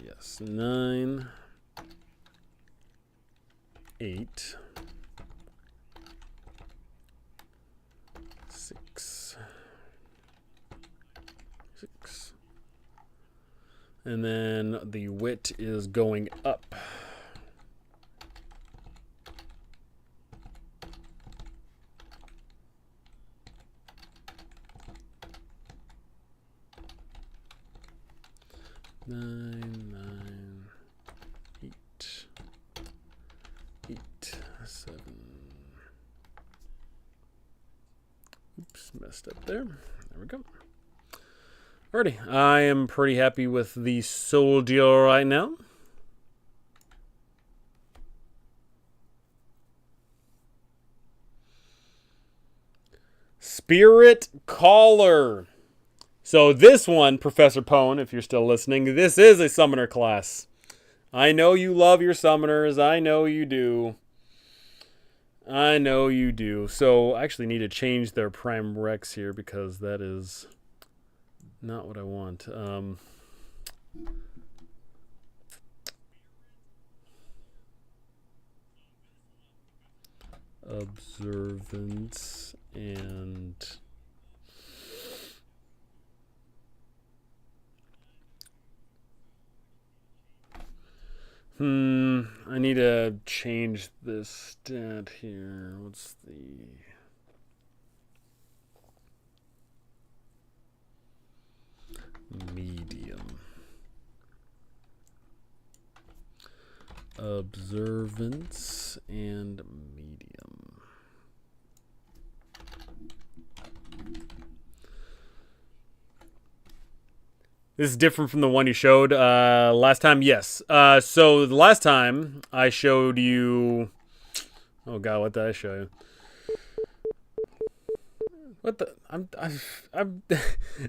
Yes, 9, 8, 6, and then the wit is going up. messed up there. There we go. Alrighty, I am pretty happy with the soldier right now. Spirit Caller. So this one, Professor Pone, if you're still listening, this is a summoner class. I know you love your summoners. I know you do. I know you do. So I actually need to change their Prime Rex here because that is not what I want. Observance and I need to change this stat here. What's the medium? Observance and medium. This is different from the one you showed last time. Yes. So the last time I showed you. Oh God, what did I show you? What the? I'm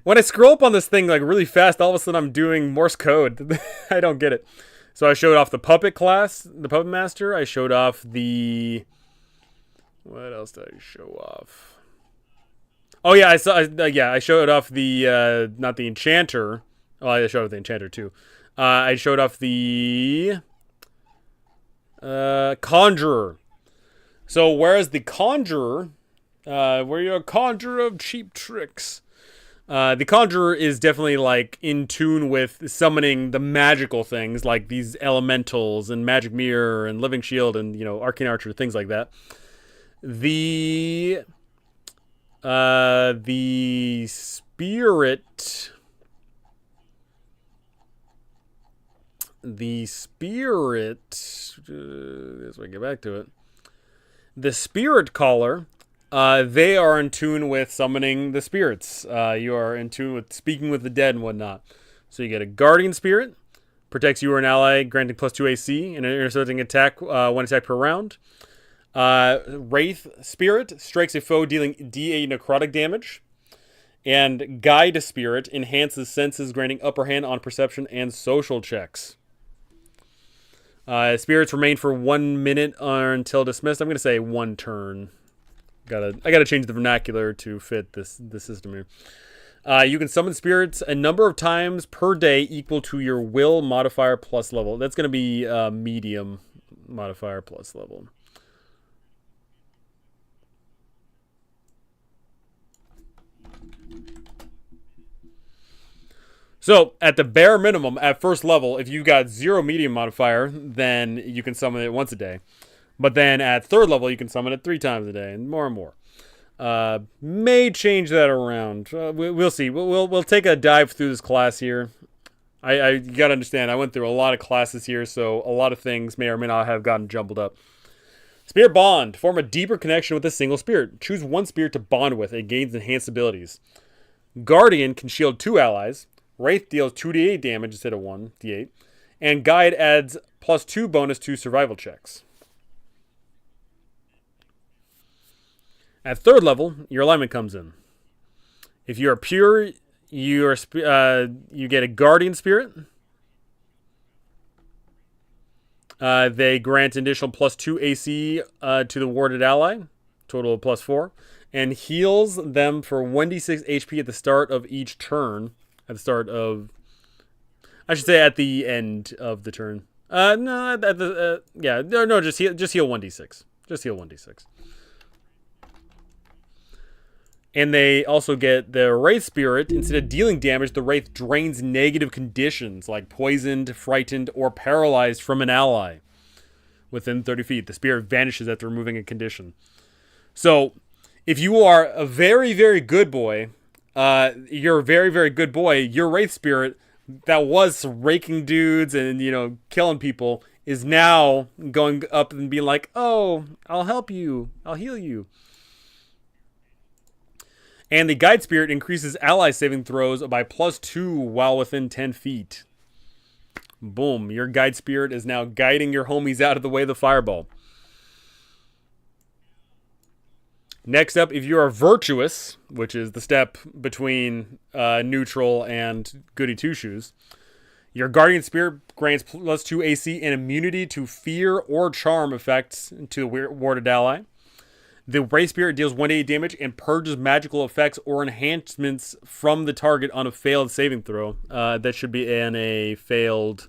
when I scroll up on this thing like really fast, all of a sudden I'm doing Morse code. I don't get it. So I showed off the puppet class, the puppet master. I showed off the. What else did I show off? Oh yeah, I saw. I showed off the not the enchanter. Oh, I showed off the enchanter too. I showed off the conjurer. So whereas the conjurer, where you're a conjurer of cheap tricks, the conjurer is definitely like in tune with summoning the magical things like these elementals and magic mirror and living shield and arcane archer, things like that. The spirit. As we get back to it, the spirit caller, they are in tune with summoning the spirits. You are in tune with speaking with the dead and whatnot. So you get a guardian spirit, protects you or an ally, granting +2 AC and an intercepting attack, one attack per round. Wraith spirit strikes a foe dealing D8 necrotic damage. And guide spirit enhances senses, granting upper hand on perception and social checks. Spirits remain for 1 minute or until dismissed. I'm going to say 1 turn. I gotta change the vernacular to fit this system here. You can summon spirits a number of times per day equal to your will modifier plus level. That's going to be medium modifier plus level. So, at the bare minimum, at first level, if you got 0 medium modifier, then you can summon it once a day. But then at 3rd level, you can summon it 3 times a day, and more and more. May change that around. We'll see. We'll take a dive through this class here. You gotta understand, I went through a lot of classes here, so a lot of things may or may not have gotten jumbled up. Spirit Bond. Form a deeper connection with a single spirit. Choose 1 spirit to bond with. It gains enhanced abilities. Guardian can shield 2 allies. Wraith deals 2d8 damage instead of 1d8. And Guide adds +2 bonus to survival checks. At 3rd level, your alignment comes in. If you are pure, you get a Guardian Spirit. They grant an additional +2 AC to the warded ally, total of +4, and heals them for 1d6 HP at the start of each turn. At the start of, I should say, at the end of the turn. No, at the just heal 1d6. Just heal 1d6. And they also get the Wraith Spirit. Instead of dealing damage, the Wraith drains negative conditions like poisoned, frightened, or paralyzed from an ally within 30 feet. The Spirit vanishes after removing a condition. So, if you are a very, very good boy, you're a very, very good boy, your Wraith Spirit that was raking dudes and, killing people is now going up and being like, oh, I'll help you. I'll heal you. And the Guide Spirit increases ally saving throws by +2 while within 10 feet. Boom. Your Guide Spirit is now guiding your homies out of the way of the fireball. Next up, if you are virtuous, which is the step between neutral and goody two-shoes, your Guardian Spirit grants +2 AC and immunity to fear or charm effects to the warded ally. The Wraith Spirit deals 1d8 damage and purges magical effects or enhancements from the target on a failed saving throw. That should be in a failed...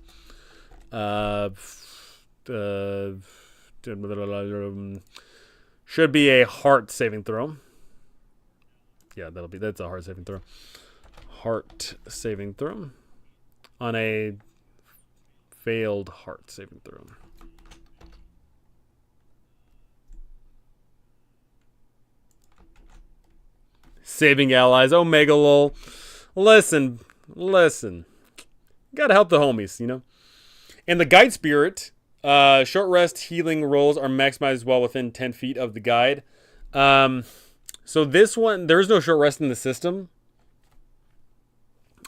should be a heart saving throw. Yeah, that's a heart saving throw. Heart saving throw. On a failed heart saving throw. Saving allies. Omega lol. Listen. Gotta help the homies, you know? And the Guide Spirit, short rest healing rolls are maximized while within 10 feet of the guide. So this one, there is no short rest in the system.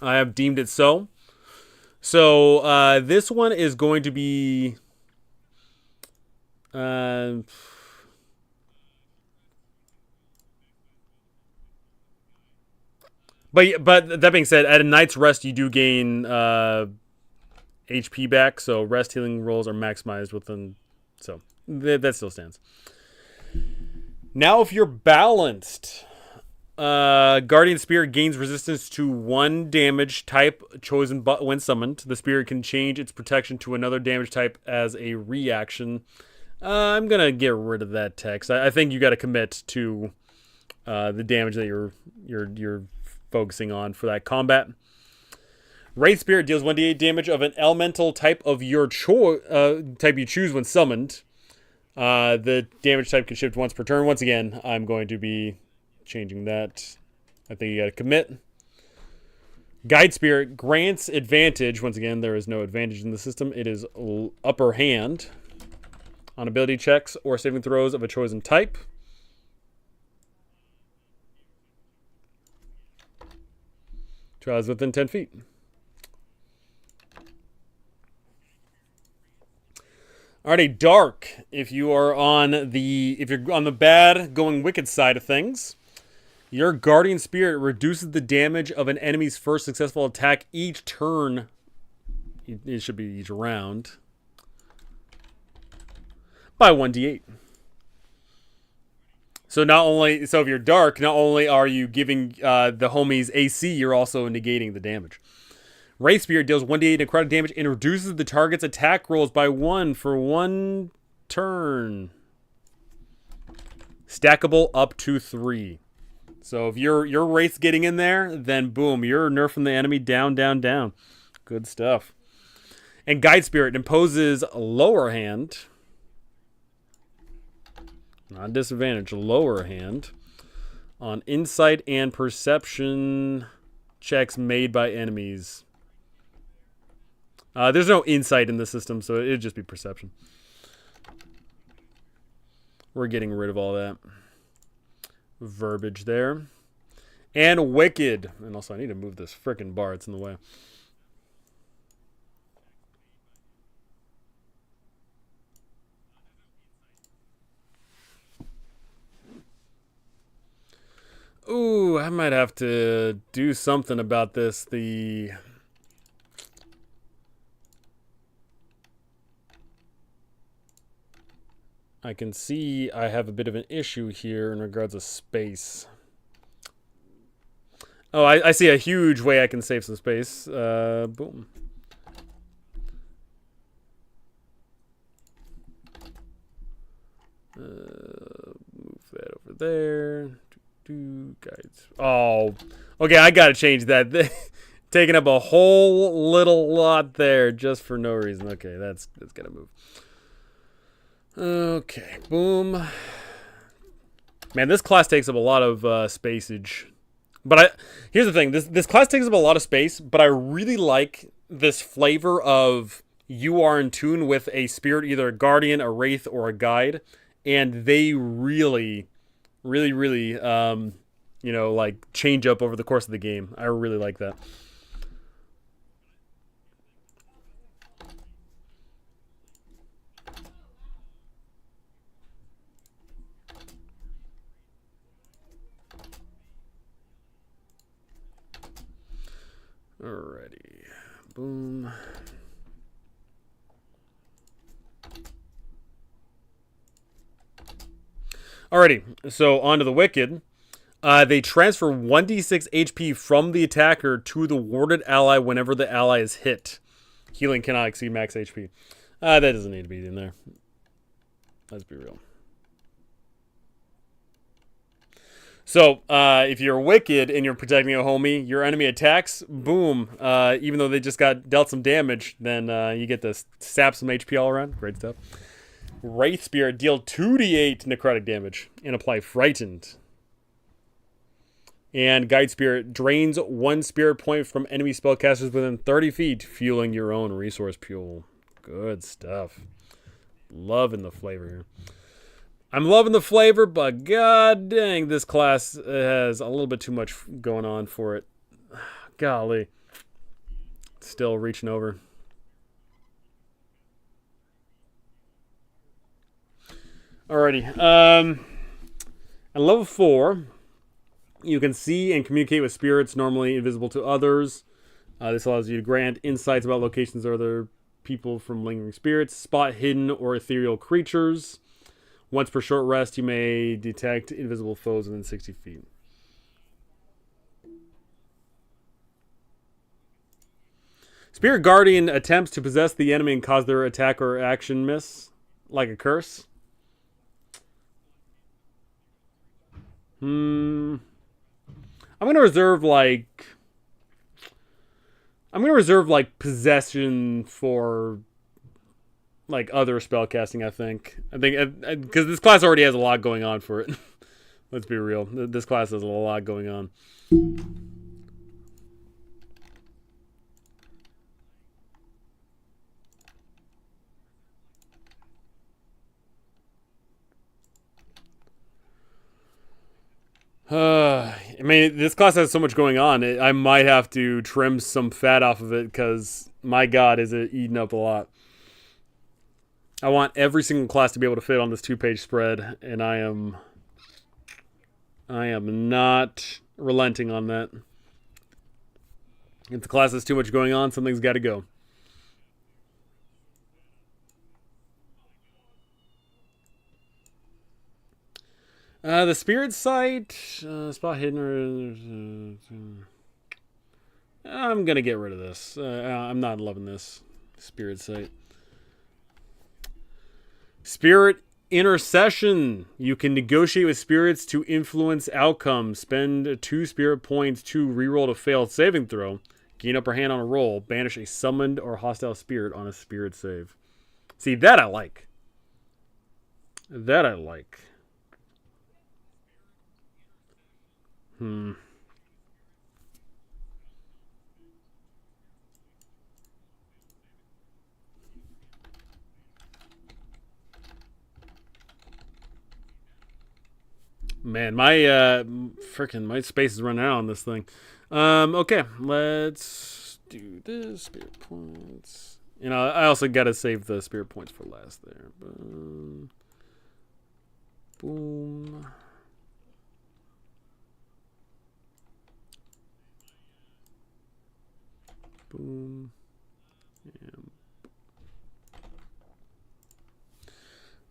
I have deemed it so. So this one is going to be... But that being said, at a night's rest, you do gain HP back. So rest healing rolls are maximized within. So that still stands. Now, if you're balanced, Guardian Spirit gains resistance to 1 damage type chosen when summoned. The Spirit can change its protection to another damage type as a reaction. I'm gonna get rid of that text. I think you got to commit to the damage that you're focusing on for that combat. Wraith Spirit deals 1d8 damage of an elemental type of your type you choose when summoned. The damage type can shift once per turn. Once again, I'm going to be changing that. I think you got to commit. Guide Spirit grants advantage. Once again, there is no advantage in the system. It is upper hand on ability checks or saving throws of a chosen type. Trials within 10 feet. Alrighty, Dark. If you're on the bad, going wicked side of things, your Guardian Spirit reduces the damage of an enemy's first successful attack each turn. It should be each round. By 1d8. So if you're Dark, not only are you giving the homies AC, you're also negating the damage. Wraith Spirit deals 1d8 necrotic damage and reduces the target's attack rolls by 1 for 1 turn. Stackable up to 3. So if your Wraith's getting in there, then boom, you're nerfing the enemy down, down, down. Good stuff. And Guide Spirit imposes lower hand. Not disadvantage, lower hand. On insight and perception checks made by enemies. There's no insight in the system, so it'd just be perception. We're getting rid of all that verbiage there. And Wicked. And also, I need to move this frickin' bar. It's in the way. Ooh, I might have to do something about this. I can see I have a bit of an issue here in regards to space. Oh, I see a huge way I can save some space. Boom. Move that over there. Guides. Oh, okay, I gotta change that. Taking up a whole little lot there just for no reason. Okay, that's gotta move. Okay, boom. Man, this class takes up a lot of spaceage. But here's the thing. This class takes up a lot of space, but I really like this flavor of you are in tune with a spirit, either a guardian, a wraith, or a guide. And they really like change up over the course of the game. I really like that. Alrighty. Boom. Alrighty. So on to the Wicked. They transfer 1d6 HP from the attacker to the warded ally whenever the ally is hit. Healing cannot exceed max HP. That doesn't need to be in there. Let's be real. So, if you're Wicked and you're protecting a homie, your enemy attacks, boom. Even though they just got dealt some damage, then you get to sap some HP all around. Great stuff. Wraith Spirit, deal 2d8 necrotic damage and apply Frightened. And Guide Spirit drains 1 spirit point from enemy spellcasters within 30 feet, fueling your own resource pool. Good stuff. Loving the flavor here. I'm loving the flavor, but god dang, this class has a little bit too much going on for it. Golly. Still reaching over. Alrighty. At level 4, you can see and communicate with spirits normally invisible to others. This allows you to grant insights about locations or other people from lingering spirits, spot hidden or ethereal creatures. Once per short rest, you may detect invisible foes within 60 feet. Spirit Guardian attempts to possess the enemy and cause their attack or action miss, like a curse. I'm gonna reserve like possession for like other spellcasting. I think because this class already has a lot going on for it. Let's be real. This class has a lot going on. I mean, this class has so much going on. I might have to trim some fat off of it because, my God, is it eating up a lot. I want every single class to be able to fit on this 2-page spread, and I am not relenting on that. If the class has too much going on, something's got to go. The Spirit Sight, spot hidden. I'm gonna get rid of this. I'm not loving this Spirit Sight. Spirit Intercession. You can negotiate with spirits to influence outcomes. Spend 2 spirit points to reroll a failed saving throw. Gain upper hand on a roll. Banish a summoned or hostile spirit on a spirit save. See, that I like. That I like. Man, my space is running out on this thing. Okay, let's do this. Spirit points. I also gotta save the spirit points for last there. Boom. Boom. Boom. And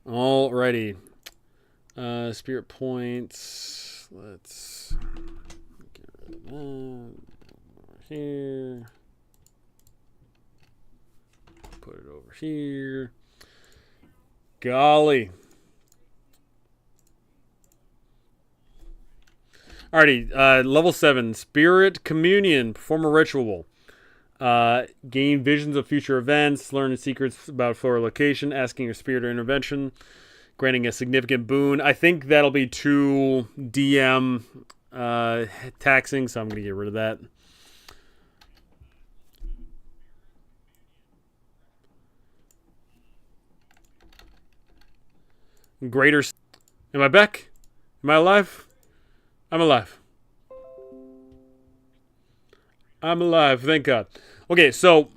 alrighty. Spirit points. Let's get rid of that. Over here. Put it over here. Golly. Alrighty. Level 7. Spirit Communion. Perform a ritual. Gain visions of future events. Learn secrets about floor location. Asking your spirit or intervention. Granting a significant boon. I think that'll be too DM taxing, so I'm going to get rid of that. Greater. Am I back? Am I alive? I'm alive. I'm alive, thank God. Okay, so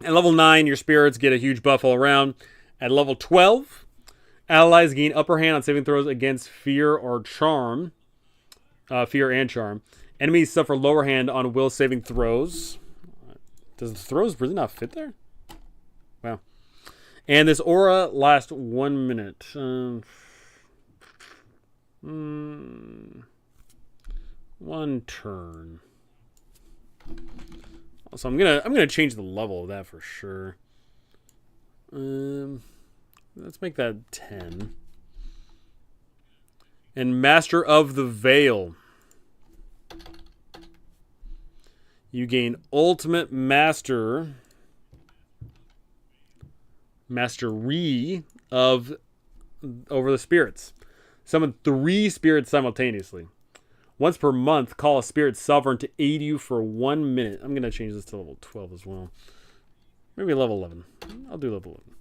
at level 9, your spirits get a huge buff all around. At level 12, allies gain upper hand on saving throws against fear or charm. Fear and charm. Enemies suffer lower hand on will saving throws. Does the throws really not fit there? Wow. And this aura lasts 1 minute. One turn. So I'm gonna change the level of that for sure. Let's make that 10. And Master of the Veil. You gain ultimate mastery of over the spirits. Summon 3 spirits simultaneously. Once per month, call a spirit sovereign to aid you for 1 minute. I'm going to change this to level 12 as well. Maybe level 11. I'll do level 11.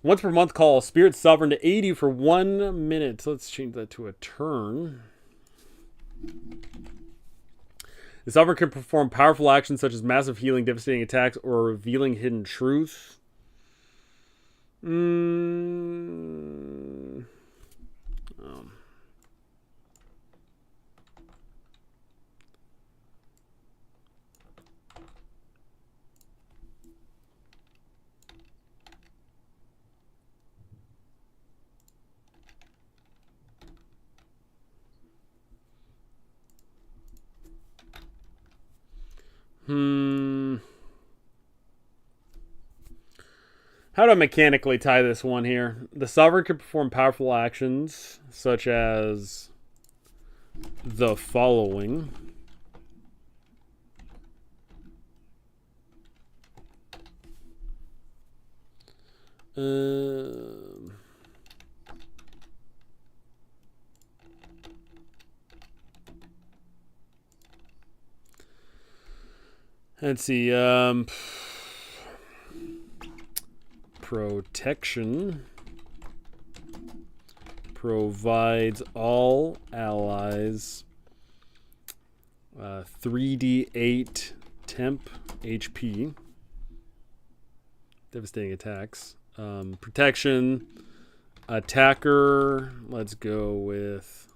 Once per month, call a spirit sovereign to aid you for 1 minute. So let's change that to a turn. The sovereign can perform powerful actions such as massive healing, devastating attacks, or revealing hidden truths. How do I mechanically tie this one here? The sovereign can perform powerful actions such as the following. Let's see. Protection provides all allies 3d8 temp HP. Devastating attacks. Protection. Attacker. Let's go with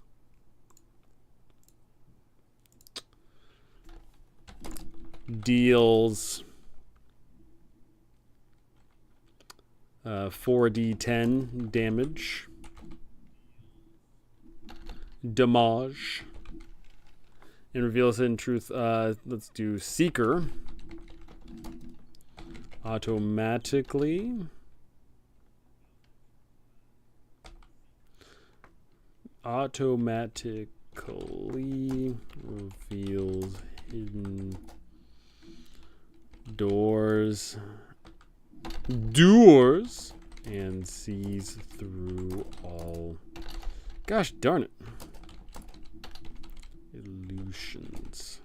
deals 4d10 damage. Damage. And reveals hidden truth. Let's do Seeker. Automatically reveals hidden doors and sees through all. Gosh darn it. Illusions.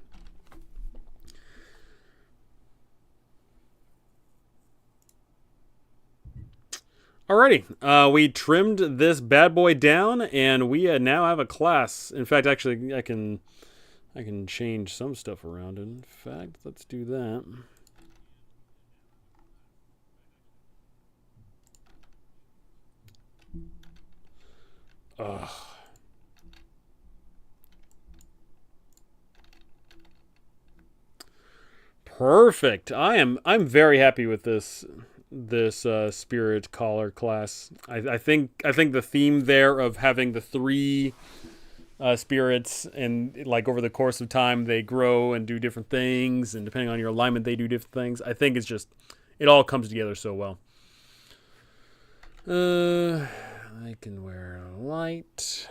Alrighty, we trimmed this bad boy down, and we now have a class. In fact, actually, I can change some stuff around. In fact, let's do that. Ugh. Perfect. I'm very happy with this spirit caller class. I think the theme there of having the 3 spirits, and like over the course of time they grow and do different things, and depending on your alignment they do different things. I think it's just, it all comes together so well. I can wear light.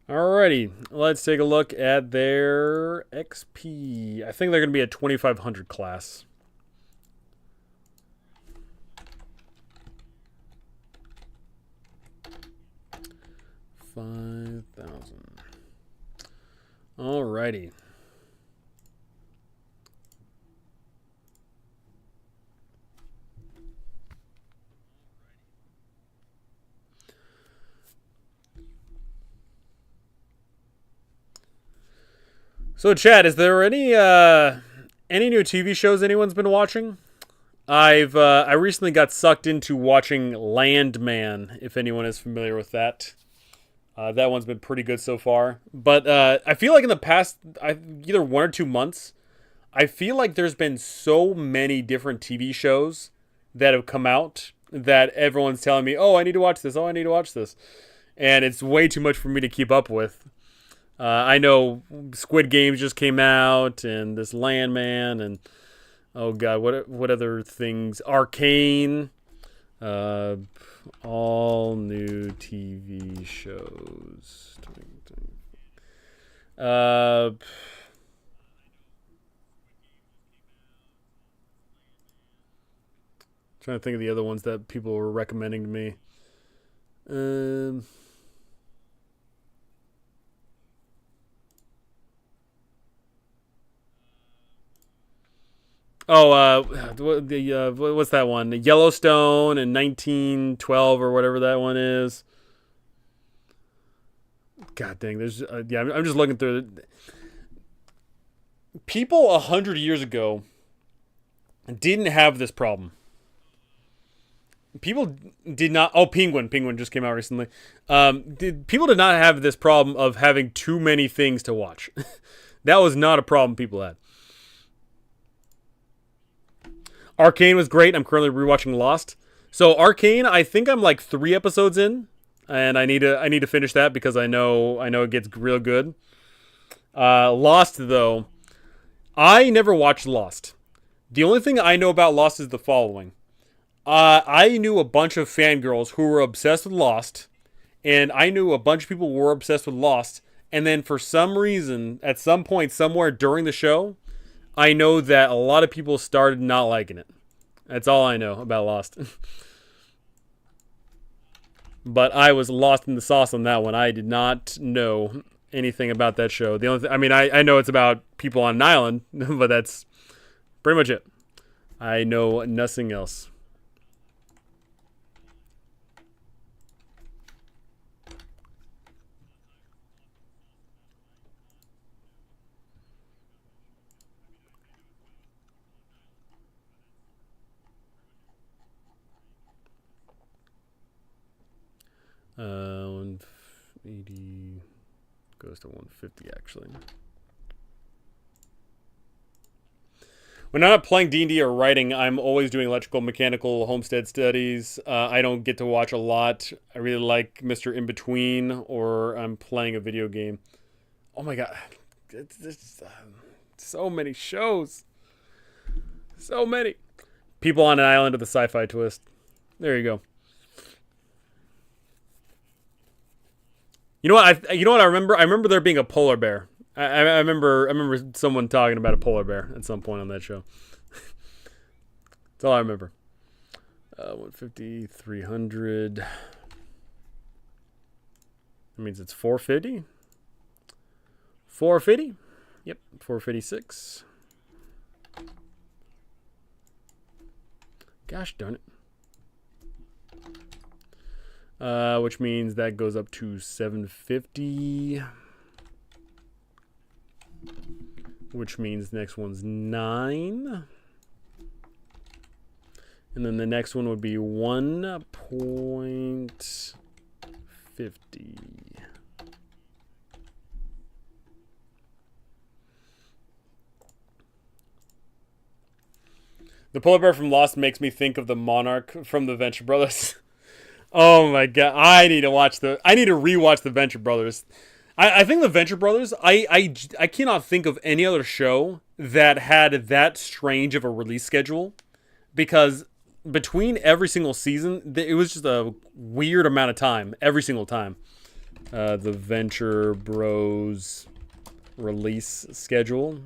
Alrighty, let's take a look at their XP. I think they're going to be a 2500 class. $5,000. Alrighty. So, Chad, is there any new TV shows anyone's been watching? I recently got sucked into watching Landman. If anyone is familiar with that, that one's been pretty good so far. But I feel like in the past, either 1 or 2 months, I feel like there's been so many different TV shows that have come out that everyone's telling me, "Oh, I need to watch this. Oh, I need to watch this," and it's way too much for me to keep up with. I know Squid Games just came out, and this Landman, and oh god, what other things? Arcane, uh, all new TV shows. Uh, Trying to think of the other ones that people were recommending to me. Um. Oh, what's that one? Yellowstone in 1912 or whatever that one is. God dang, there's yeah. I'm just looking through it. People 100 years ago didn't have this problem. People did not. Oh, Penguin just came out recently. People did not have this problem of having too many things to watch. That was not a problem people had. Arcane was great. I'm currently rewatching Lost. So Arcane, I think I'm like 3 episodes in, and I need to finish that because I know it gets real good. Lost though, I never watched Lost. The only thing I know about Lost is the following. I knew a bunch of fangirls who were obsessed with Lost, and I knew a bunch of people who were obsessed with Lost, and then for some reason, at some point somewhere during the show, I know that a lot of people started not liking it. That's all I know about Lost. But I was lost in the sauce on that one. I did not know anything about that show. The only I mean, I know it's about people on an island, but that's pretty much it. I know nothing else. 180 goes to 150 actually. When I'm not playing D&D or writing, I'm always doing electrical, mechanical, homestead studies. I don't get to watch a lot. I really like Mr. In Between, or I'm playing a video game. Oh my god, it's so many shows, so many. People on an Island with a sci-fi twist. There you go. You know what? You know what I remember? I remember there being a polar bear. I remember someone talking about a polar bear at some point on that show. That's all I remember. 150, 300. That means it's 450. 450. Yep, 456. Gosh darn it. Which means that goes up to 750. Which means the next one's 9. And then the next one would be 1.50. The polar bear from Lost makes me think of the monarch from the Venture Brothers. Oh my god, I need to rewatch the Venture Brothers. I think the Venture Brothers, I cannot think of any other show that had that strange of a release schedule, because between every single season, it was just a weird amount of time every single time. The Venture Bros release schedule.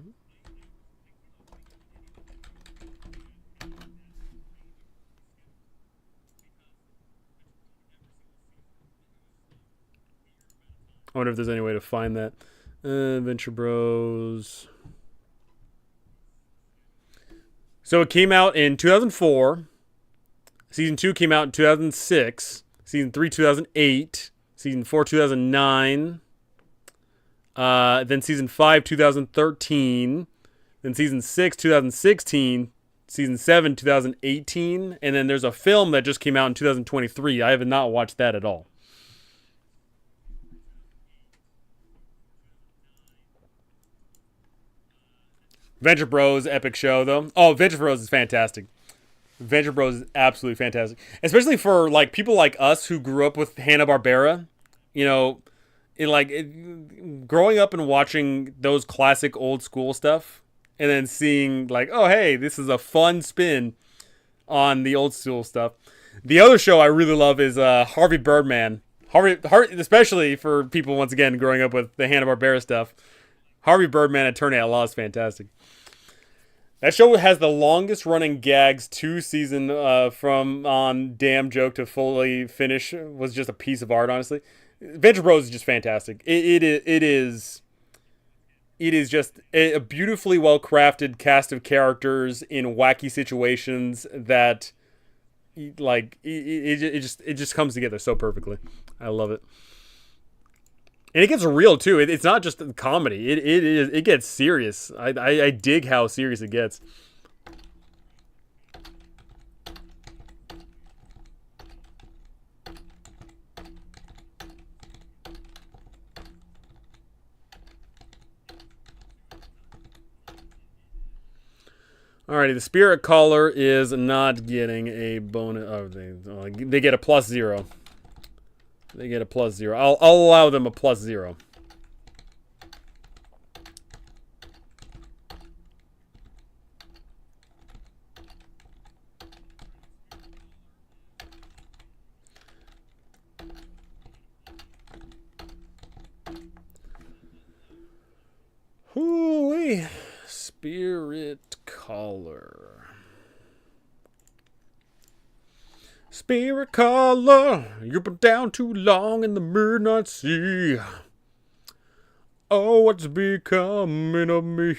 I wonder if there's any way to find that. Venture Bros. So it came out in 2004. Season 2 came out in 2006. Season 3, 2008. Season 4, 2009. Then season 5, 2013. Then season 6, 2016. Season 7, 2018. And then there's a film that just came out in 2023. I have not watched that at all. Venture Bros, epic show, though. Oh, Venture Bros is fantastic. Venture Bros is absolutely fantastic. Especially for, like, people like us who grew up with Hanna-Barbera. You know, growing up and watching those classic old school stuff, and then seeing like, oh hey, this is a fun spin on the old school stuff. The other show I really love is Harvey Birdman. Harvey, especially for people once again growing up with the Hanna-Barbera stuff. Harvey Birdman, Attorney at Law is fantastic. That show has the longest running gags 2 season from on damn joke to fully finish was just a piece of art, honestly. Venture Bros is just fantastic. It is just a beautifully well crafted cast of characters in wacky situations that like it just comes together so perfectly. I love it. And it gets real too. It's not just comedy. It gets serious. I dig how serious it gets. Alrighty, the Spirit Caller is not getting a bonus. Oh, they get a +0. They get a +0. I'll allow them a +0. Hooey. Spirit Caller. Spirit Caller, you've been down too long in the midnight sea. Oh, what's becoming of me?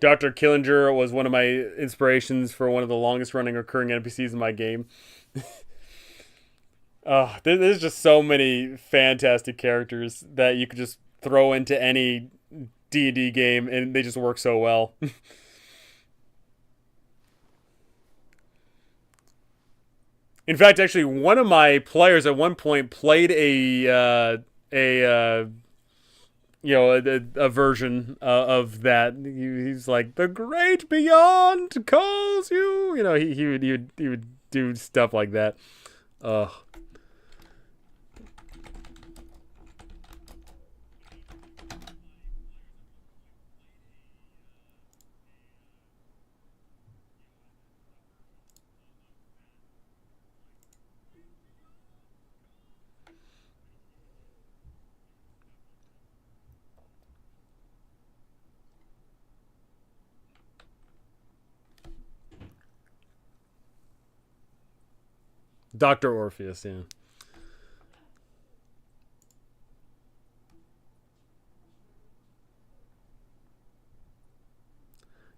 Dr. Killinger was one of my inspirations for one of the longest running recurring NPCs in my game. There's just so many fantastic characters that you could just throw into any D&D game and they just work so well. In fact, actually, one of my players at one point played a version of that. He's like, the great beyond calls you. You know, he would do stuff like that. Dr. Orpheus, yeah.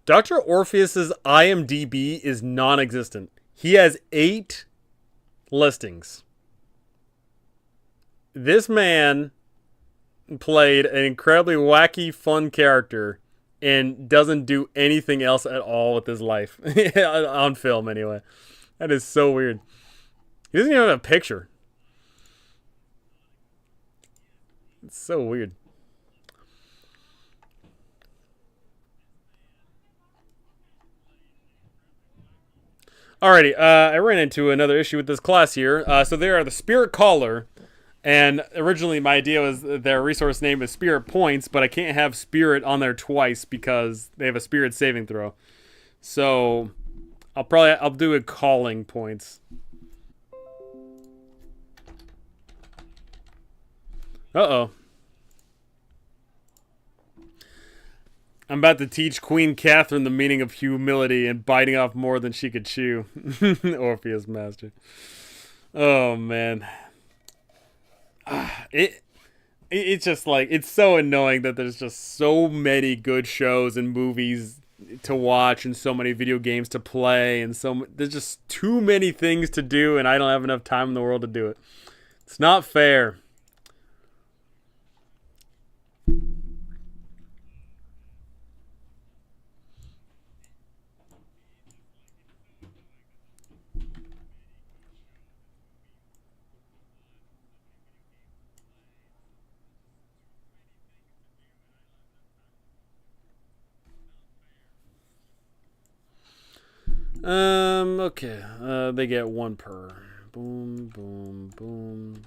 Dr. Orpheus's IMDb is non-existent. He has 8 listings. This man played an incredibly wacky, fun character and doesn't do anything else at all with his life. On film, anyway. That is so weird. He doesn't even have a picture. It's so weird. Alrighty, I ran into another issue with this class here. So they are the Spirit Caller, and originally my idea was their resource name is Spirit Points, but I can't have Spirit on there twice because they have a Spirit saving throw. So I'll do a Calling Points. Uh-oh. I'm about to teach Queen Catherine the meaning of humility and biting off more than she could chew. Orpheus Master. Oh, man. It's just like, it's so annoying that there's just so many good shows and movies to watch and so many video games to play and there's just too many things to do and I don't have enough time in the world to do it. It's not fair. Okay. They get one per. Boom, boom, boom.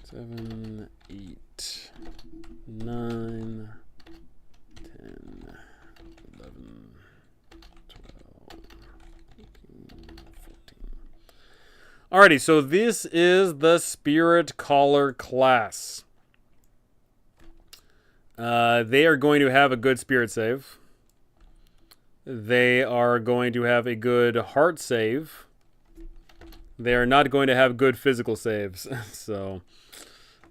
Seven, 8, 9, 10, 11, 12, 13, 14. Alrighty, so this is the Spirit Caller class. They are going to have a good spirit save. They are going to have a good heart save. They are not going to have good physical saves. So,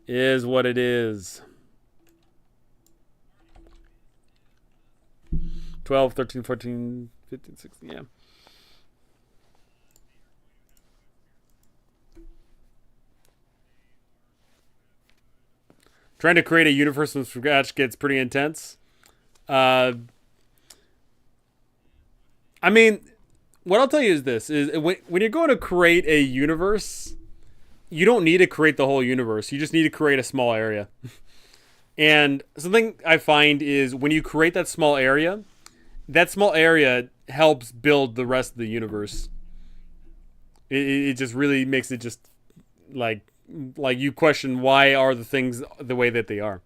is what it is. 12, 13, 14, 15, 16, yeah. Trying to create a universe from scratch gets pretty intense. I mean, what I'll tell you is this: is when you're going to create a universe, you don't need to create the whole universe. You just need to create a small area. And something I find is when you create that small area helps build the rest of the universe. It just really makes it just like you question why are the things the way that they are.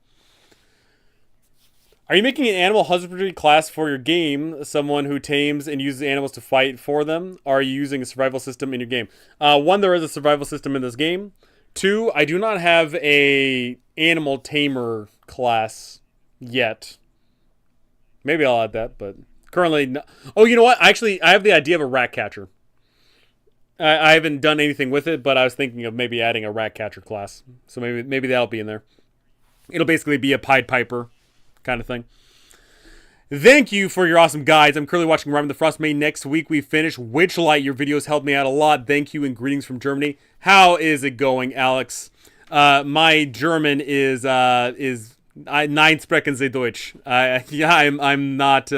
Are you making an animal husbandry class for your game? Someone who tames and uses animals to fight for them? Are you using a survival system in your game? One, there is a survival system in this game. Two, I do not have a animal tamer class yet. Maybe I'll add that, but currently, no. Oh, you know what? Actually, I have the idea of a rat catcher. I haven't done anything with it, but I was thinking of maybe adding a rat catcher class. So maybe that'll be in there. It'll basically be a Pied Piper kind of thing. Thank you for your awesome guides. I'm currently watching Rime of the Frostmaiden. Next week we finish Witchlight. Your videos helped me out a lot. Thank you and greetings from Germany. How is it going, Alex? My German is Nein sprechen Sie Deutsch. Yeah, I'm not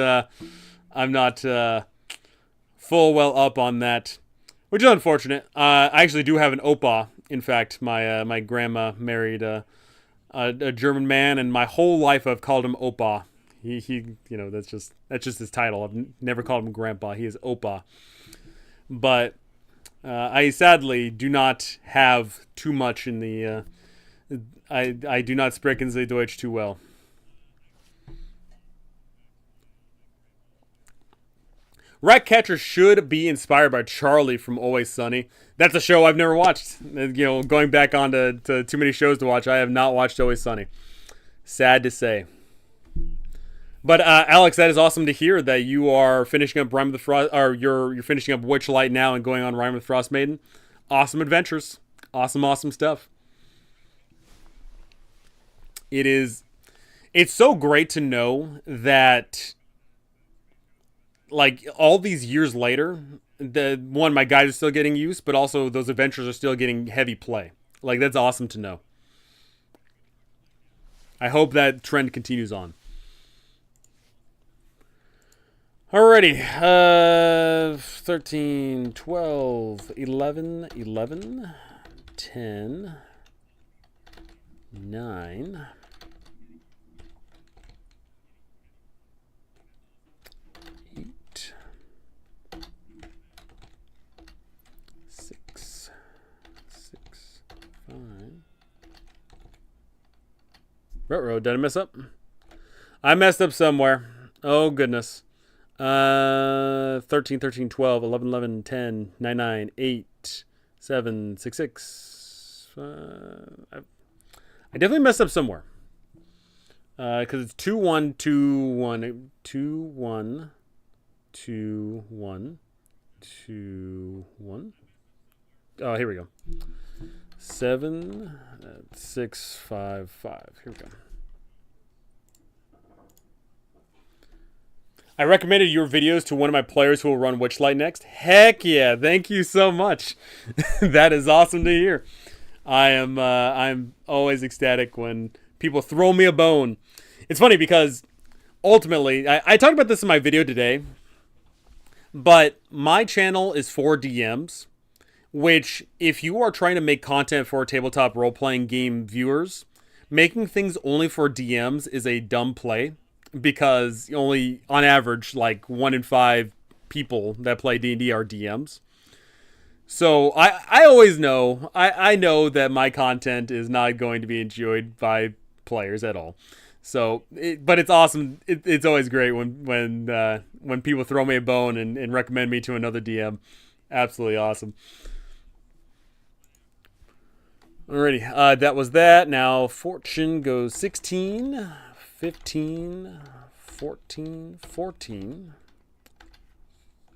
full well up on that, which is unfortunate. I actually do have an Opa. In fact, my grandma married a German man, and my whole life I've called him Opa. He you know, that's just his title. I've never called him Grandpa. He is Opa. But I sadly do not have too much in the. I do not sprechen Sie Deutsch too well. Ratcatcher should be inspired by Charlie from Always Sunny. That's a show I've never watched. You know, going back on to too many shows to watch, I have not watched Always Sunny. Sad to say. But Alex, that is awesome to hear that you are finishing up Rime of the Frost, or you're finishing up Witchlight now and going on Rime of the Frostmaiden. Awesome adventures, awesome stuff. It's so great to know that, like, all these years later, my guys are still getting use, but also those adventures are still getting heavy play. Like, that's awesome to know. I hope that trend continues on. Alrighty, 13, 12, 11, 11, 10, 9, 8, 6, 5. Ruh-roh, did I mess up? I messed up somewhere. Oh, goodness. 13, 13, 12, 11, 11, 10, 9, 9, 8, 7, 6, 6. I definitely messed up somewhere. Because it's 2, 1, 2, 1, 2, 1, 2, 1, 2, 1. Oh, here we go. 7655. Here we go. I recommended your videos to one of my players who will run Witchlight next. Heck yeah! Thank you so much. That is awesome to hear. I'm always ecstatic when people throw me a bone. It's funny because ultimately, I talked about this in my video today, but my channel is for DMs, which if you are trying to make content for tabletop role-playing game viewers, making things only for DMs is a dumb play. Because only, on average, like 1 in 5 people that play D&D are DMs. So I always know, I know that my content is not going to be enjoyed by players at all. So, but it's awesome. It's always great when people throw me a bone and recommend me to another DM. Absolutely awesome. Alrighty, that was that. Now Fortune goes 16. 15, 14, 14,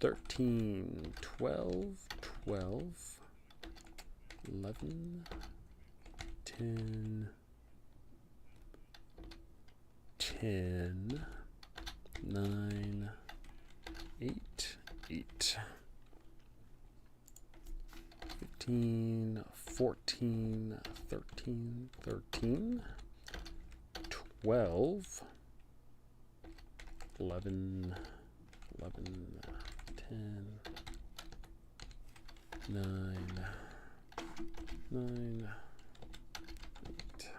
13, 12, 12, 11, 10, 10, 9, 8, 8, 15, 14, 13, 13, 12, 11, 11, 10, 9, 9, 8,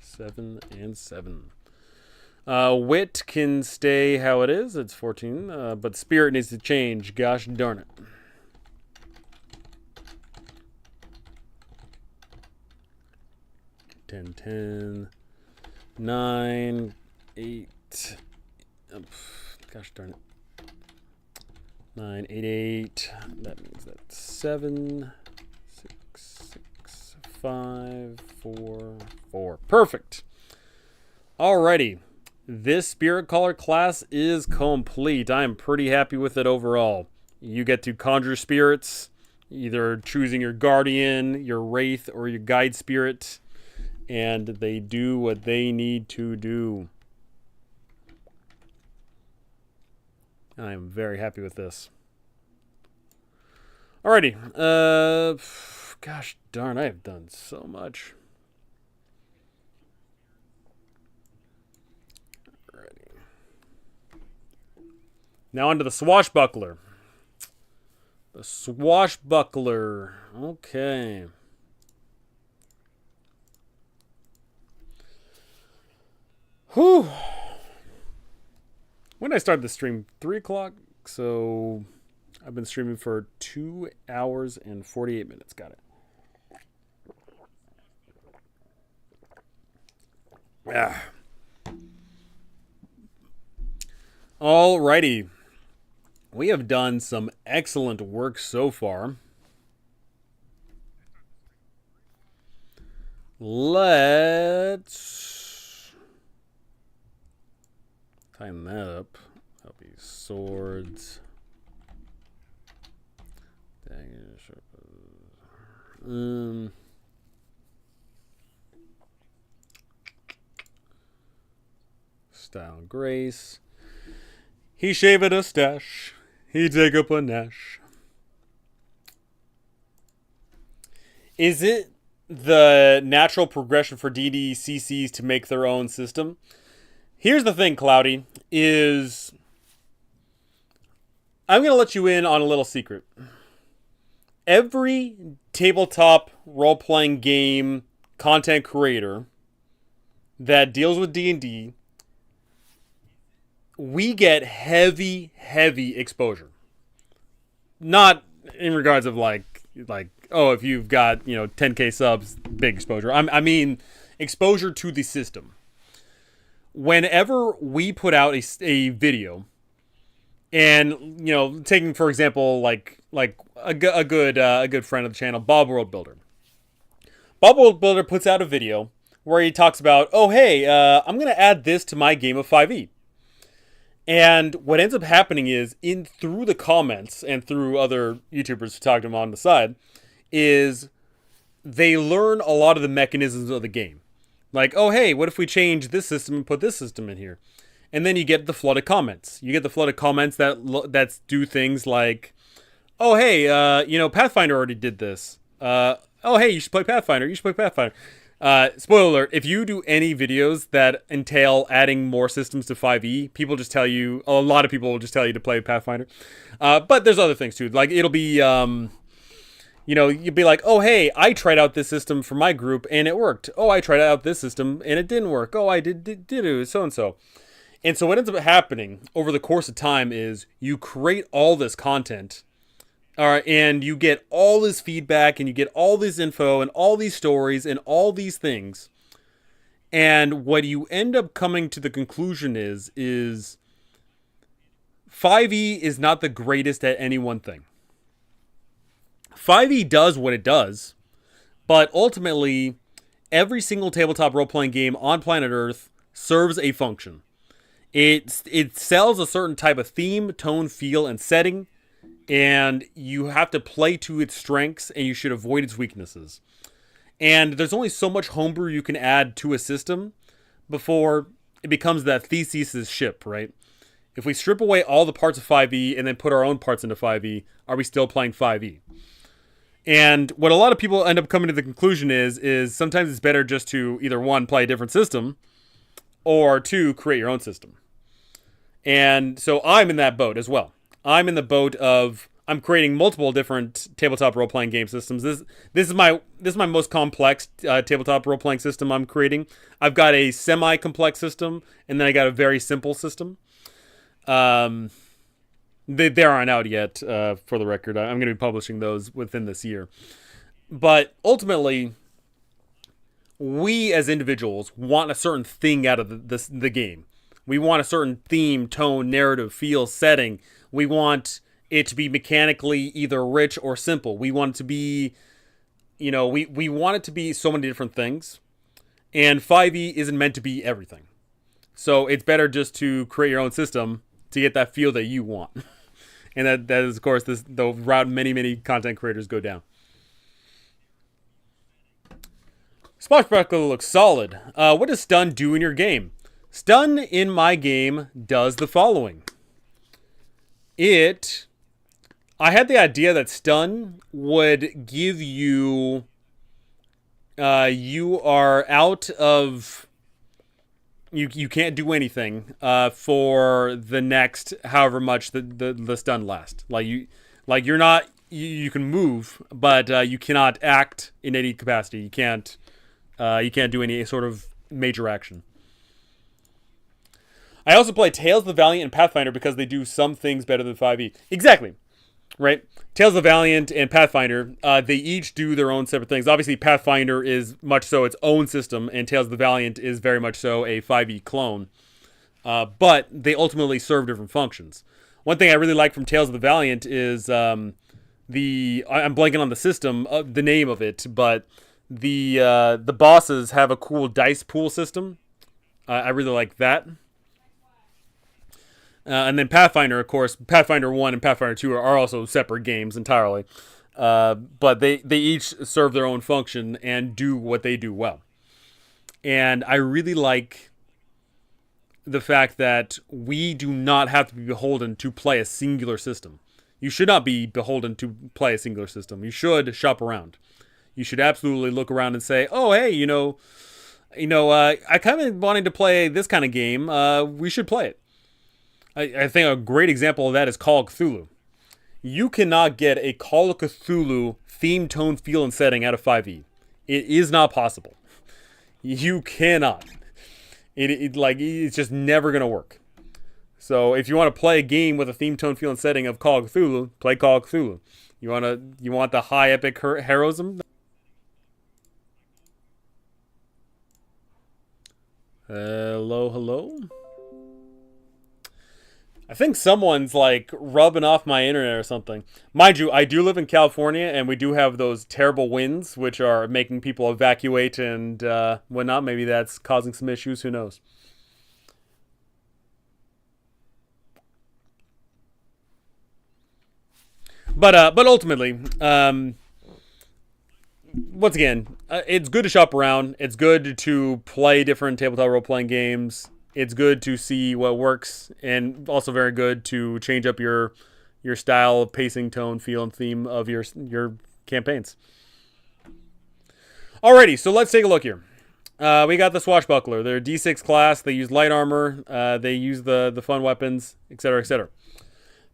7, and 7. Wit can stay how it is. It's 14, but spirit needs to change. Gosh darn it. Ten, 10. 9, 8, gosh darn it. 9, 8, 8. That means that's 7, 6, 6, 5, 4, 4. Perfect. Alrighty. This Spirit Caller class is complete. I am pretty happy with it overall. You get to conjure spirits, either choosing your guardian, your wraith, or your guide spirit. And they do what they need to do. I am very happy with this. Alrighty. Gosh darn, I have done so much. Alrighty. Now onto the Swashbuckler. The Swashbuckler. Okay. Whew. When did I start the stream? 3 o'clock. So I've been streaming for 2 hours and 48 minutes. Got it. Yeah. Alrighty. We have done some excellent work so far. Let's time that up. That'll be swords. Daggers. Style grace. He shaved a stash. He take up a nash. Is it the natural progression for DDCCs to make their own system? Here's the thing, Cloudy, is I'm going to let you in on a little secret. Every tabletop role-playing game content creator that deals with D&D, we get heavy exposure. Not in regards of like oh, if you've got 10K subs, big exposure. I mean exposure to the system. Whenever we put out a video, and taking for example like a good friend of the channel, Bob World Builder. Bob World Builder puts out a video where he talks about, oh hey, I'm gonna add this to my game of 5e. And what ends up happening is, through the comments and through other YouTubers who talk to him on the side, is they learn a lot of the mechanisms of the game. Like, oh, hey, what if we change this system and put this system in here? And then you get the flooded comments. You get the flooded comments that do things like, oh, hey, Pathfinder already did this. Oh, hey, you should play Pathfinder. You should play Pathfinder. Spoiler alert, if you do any videos that entail adding more systems to 5e, a lot of people will just tell you to play Pathfinder. But there's other things too. Like, it'll be, you'd be like, oh, hey, I tried out this system for my group and it worked. Oh, I tried out this system and it didn't work. Oh, I did it, so-and-so. And so what ends up happening over the course of time is you create all this content, and you get all this feedback and you get all this info and all these stories and all these things. And what you end up coming to the conclusion is 5e is not the greatest at any one thing. 5e does what it does, but ultimately, every single tabletop role-playing game on planet Earth serves a function. It sells a certain type of theme, tone, feel, and setting, and you have to play to its strengths, and you should avoid its weaknesses. And there's only so much homebrew you can add to a system before it becomes that Theseus' ship, right? If we strip away all the parts of 5e and then put our own parts into 5e, are we still playing 5e? And what a lot of people end up coming to the conclusion is sometimes it's better just to either, one, play a different system, or two, create your own system. And so I'm in that boat as well. I'm in the boat of I'm creating multiple different tabletop role-playing game systems. This is my most complex tabletop role-playing system I'm creating. I've got a semi-complex system, and then I got a very simple system. They aren't out yet, for the record. I'm going to be publishing those within this year. But ultimately, we as individuals want a certain thing out of the game. We want a certain theme, tone, narrative, feel, setting. We want it to be mechanically either rich or simple. We want it to be, we want it to be so many different things. And 5e isn't meant to be everything. So it's better just to create your own system to get that feel that you want. And that is, of course, the route many, many content creators go down. Swashbuckler looks solid. What does stun do in your game? Stun in my game does the following. I had the idea that stun would give you, you are out of, you can't do anything for the next however much the stun lasts. You're not, you can move, but you cannot act in any capacity. You can't do any sort of major action. I also play Tales of the Valiant and Pathfinder because they do some things better than 5e. Exactly. Right? Tales of the Valiant and Pathfinder, they each do their own separate things. Obviously, Pathfinder is much so its own system, and Tales of the Valiant is very much so a 5e clone. But they ultimately serve different functions. One thing I really like from Tales of the Valiant is I'm blanking on the system, the name of it, but the bosses have a cool dice pool system. I really like that. And then Pathfinder, of course, Pathfinder 1 and Pathfinder 2 are also separate games entirely. But they each serve their own function and do what they do well. And I really like the fact that we do not have to be beholden to play a singular system. You should not be beholden to play a singular system. You should shop around. You should absolutely look around and say, oh, hey, I kind of wanted to play this kind of game. We should play it. I think a great example of that is Call of Cthulhu. You cannot get a Call of Cthulhu theme, tone, feel, and setting out of 5e. It is not possible. You cannot. It's just never going to work. So if you want to play a game with a theme, tone, feel, and setting of Call of Cthulhu, play Call of Cthulhu. You want the high epic heroism? Hello? I think someone's rubbing off my internet or something. Mind you, I do live in California, and we do have those terrible winds, which are making people evacuate and whatnot. Maybe that's causing some issues. Who knows? But ultimately, once again, it's good to shop around. It's good to play different tabletop role-playing games. It's good to see what works, and also very good to change up your style, pacing, tone, feel, and theme of your campaigns. Alrighty, so let's take a look here. We got the Swashbuckler. They're D6 class. They use light armor. They use the fun weapons, etc., etc.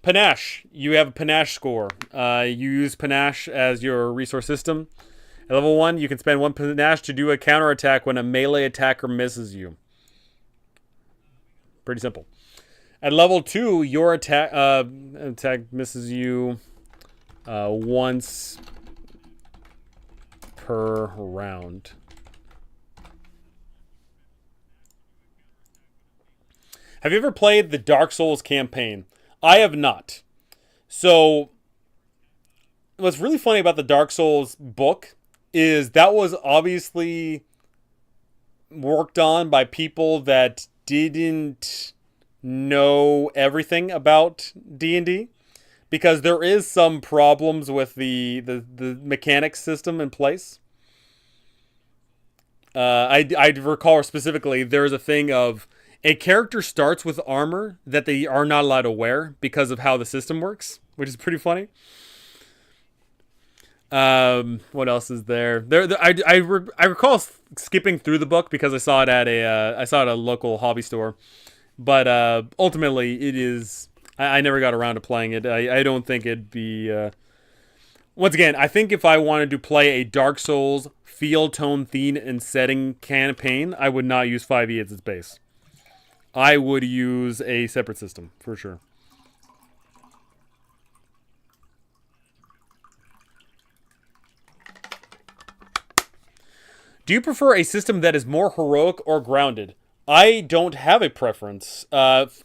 Panache. You have a Panache score. You use Panache as your resource system. At level 1, you can spend 1 Panache to do a counterattack when a melee attacker misses you. Pretty simple. At level 2, your attack misses you once per round. Have you ever played the Dark Souls campaign? I have not. So, what's really funny about the Dark Souls book is that was obviously worked on by people that didn't know everything about D&D, because there is some problems with the mechanics system in place. I recall specifically there's a thing of a character starts with armor that they are not allowed to wear because of how the system works, which is pretty funny. What else is there? I recall skipping through the book because I saw it at a local hobby store, but ultimately it is. I never got around to playing it. I don't think it'd be. Once again, I think if I wanted to play a Dark Souls feel, tone, theme, and setting campaign, I would not use 5e as its base. I would use a separate system for sure. Do you prefer a system that is more heroic or grounded? I don't have a preference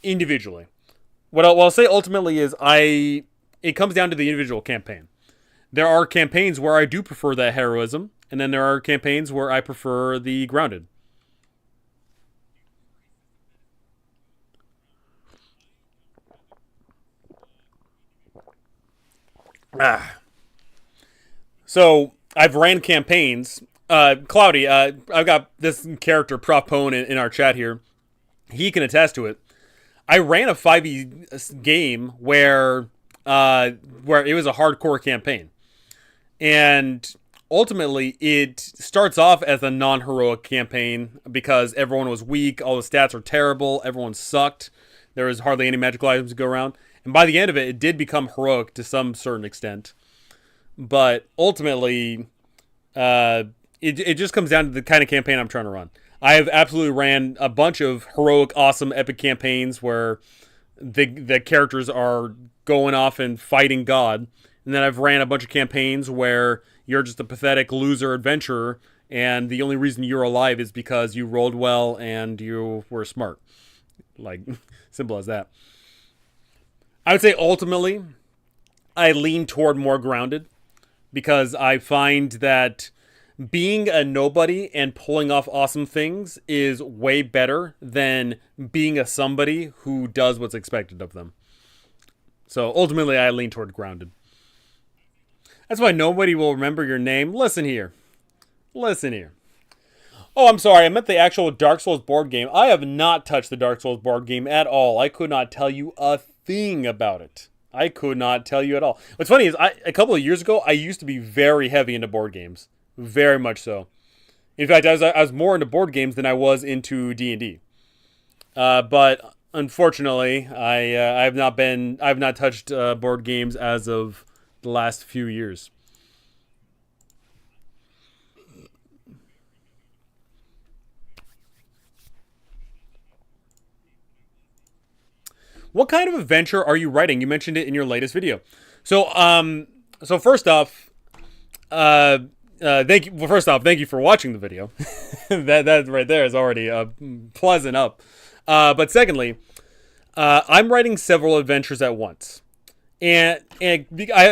individually. What I'll say ultimately is it comes down to the individual campaign. There are campaigns where I do prefer that heroism, and then there are campaigns where I prefer the grounded. So I've ran campaigns. Cloudy, I've got this character, Prof Pone, in our chat here. He can attest to it. I ran a 5e game where it was a hardcore campaign. And ultimately, it starts off as a non-heroic campaign because everyone was weak, all the stats were terrible, everyone sucked, there was hardly any magical items to go around. And by the end of it, it did become heroic to some certain extent. But ultimately, it just comes down to the kind of campaign I'm trying to run. I have absolutely ran a bunch of heroic, awesome, epic campaigns where the characters are going off and fighting God. And then I've ran a bunch of campaigns where you're just a pathetic loser adventurer, and the only reason you're alive is because you rolled well and you were smart. Like, simple as that. I would say ultimately, I lean toward more grounded, because I find that being a nobody and pulling off awesome things is way better than being a somebody who does what's expected of them. So ultimately, I lean toward grounded. That's why nobody will remember your name. Listen here. Listen here. Oh, I'm sorry. I meant the actual Dark Souls board game. I have not touched the Dark Souls board game at all. I could not tell you a thing about it. I could not tell you at all. What's funny is a couple of years ago, I used to be very heavy into board games. Very much so. In fact, I was more into board games than I was into D&D. But unfortunately, I have not touched board games as of the last few years. What kind of adventure are you writing? You mentioned it in your latest video. So first off, thank you. Well, first off, thank you for watching the video. that right there is already pleasant up. But secondly, I'm writing several adventures at once, and I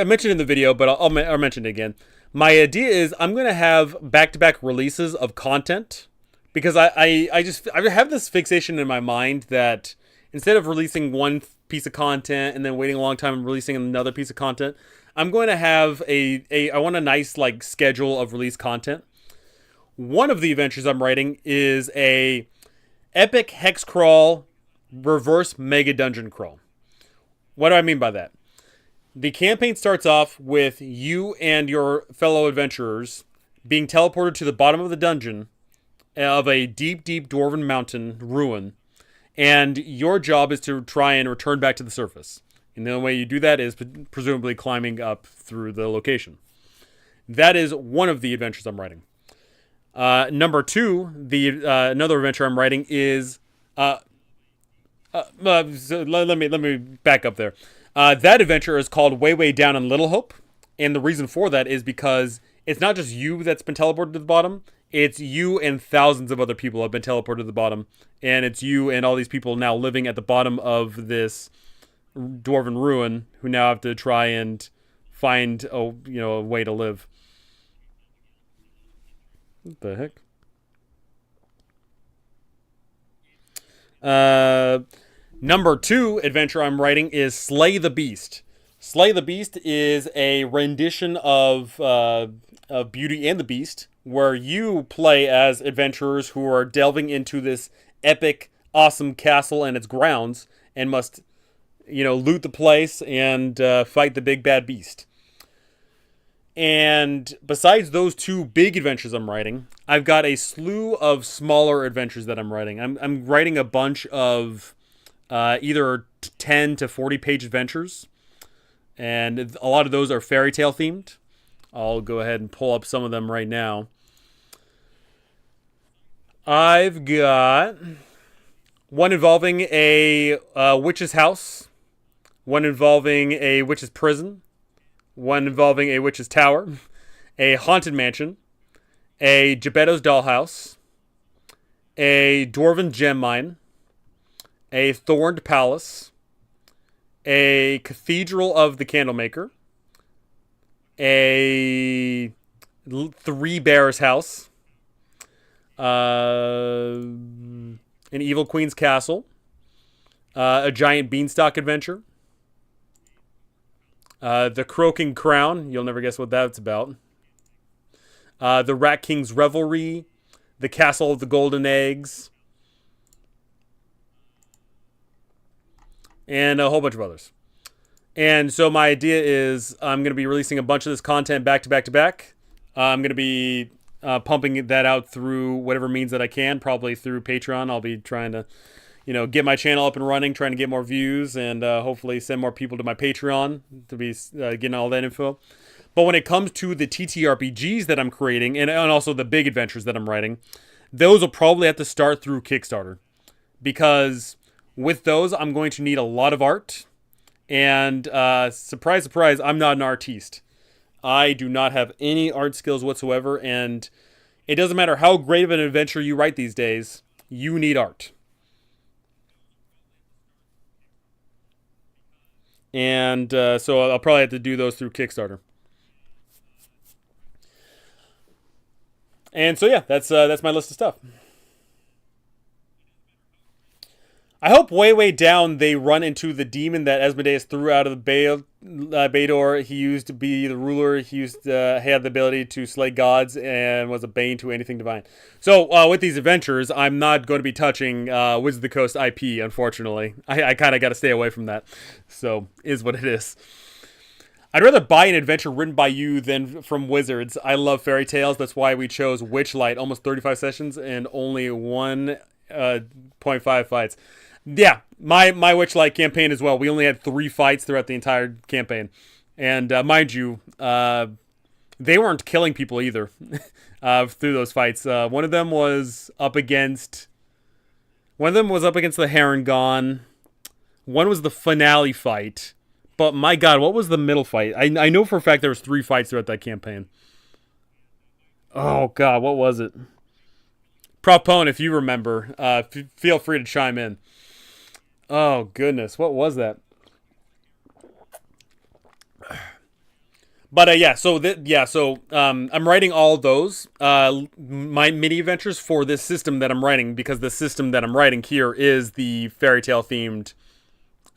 mentioned in the video, but I'll mention it again. My idea is I'm going to have back-to-back releases of content, because I have this fixation in my mind that instead of releasing one piece of content and then waiting a long time and releasing another piece of content, I'm going to have I want a nice like schedule of release content. One of the adventures I'm writing is a epic hex crawl reverse mega dungeon crawl. What do I mean by that? The campaign starts off with you and your fellow adventurers being teleported to the bottom of the dungeon of a deep, deep dwarven mountain ruin, and your job is to try and return back to the surface. And the only way you do that is presumably climbing up through the location. That is one of the adventures I'm writing. Number two, another adventure I'm writing is so let me back up there. That adventure is called Way Way Down in Little Hope, and the reason for that is because it's not just you that's been teleported to the bottom. It's you and thousands of other people have been teleported to the bottom, and it's you and all these people now living at the bottom of this dwarven ruin who now have to try and find a way to live. What the heck? Number two adventure I'm writing is Slay the Beast. Slay the Beast is a rendition of Beauty and the Beast, where you play as adventurers who are delving into this epic, awesome castle and its grounds and must, loot the place and fight the big bad beast. And besides those two big adventures I'm writing, I've got a slew of smaller adventures that I'm writing. I'm writing a bunch of either 10 to 40 page adventures, and a lot of those are fairy tale themed. I'll go ahead and pull up some of them right now. I've got one involving a witch's house, one involving a witch's prison, one involving a witch's tower, a haunted mansion, a Geppetto's dollhouse, a dwarven gem mine, a thorned palace, a cathedral of the Candlemaker, a three bears house, an evil queen's castle, a giant beanstalk adventure, the Croaking Crown. You'll never guess what that's about. The Rat King's Revelry, the Castle of the Golden Eggs, and a whole bunch of others. And so my idea is I'm going to be releasing a bunch of this content back to back to back. I'm going to be pumping that out through whatever means that I can, probably through Patreon. I'll be trying to, get my channel up and running, trying to get more views, and hopefully send more people to my Patreon to be getting all that info. But when it comes to the TTRPGs that I'm creating, and also the big adventures that I'm writing, those will probably have to start through Kickstarter. Because with those, I'm going to need a lot of art. And surprise, surprise, I'm not an artiste. I do not have any art skills whatsoever. And it doesn't matter how great of an adventure you write these days, you need art. And so I'll probably have to do those through Kickstarter. And so yeah, that's my list of stuff. I hope way down they run into the demon that Asmodeus threw out of the Baedor. He used to be the ruler. He had the ability to slay gods and was a bane to anything divine. So with these adventures, I'm not going to be touching Wizards of the Coast IP, unfortunately. I kind of got to stay away from that. So is what it is. I'd rather buy an adventure written by you than from Wizards. I love fairy tales. That's why we chose Witchlight. Almost 35 sessions and only 1.5 fights. Yeah, my Witchlight campaign as well. We only had 3 fights throughout the entire campaign. And mind you, they weren't killing people either through those fights. One of them was up against the Harengon. One was the finale fight. But my God, what was the middle fight? I know for a fact there was 3 fights throughout that campaign. Oh God, what was it? Propone, if you remember, feel free to chime in. Oh goodness, what was that? But I'm writing all those my mini adventures for this system that I'm writing, because the system that I'm writing here is the fairy tale themed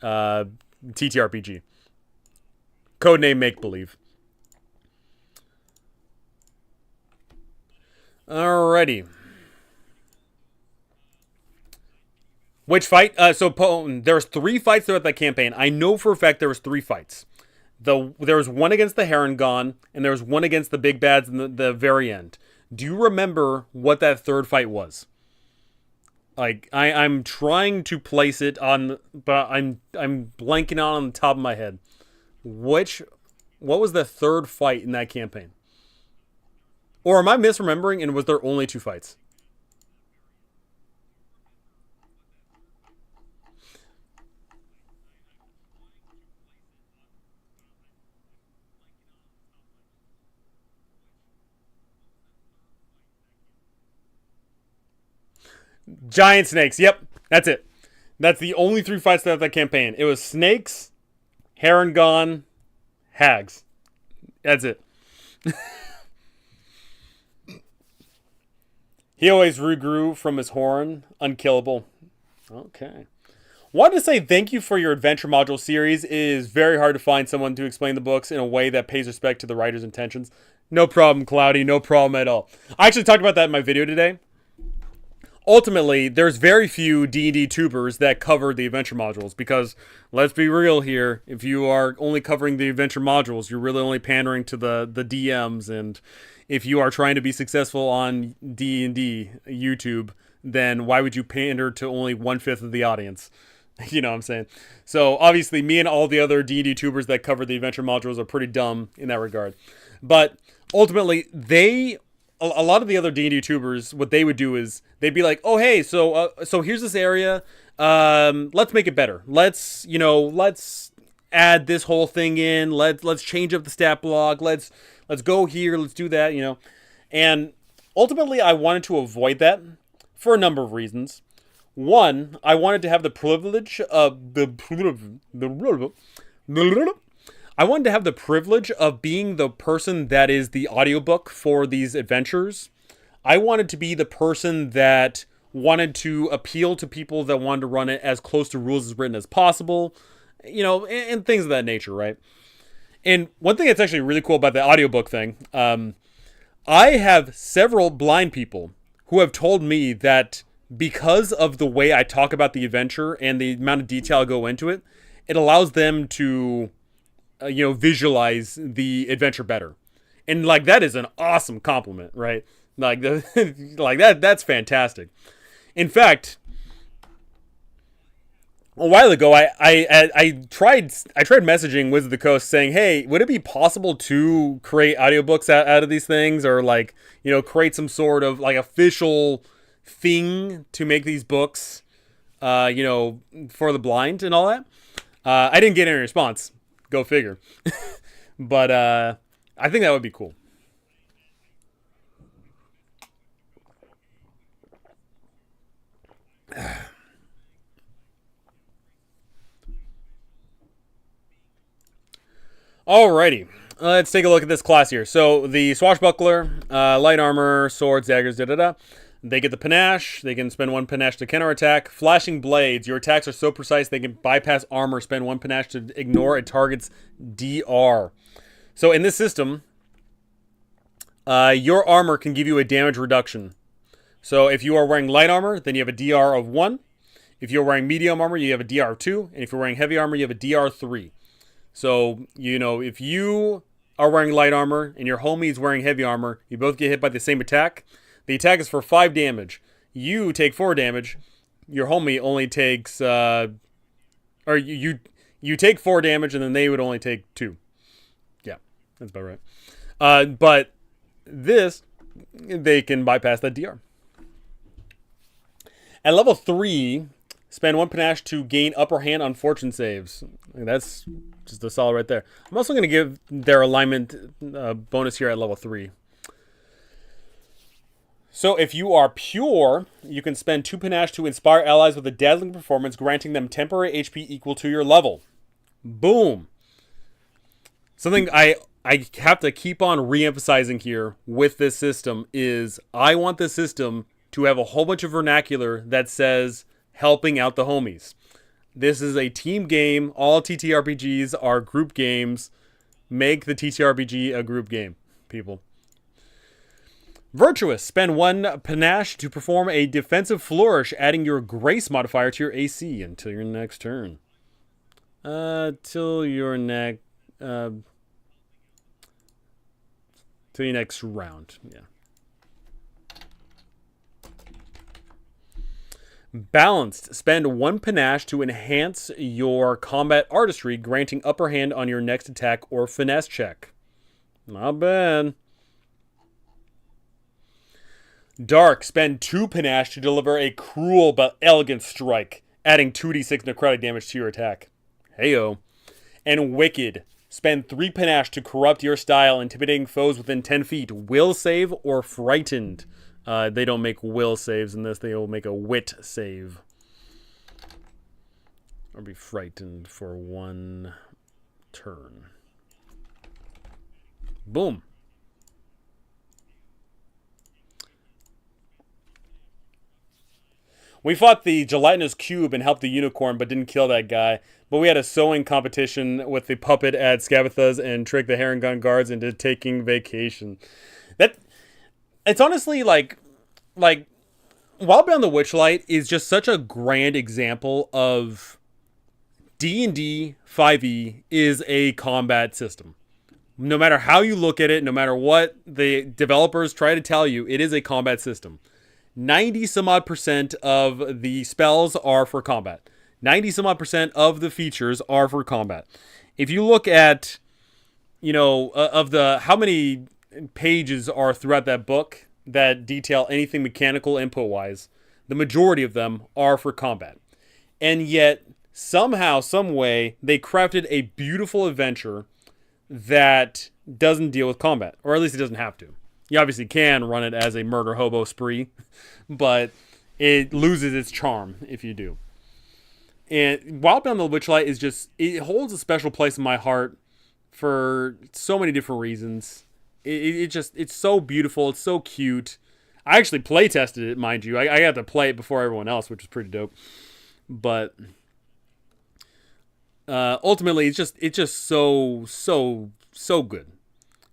TTRPG. Codename Make Believe. Alrighty. Which fight? There's 3 fights throughout that campaign. I know for a fact there was 3 fights. There was one against the Harengon, and there was one against the big bads in the very end. Do you remember what that 3rd fight was? Like, I'm trying to place it on, but I'm blanking on the top of my head. What was the 3rd fight in that campaign? Or am I misremembering, and was there only 2 fights? Giant snakes. Yep, that's it. That's the only 3 fights throughout that campaign. It was snakes, Harengon, hags. That's it. He always regrew from his horn. Unkillable. Okay. Wanted to say thank you for your adventure module series. It is very hard to find someone to explain the books in a way that pays respect to the writer's intentions. No problem, Cloudy. No problem at all. I actually talked about that in my video today. Ultimately, there's very few D&D tubers that cover the adventure modules because, let's be real here, if you are only covering the adventure modules, you're really only pandering to the DMs, and if you are trying to be successful on D&D YouTube, then why would you pander to only 1/5 of the audience? You know what I'm saying? So, obviously, me and all the other D&D tubers that cover the adventure modules are pretty dumb in that regard. But, ultimately, a lot of the other D&D tubers, what they would do is they'd be like, "Oh, hey, so here's this area. Let's make it better. Let's add this whole thing in. Let's change up the stat block. Let's go here. Let's do that. And ultimately, I wanted to avoid that for a number of reasons. One, I wanted to have the privilege of I wanted to have the privilege of being the person that is the audiobook for these adventures. I wanted to be the person that wanted to appeal to people that wanted to run it as close to rules as written as possible, and things of that nature, right? And one thing that's actually really cool about the audiobook thing, I have several blind people who have told me that because of the way I talk about the adventure and the amount of detail I go into it, it allows them to visualize the adventure better. And that is an awesome compliment, right? That's fantastic. In fact, a while ago, I tried messaging Wizard of the Coast saying, "Hey, would it be possible to create audiobooks out of these things, or create some sort of official thing to make these books, for the blind and all that?" I didn't get any response. Go figure. But I think that would be cool. Alrighty. Let's take a look at this class here. So the swashbuckler, light armor, swords, daggers, da-da-da. They get the panache. They can spend 1 panache to counterattack. Flashing blades. Your attacks are so precise they can bypass armor. Spend 1 panache to ignore a target's DR. So in this system, your armor can give you a damage reduction. So if you are wearing light armor, then you have a DR of 1. If you're wearing medium armor, you have a DR of 2. And if you're wearing heavy armor, you have a DR 3. So, if you are wearing light armor and your homie is wearing heavy armor, you both get hit by the same attack. The attack is for 5 damage. You take 4 damage. Your homie only takes, you take 4 damage, and then they would only take 2. Yeah, that's about right. But this, they can bypass that DR. At level 3, spend 1 panache to gain upper hand on fortune saves. That's just a solid right there. I'm also going to give their alignment bonus here at level 3. So if you are pure, you can spend 2 panache to inspire allies with a dazzling performance, granting them temporary HP equal to your level. Boom. Something I have to keep on re-emphasizing here with this system is I want this system to have a whole bunch of vernacular that says helping out the homies. This is a team game. All TTRPGs are group games. Make the TTRPG a group game, people. Virtuous. Spend 1 panache to perform a defensive flourish, adding your grace modifier to your AC until your next turn. Till your next round. Yeah. Balanced. Spend 1 panache to enhance your combat artistry, granting upper hand on your next attack or finesse check. Not bad. Dark. Spend 2 panache to deliver a cruel but elegant strike, adding 2d6 necrotic damage to your attack. Heyo. And Wicked. Spend 3 panache to corrupt your style, intimidating foes within 10 feet. Will save or frightened. They don't make will saves in this. They will make a wit save. Or be frightened for 1 turn. Boom. We fought the gelatinous cube and helped the unicorn, but didn't kill that guy. But we had a sewing competition with the puppet at Skabathas and tricked the Harengon guards into taking vacation. It's honestly like Wild Beyond the Witchlight is just such a grand example of D&D 5e is a combat system. No matter how you look at it, no matter what the developers try to tell you, it is a combat system. 90 some odd percent of the spells are for combat. 90 some odd percent of the features are for combat. If you look at, of the how many pages are throughout that book that detail anything mechanical input wise, the majority of them are for combat. And yet somehow, some way, they crafted a beautiful adventure that doesn't deal with combat, or at least it doesn't have to. You obviously can run it as a murder hobo spree, but it loses its charm if you do. And Wild Beyond the Witchlight it holds a special place in my heart for so many different reasons. It's so beautiful. It's so cute. I actually play tested it, mind you. I got to play it before everyone else, which is pretty dope. But ultimately, it's just so good.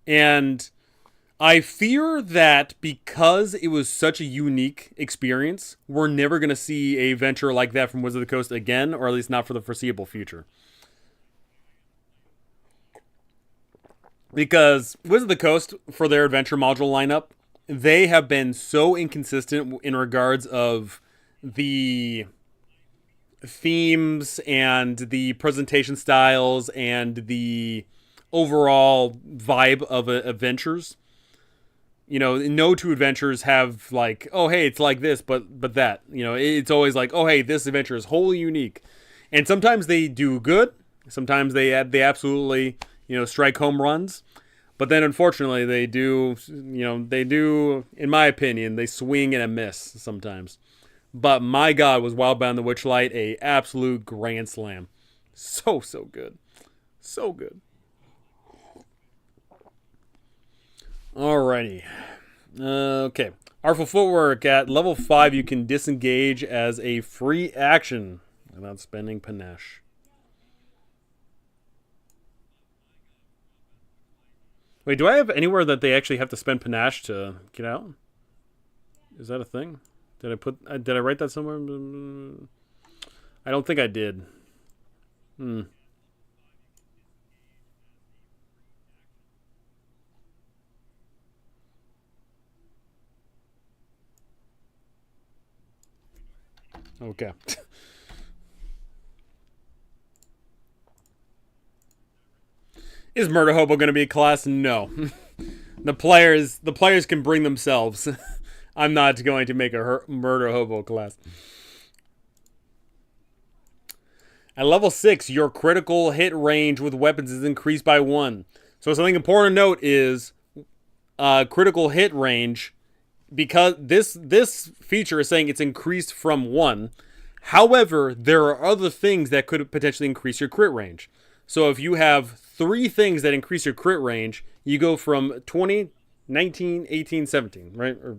And I fear that because it was such a unique experience, we're never going to see a venture like that from Wizard of the Coast again, or at least not for the foreseeable future. Because Wizard of the Coast, for their adventure module lineup, they have been so inconsistent in regards of the themes and the presentation styles and the overall vibe of adventures. No 2 adventures have like, oh, hey, it's like this, but that. It's always like, oh, hey, this adventure is wholly unique. And sometimes they do good. Sometimes they absolutely, strike home runs. But then, unfortunately, they do, in my opinion, they swing and a miss sometimes. But my God, was Wild Beyond the Witchlight a absolute grand slam. So good. So good. Alrighty. Okay. Artful Footwork. At level 5, you can disengage as a free action without spending panache. Wait, do I have anywhere that they actually have to spend panache to get out? Is that a thing? Did I write that somewhere? I don't think I did. Okay. Is Murder Hobo going to be a class? No. The players can bring themselves. I'm not going to make a Murder Hobo class. At level 6, your critical hit range with weapons is increased by 1. So something important to note is critical hit range, because this feature is saying it's increased from 1. However, there are other things that could potentially increase your crit range. So if you have 3 things that increase your crit range, you go from 20, 19, 18, 17, right? Or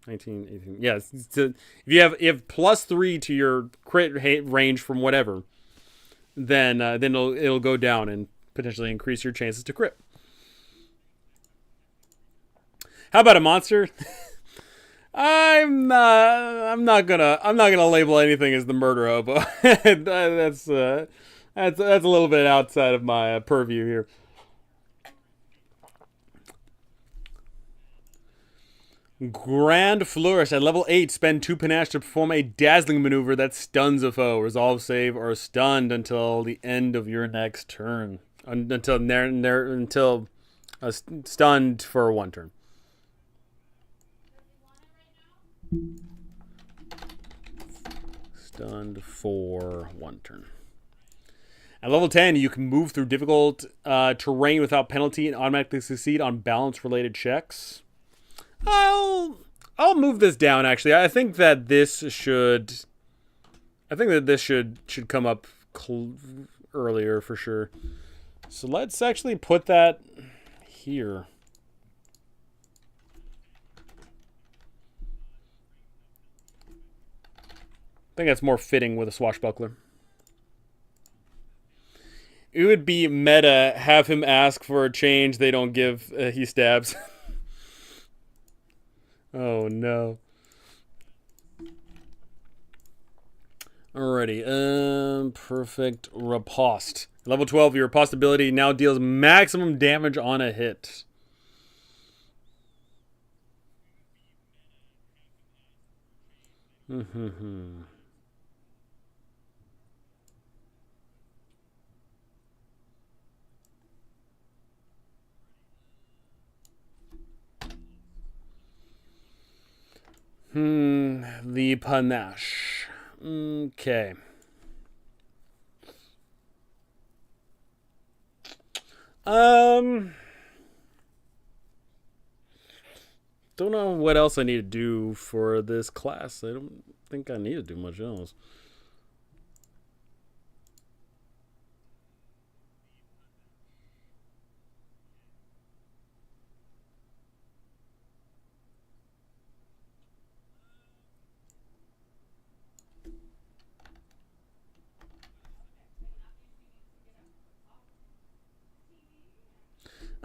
19, 18. Yeah. If you have plus 3 to your crit range from whatever, then it'll go down. And potentially increase your chances to crit. How about a monster? I'm not gonna label anything as the murder hobo. That's a little bit outside of my purview here. Grand Flourish at level 8. Spend 2 panache to perform a dazzling maneuver that stuns a foe. Resolve save or stunned until the end of your next turn. Until stunned for 1 turn. Stunned for 1 turn. At level 10, you can move through difficult terrain without penalty and automatically succeed on balance-related checks. I'll move this down. Actually, I think that this should come up earlier for sure. So let's actually put that here. I think that's more fitting with a swashbuckler. It would be meta, have him ask for a change they don't give, he stabs. Oh no. Alrighty, perfect riposte. Level 12, your riposte ability now deals maximum damage on a hit. The panache. Okay. Don't know what else I need to do for this class. I don't think I need to do much else.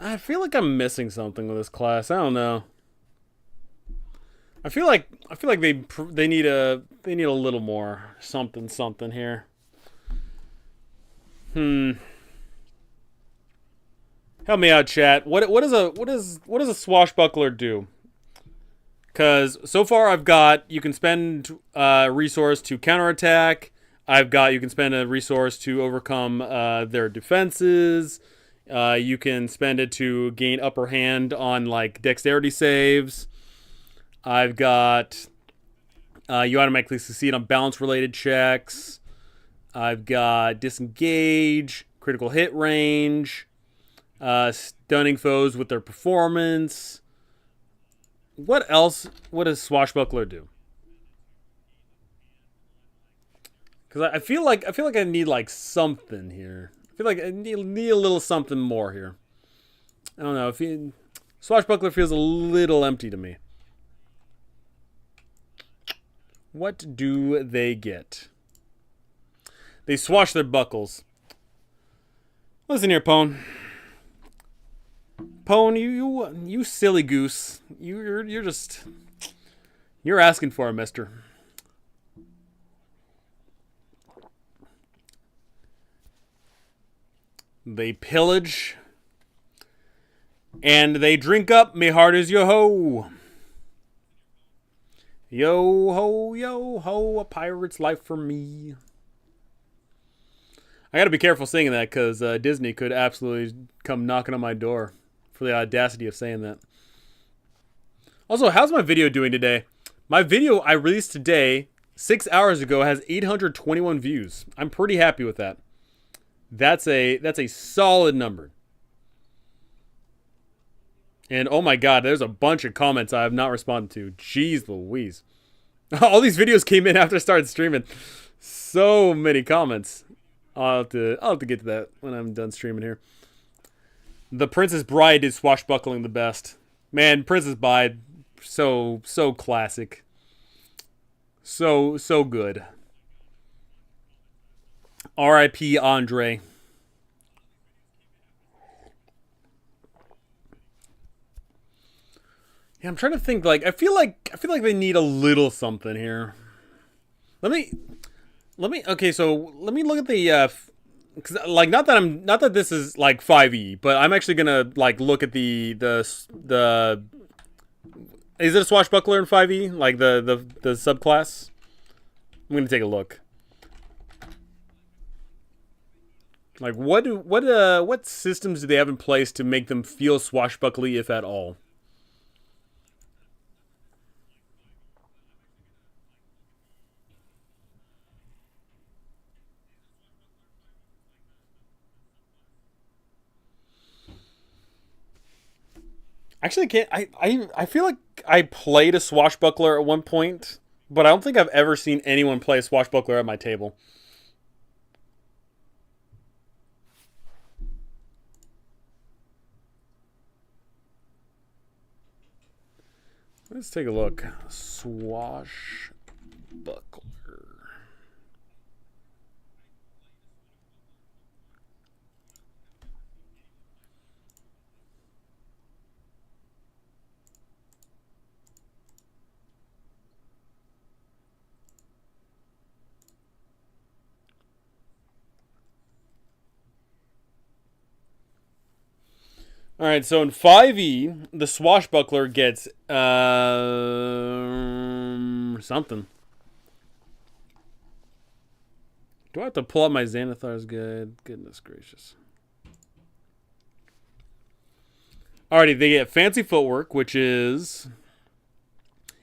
I feel like I'm missing something with this class. I don't know. I feel like they need a little more something here. Help me out, chat. What does a swashbuckler do? Because so far I've got you can spend a resource to counterattack. I've got you can spend a resource to overcome their defenses. You can spend it to gain upper hand on like dexterity saves. I've got you automatically succeed on balance related checks. I've got disengage, critical hit range, stunning foes with their performance. What else? What does swashbuckler do? Because I feel like I need like something here. I feel like I need a little something more here. I don't know. Swashbuckler feels a little empty to me. What do they get? They swash their buckles. Listen here, Pone. Pone, you silly goose. You're just you're asking for it, mister. They pillage. And they drink up, me heart is yo-ho. Yo-ho, yo-ho, a pirate's life for me. I gotta be careful saying that because Disney could absolutely come knocking on my door for the audacity of saying that. Also, how's my video doing today? My video I released today, 6 hours ago, has 821 views. I'm pretty happy with that. That's a solid number. And oh my god, there's a bunch of comments I have not responded to. Jeez Louise. All these videos came in after I started streaming. So many comments. I'll have to get to that when I'm done streaming here. The Princess Bride is swashbuckling the best. Man, Princess Bride, so classic. So good. R.I.P. Andre. Yeah, I'm trying to think. Like, I feel like they need a little something here. Let me Okay, so let me look at the cause, like, not that this is like 5e, but I'm actually gonna like look at the is it a swashbuckler in 5e, like the subclass? I'm gonna take a look. Like, what systems do they have in place to make them feel swashbuckly, if at all? Actually, can't I feel like I played a swashbuckler at one point, but I don't think I've ever seen anyone play a swashbuckler at my table. Let's take a look. Swashbuckler. All right, so in 5e, the swashbuckler gets something. Do I have to pull up my Xanathar's guide? Goodness gracious. Alrighty, they get fancy footwork, which is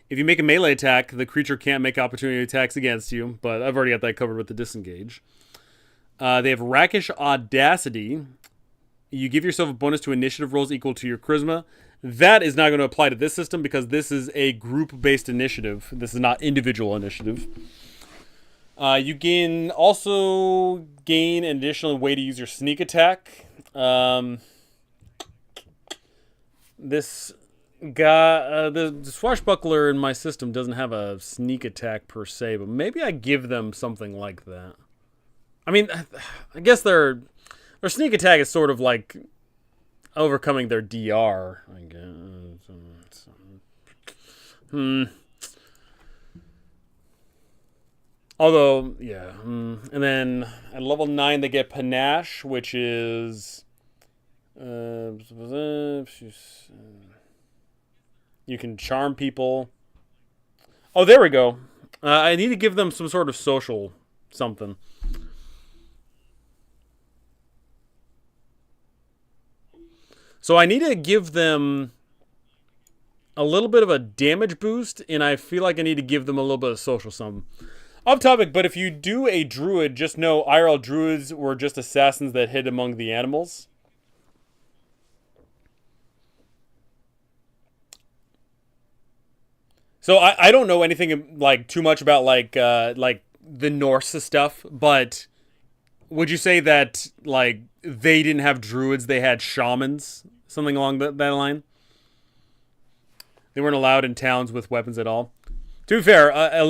if you make a melee attack, the creature can't make opportunity attacks against you, but I've already got that covered with the disengage. They have rakish audacity. You give yourself a bonus to initiative rolls equal to your charisma. That is not going to apply to this system because this is a group-based initiative. This is not individual initiative. You gain an additional way to use your sneak attack. This guy, the swashbuckler in my system doesn't have a sneak attack per se, but maybe I give them something like that. I mean, I guess their sneak attack is sort of like overcoming their DR, I guess. Although, yeah. And then at level 9, they get Panache, which is. You can charm people. Oh, there we go. I need to give them some sort of social something. So I need to give them a little bit of a damage boost, and I feel like I need to give them a little bit of social something. Off topic, but if you do a druid, just know IRL druids were just assassins that hid among the animals. So I don't know anything like too much about like the Norse stuff, but would you say that like they didn't have druids, they had shamans, something along that line? They weren't allowed in towns with weapons at all. To be fair, I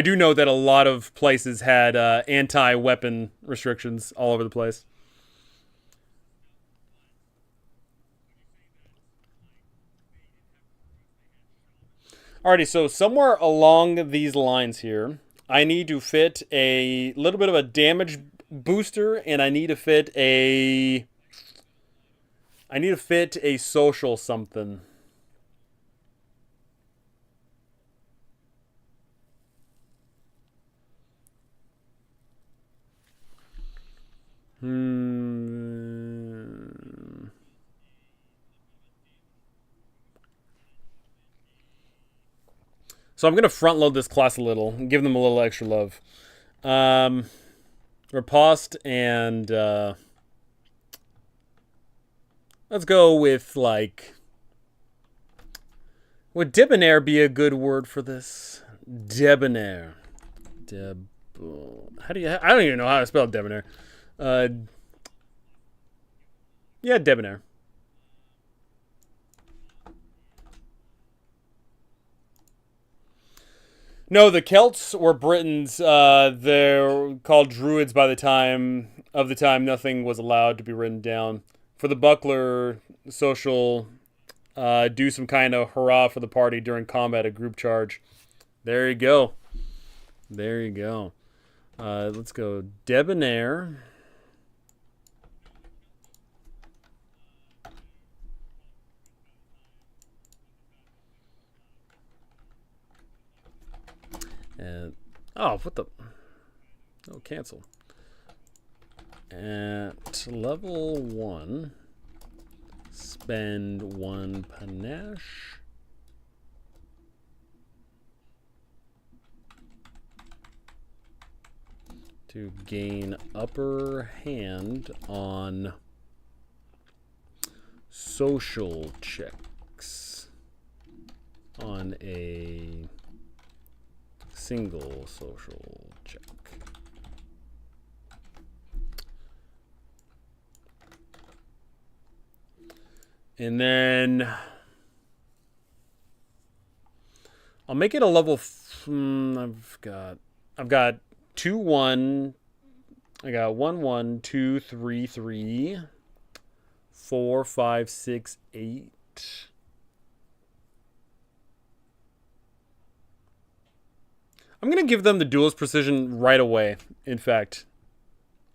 do know that a lot of places had anti-weapon restrictions all over the place. Alrighty, so somewhere along these lines here, I need to fit a little bit of a damage booster, and I need to fit a social something. So I'm gonna front load this class a little and give them a little extra love. Um, Riposte and let's go with like. Would debonair be a good word for this? Debonair. Deb. How do you? I don't even know how to spell debonair. Uh, yeah, debonair. No, the Celts were Britons. They're called Druids by the time nothing was allowed to be written down. For the Buckler, social do some kind of hurrah for the party during combat, a group charge. There you go. There you go. Let's go Debonair. And oh, what the? Oh, cancel. At level 1, spend 1 panache. To gain upper hand on social checks on a single social check. And then I'll make it a level. I've got 2-1. I got 1-1, 2, 3, 3, 4, 5, 6, 8. I'm gonna give them the duelist precision right away. In fact,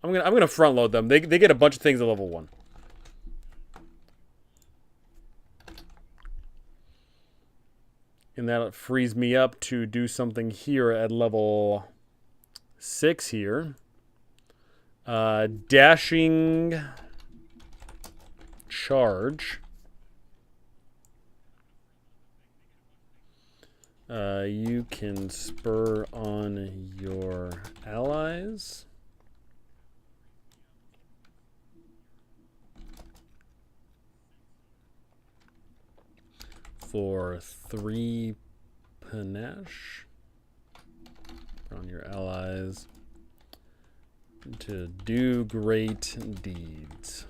I'm gonna front load them. They get a bunch of things at level 1. And that frees me up to do something here at level 6 here. Dashing charge. You can spur on your allies. For 3 panache on your allies to do great deeds.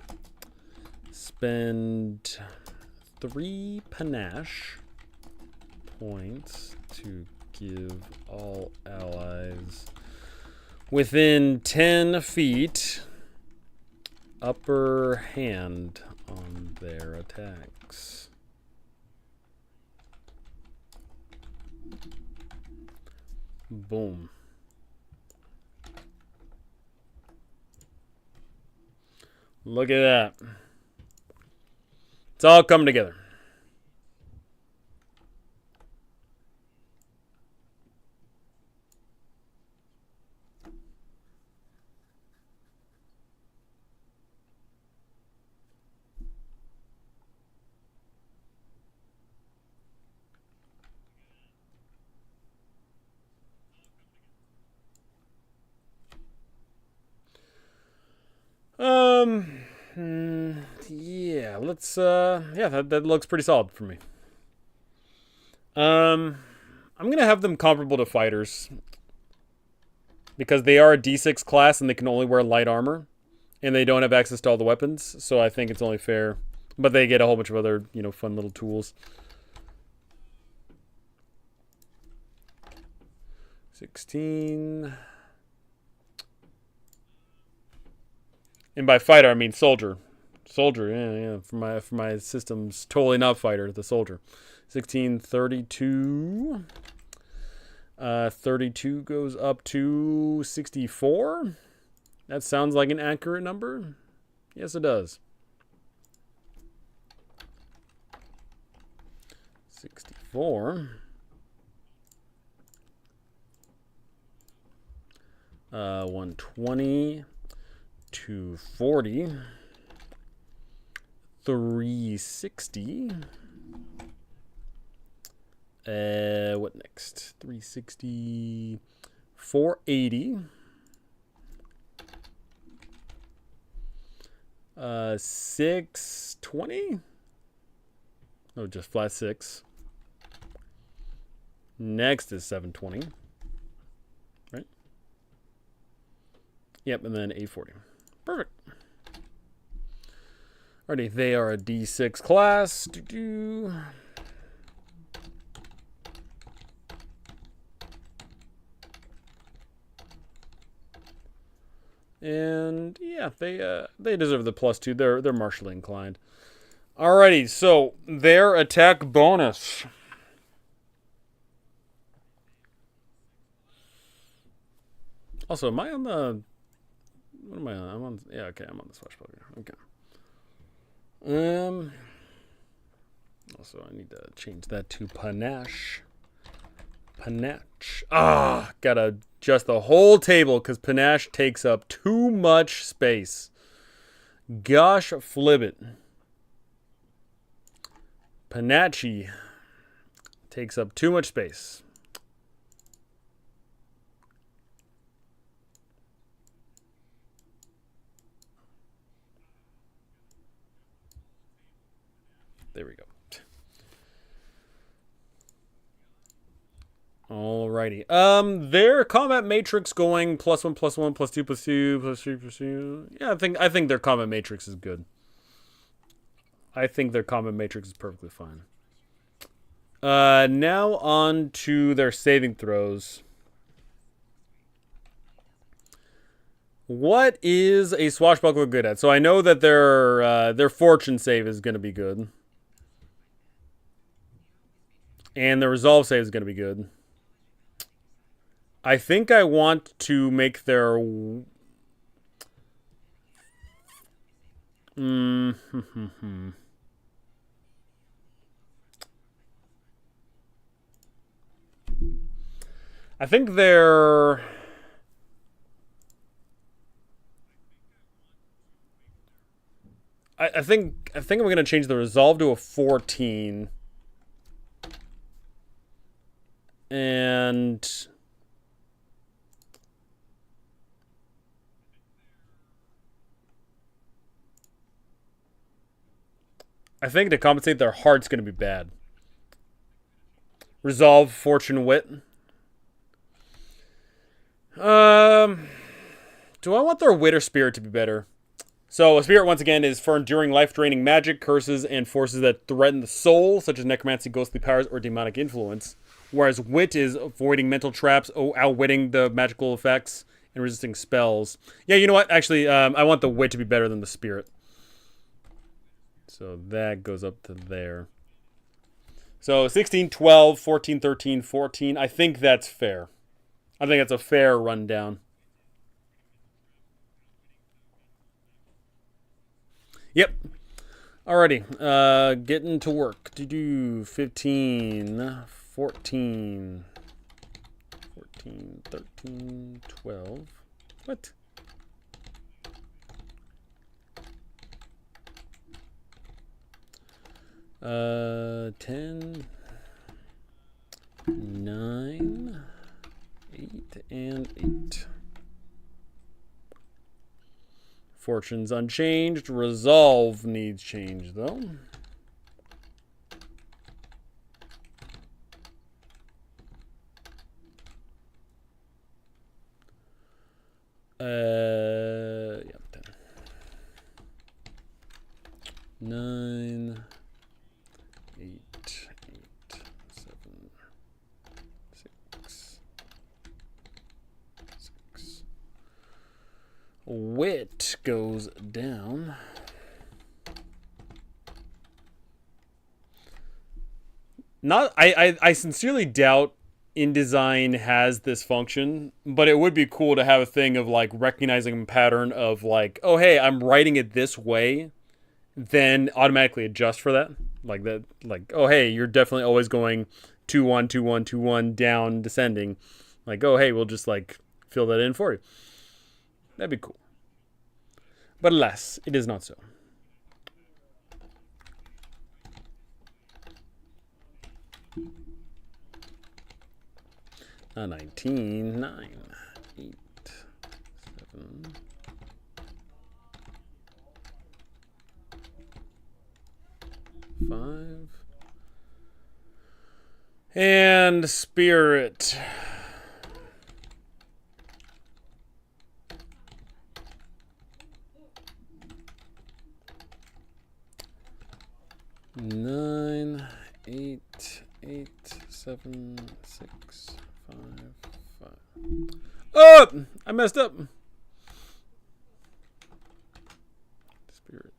Spend 3 panache points to give all allies within 10 feet upper hand on their attacks. Boom. Look at that. It's all coming together. Yeah, let's, yeah, that looks pretty solid for me. I'm going to have them comparable to fighters because they are a D6 class and they can only wear light armor and they don't have access to all the weapons. So I think it's only fair, but they get a whole bunch of other, fun little tools. 16. And by fighter, I mean soldier. Soldier, yeah. For my system's totally not fighter, the soldier. 16, 32. 32 goes up to 64. That sounds like an accurate number. Yes, it does. 64. 120. 240, 360. What next? 360, 480. 620. Oh, just flat 6. Next is 720. Right? Yep, and then 840. Perfect. Alrighty, they are a D6 class. And yeah, they deserve the +2. They're martially inclined. Alrighty, so their attack bonus. Also, am I on the... What am I on? I'm on... Yeah, okay, I'm on the Swashbuckler. Okay. Also, I need to change that to Panache. Panache. Gotta adjust the whole table because Panache takes up too much space. Gosh flip it. Panache takes up too much space. There we go. Alrighty. Their combat matrix going +1, +1, +2, +2, +3, +2. Yeah, I think their combat matrix is good. I think their combat matrix is perfectly fine. Now on to their saving throws. What is a Swashbuckler good at? So I know that their fortune save is going to be good. And the resolve save is going to be good. I think I want to make their... I think they're... I think I'm going to change the resolve to a 14. And... I think to compensate, their heart's going to be bad. Resolve, fortune, wit. Do I want their wit or spirit to be better? So a spirit, once again, is for enduring life-draining magic, curses, and forces that threaten the soul, such as necromancy, ghostly powers, or demonic influence. Whereas wit is avoiding mental traps, outwitting the magical effects, and resisting spells. Yeah, you know what? Actually, I want the wit to be better than the spirit. So that goes up to there. So 16, 12, 14, 13, 14. I think that's fair. I think that's a fair rundown. Yep. Alrighty. Getting to work. 15, 14, 14, 13, 12. What? Uh, 10, 9, 8, and 8. Fortune's unchanged. Resolve needs change, though. Yeah, 10. 9, 8, 7, 6. Wit goes down. I sincerely doubt InDesign has this function, but it would be cool to have a thing of like recognizing a pattern of like, oh hey, I'm writing it this way, then automatically adjust for that. Like that, like, oh hey, you're definitely always going 2 1 2 1 2 1 down descending. Like, oh hey, we'll just like fill that in for you. That'd be cool. But alas, it is not so. A 19, 9, 8, 7. Five. And spirit. Nine, 8, 8, 7, 6, 5, 5. Oh! I messed up. Spirit.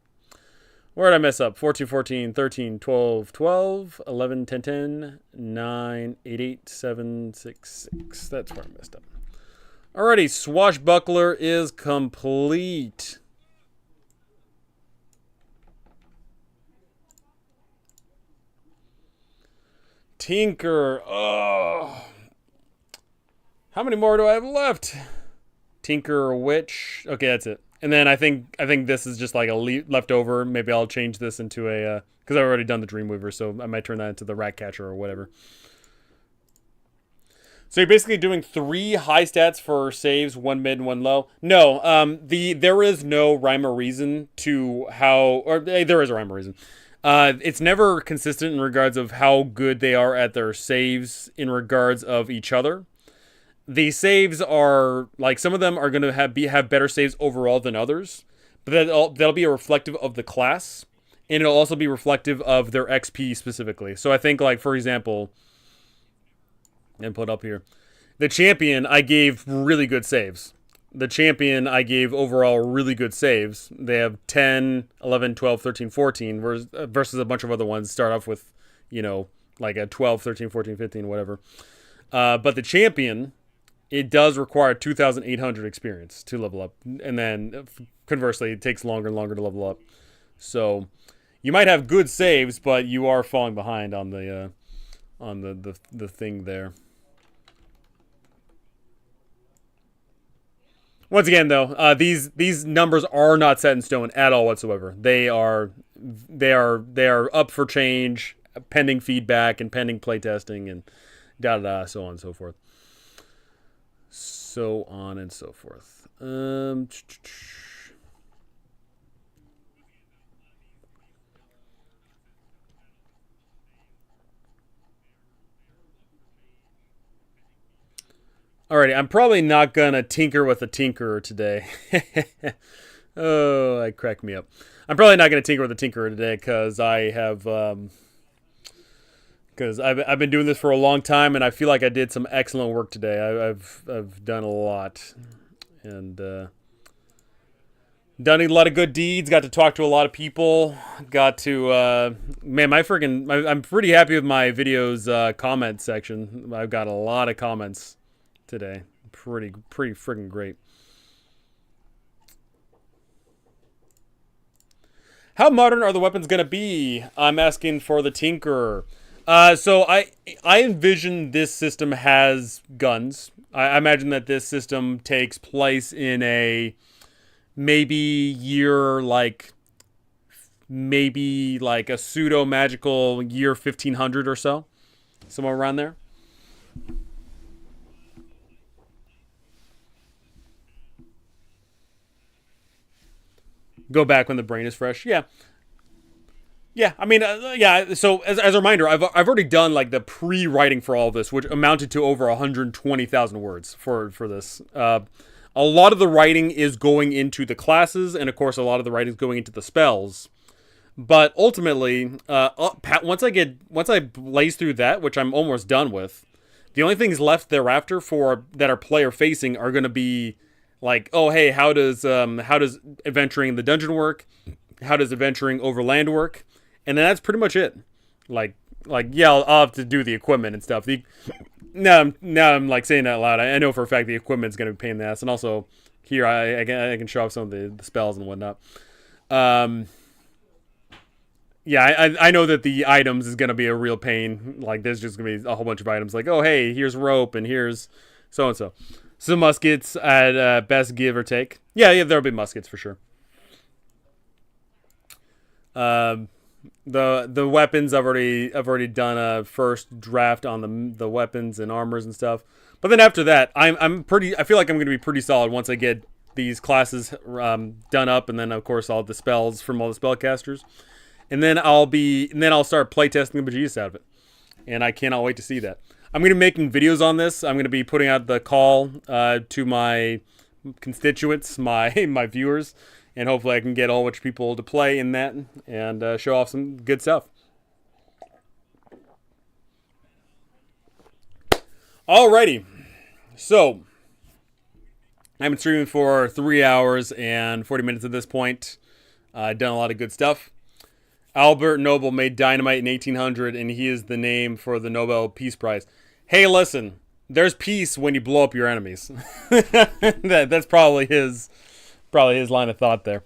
Where did I mess up? 14, 14, 13, 12, 12, 11, 10, 10, 9, 8, 8, 7, 6, 6. That's where I messed up. Alrighty, Swashbuckler is complete. Tinker. Oh. How many more do I have left? Tinker, Witch. Okay, that's it. And then I think this is just like a leftover. Maybe I'll change this into a because I've already done the Dreamweaver, so I might turn that into the Ratcatcher or whatever. So you're basically doing 3 high stats for saves, 1 mid and 1 low. No, there is no rhyme or reason to how, or there is a rhyme or reason. It's never consistent in regards of how good they are at their saves in regards of each other. The saves are like some of them are going to have better saves overall than others, but that'll be a reflective of the class, and it'll also be reflective of their XP specifically. So I think, like, for example, and put up here, the champion I gave really good saves. The champion I gave overall really good saves. They have 10, 11, 12, 13, 14 versus a bunch of other ones start off with, like a 12, 13, 14, 15, whatever. But the champion, it does require 2,800 experience to level up. And then, conversely, it takes longer and longer to level up. So, you might have good saves, but you are falling behind on the thing there. Once again, though, these numbers are not set in stone at all whatsoever. They are up for change, pending feedback and pending playtesting, and so on and so forth. So on and so forth. Alrighty, I'm probably not gonna tinker with a tinkerer today. Oh, that cracked me up. I'm probably not gonna tinker with a tinkerer today because I have because I've been doing this for a long time, and I feel like I did some excellent work today. I've done a lot, and done a lot of good deeds. Got to talk to a lot of people. Got to man, I'm pretty happy with my videos comment section. I've got a lot of comments today. Pretty freaking great. How modern are the weapons gonna be? I'm asking for the Tinkerer. So I envision this system has guns. I imagine that this system takes place in a maybe like a pseudo magical year 1500 or so, somewhere around there. Go back when the brain is fresh. Yeah. Yeah, I mean, yeah. So as a reminder, I've already done like the pre-writing for all of this, which amounted to over 120,000 words for this. A lot of the writing is going into the classes, and of course, a lot of the writing is going into the spells. But ultimately, once I blaze through that, which I'm almost done with, the only things left thereafter that are player facing are going to be like, oh hey, how does adventuring in the dungeon work? How does adventuring over land work? And then that's pretty much it. Like yeah, I'll have to do the equipment and stuff. Now I'm like saying that out loud. I know for a fact the equipment's gonna be a pain in the ass, and also here I can show off some of the spells and whatnot. Yeah, I know that the items is gonna be a real pain. Like there's just gonna be a whole bunch of items. Like, oh hey, here's rope and here's so and so. Some muskets at best give or take. Yeah, there'll be muskets for sure. The weapons I've already done a first draft on the weapons and armors and stuff. But then after that, I feel like I'm going to be pretty solid once I get these classes done up, and then of course all the spells from all the spellcasters, and then I'll start playtesting the bejesus out of it, and I cannot wait to see that. I'm going to be making videos on this. I'm going to be putting out the call to my constituents, my viewers. And hopefully I can get all which people to play in that and show off some good stuff. Alrighty. So, I've been streaming for 3 hours and 40 minutes at this point. Done a lot of good stuff. Albert Nobel made dynamite in 1800, and he is the name for the Nobel Peace Prize. Hey, listen, there's peace when you blow up your enemies. That's probably his line of thought there.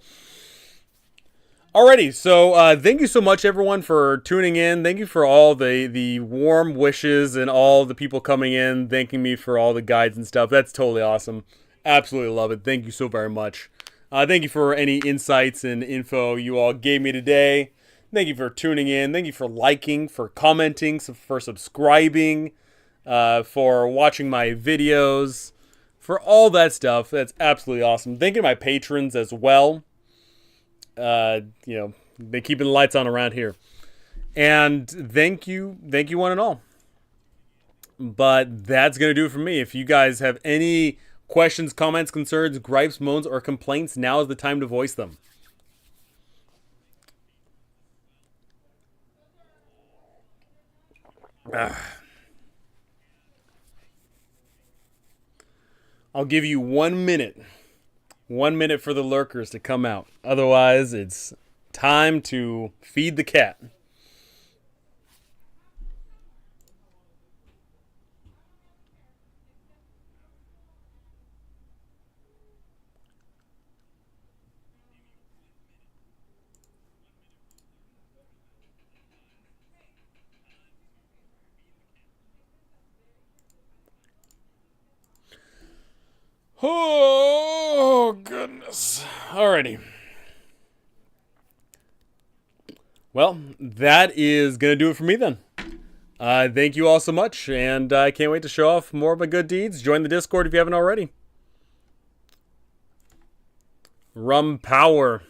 Alrighty, so thank you so much, everyone, for tuning in. Thank you for all the warm wishes and all the people coming in, thanking me for all the guides and stuff. That's totally awesome. Absolutely love it. Thank you so very much. Thank you for any insights and info you all gave me today. Thank you for tuning in. Thank you for liking, for commenting, for subscribing, for watching my videos, for all that stuff. That's absolutely awesome. Thank you to my patrons as well. They keeping the lights on around here. And thank you one and all. But that's going to do it for me. If you guys have any questions, comments, concerns, gripes, moans, or complaints, now is the time to voice them. I'll give you 1 minute. 1 minute for the lurkers to come out. Otherwise, it's time to feed the cat. Oh, goodness. Alrighty. Well, that is going to do it for me then. Thank you all so much, and I can't wait to show off more of my good deeds. Join the Discord if you haven't already. Rum Power.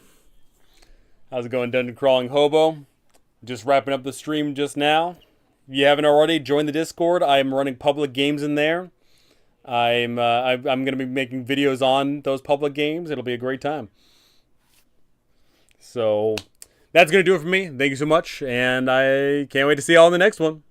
How's it going, Dungeon Crawling Hobo? Just wrapping up the stream just now. If you haven't already, join the Discord. I am running public games in there. I'm going to be making videos on those public games. It'll be a great time. So that's going to do it for me. Thank you so much, and I can't wait to see you all in the next one.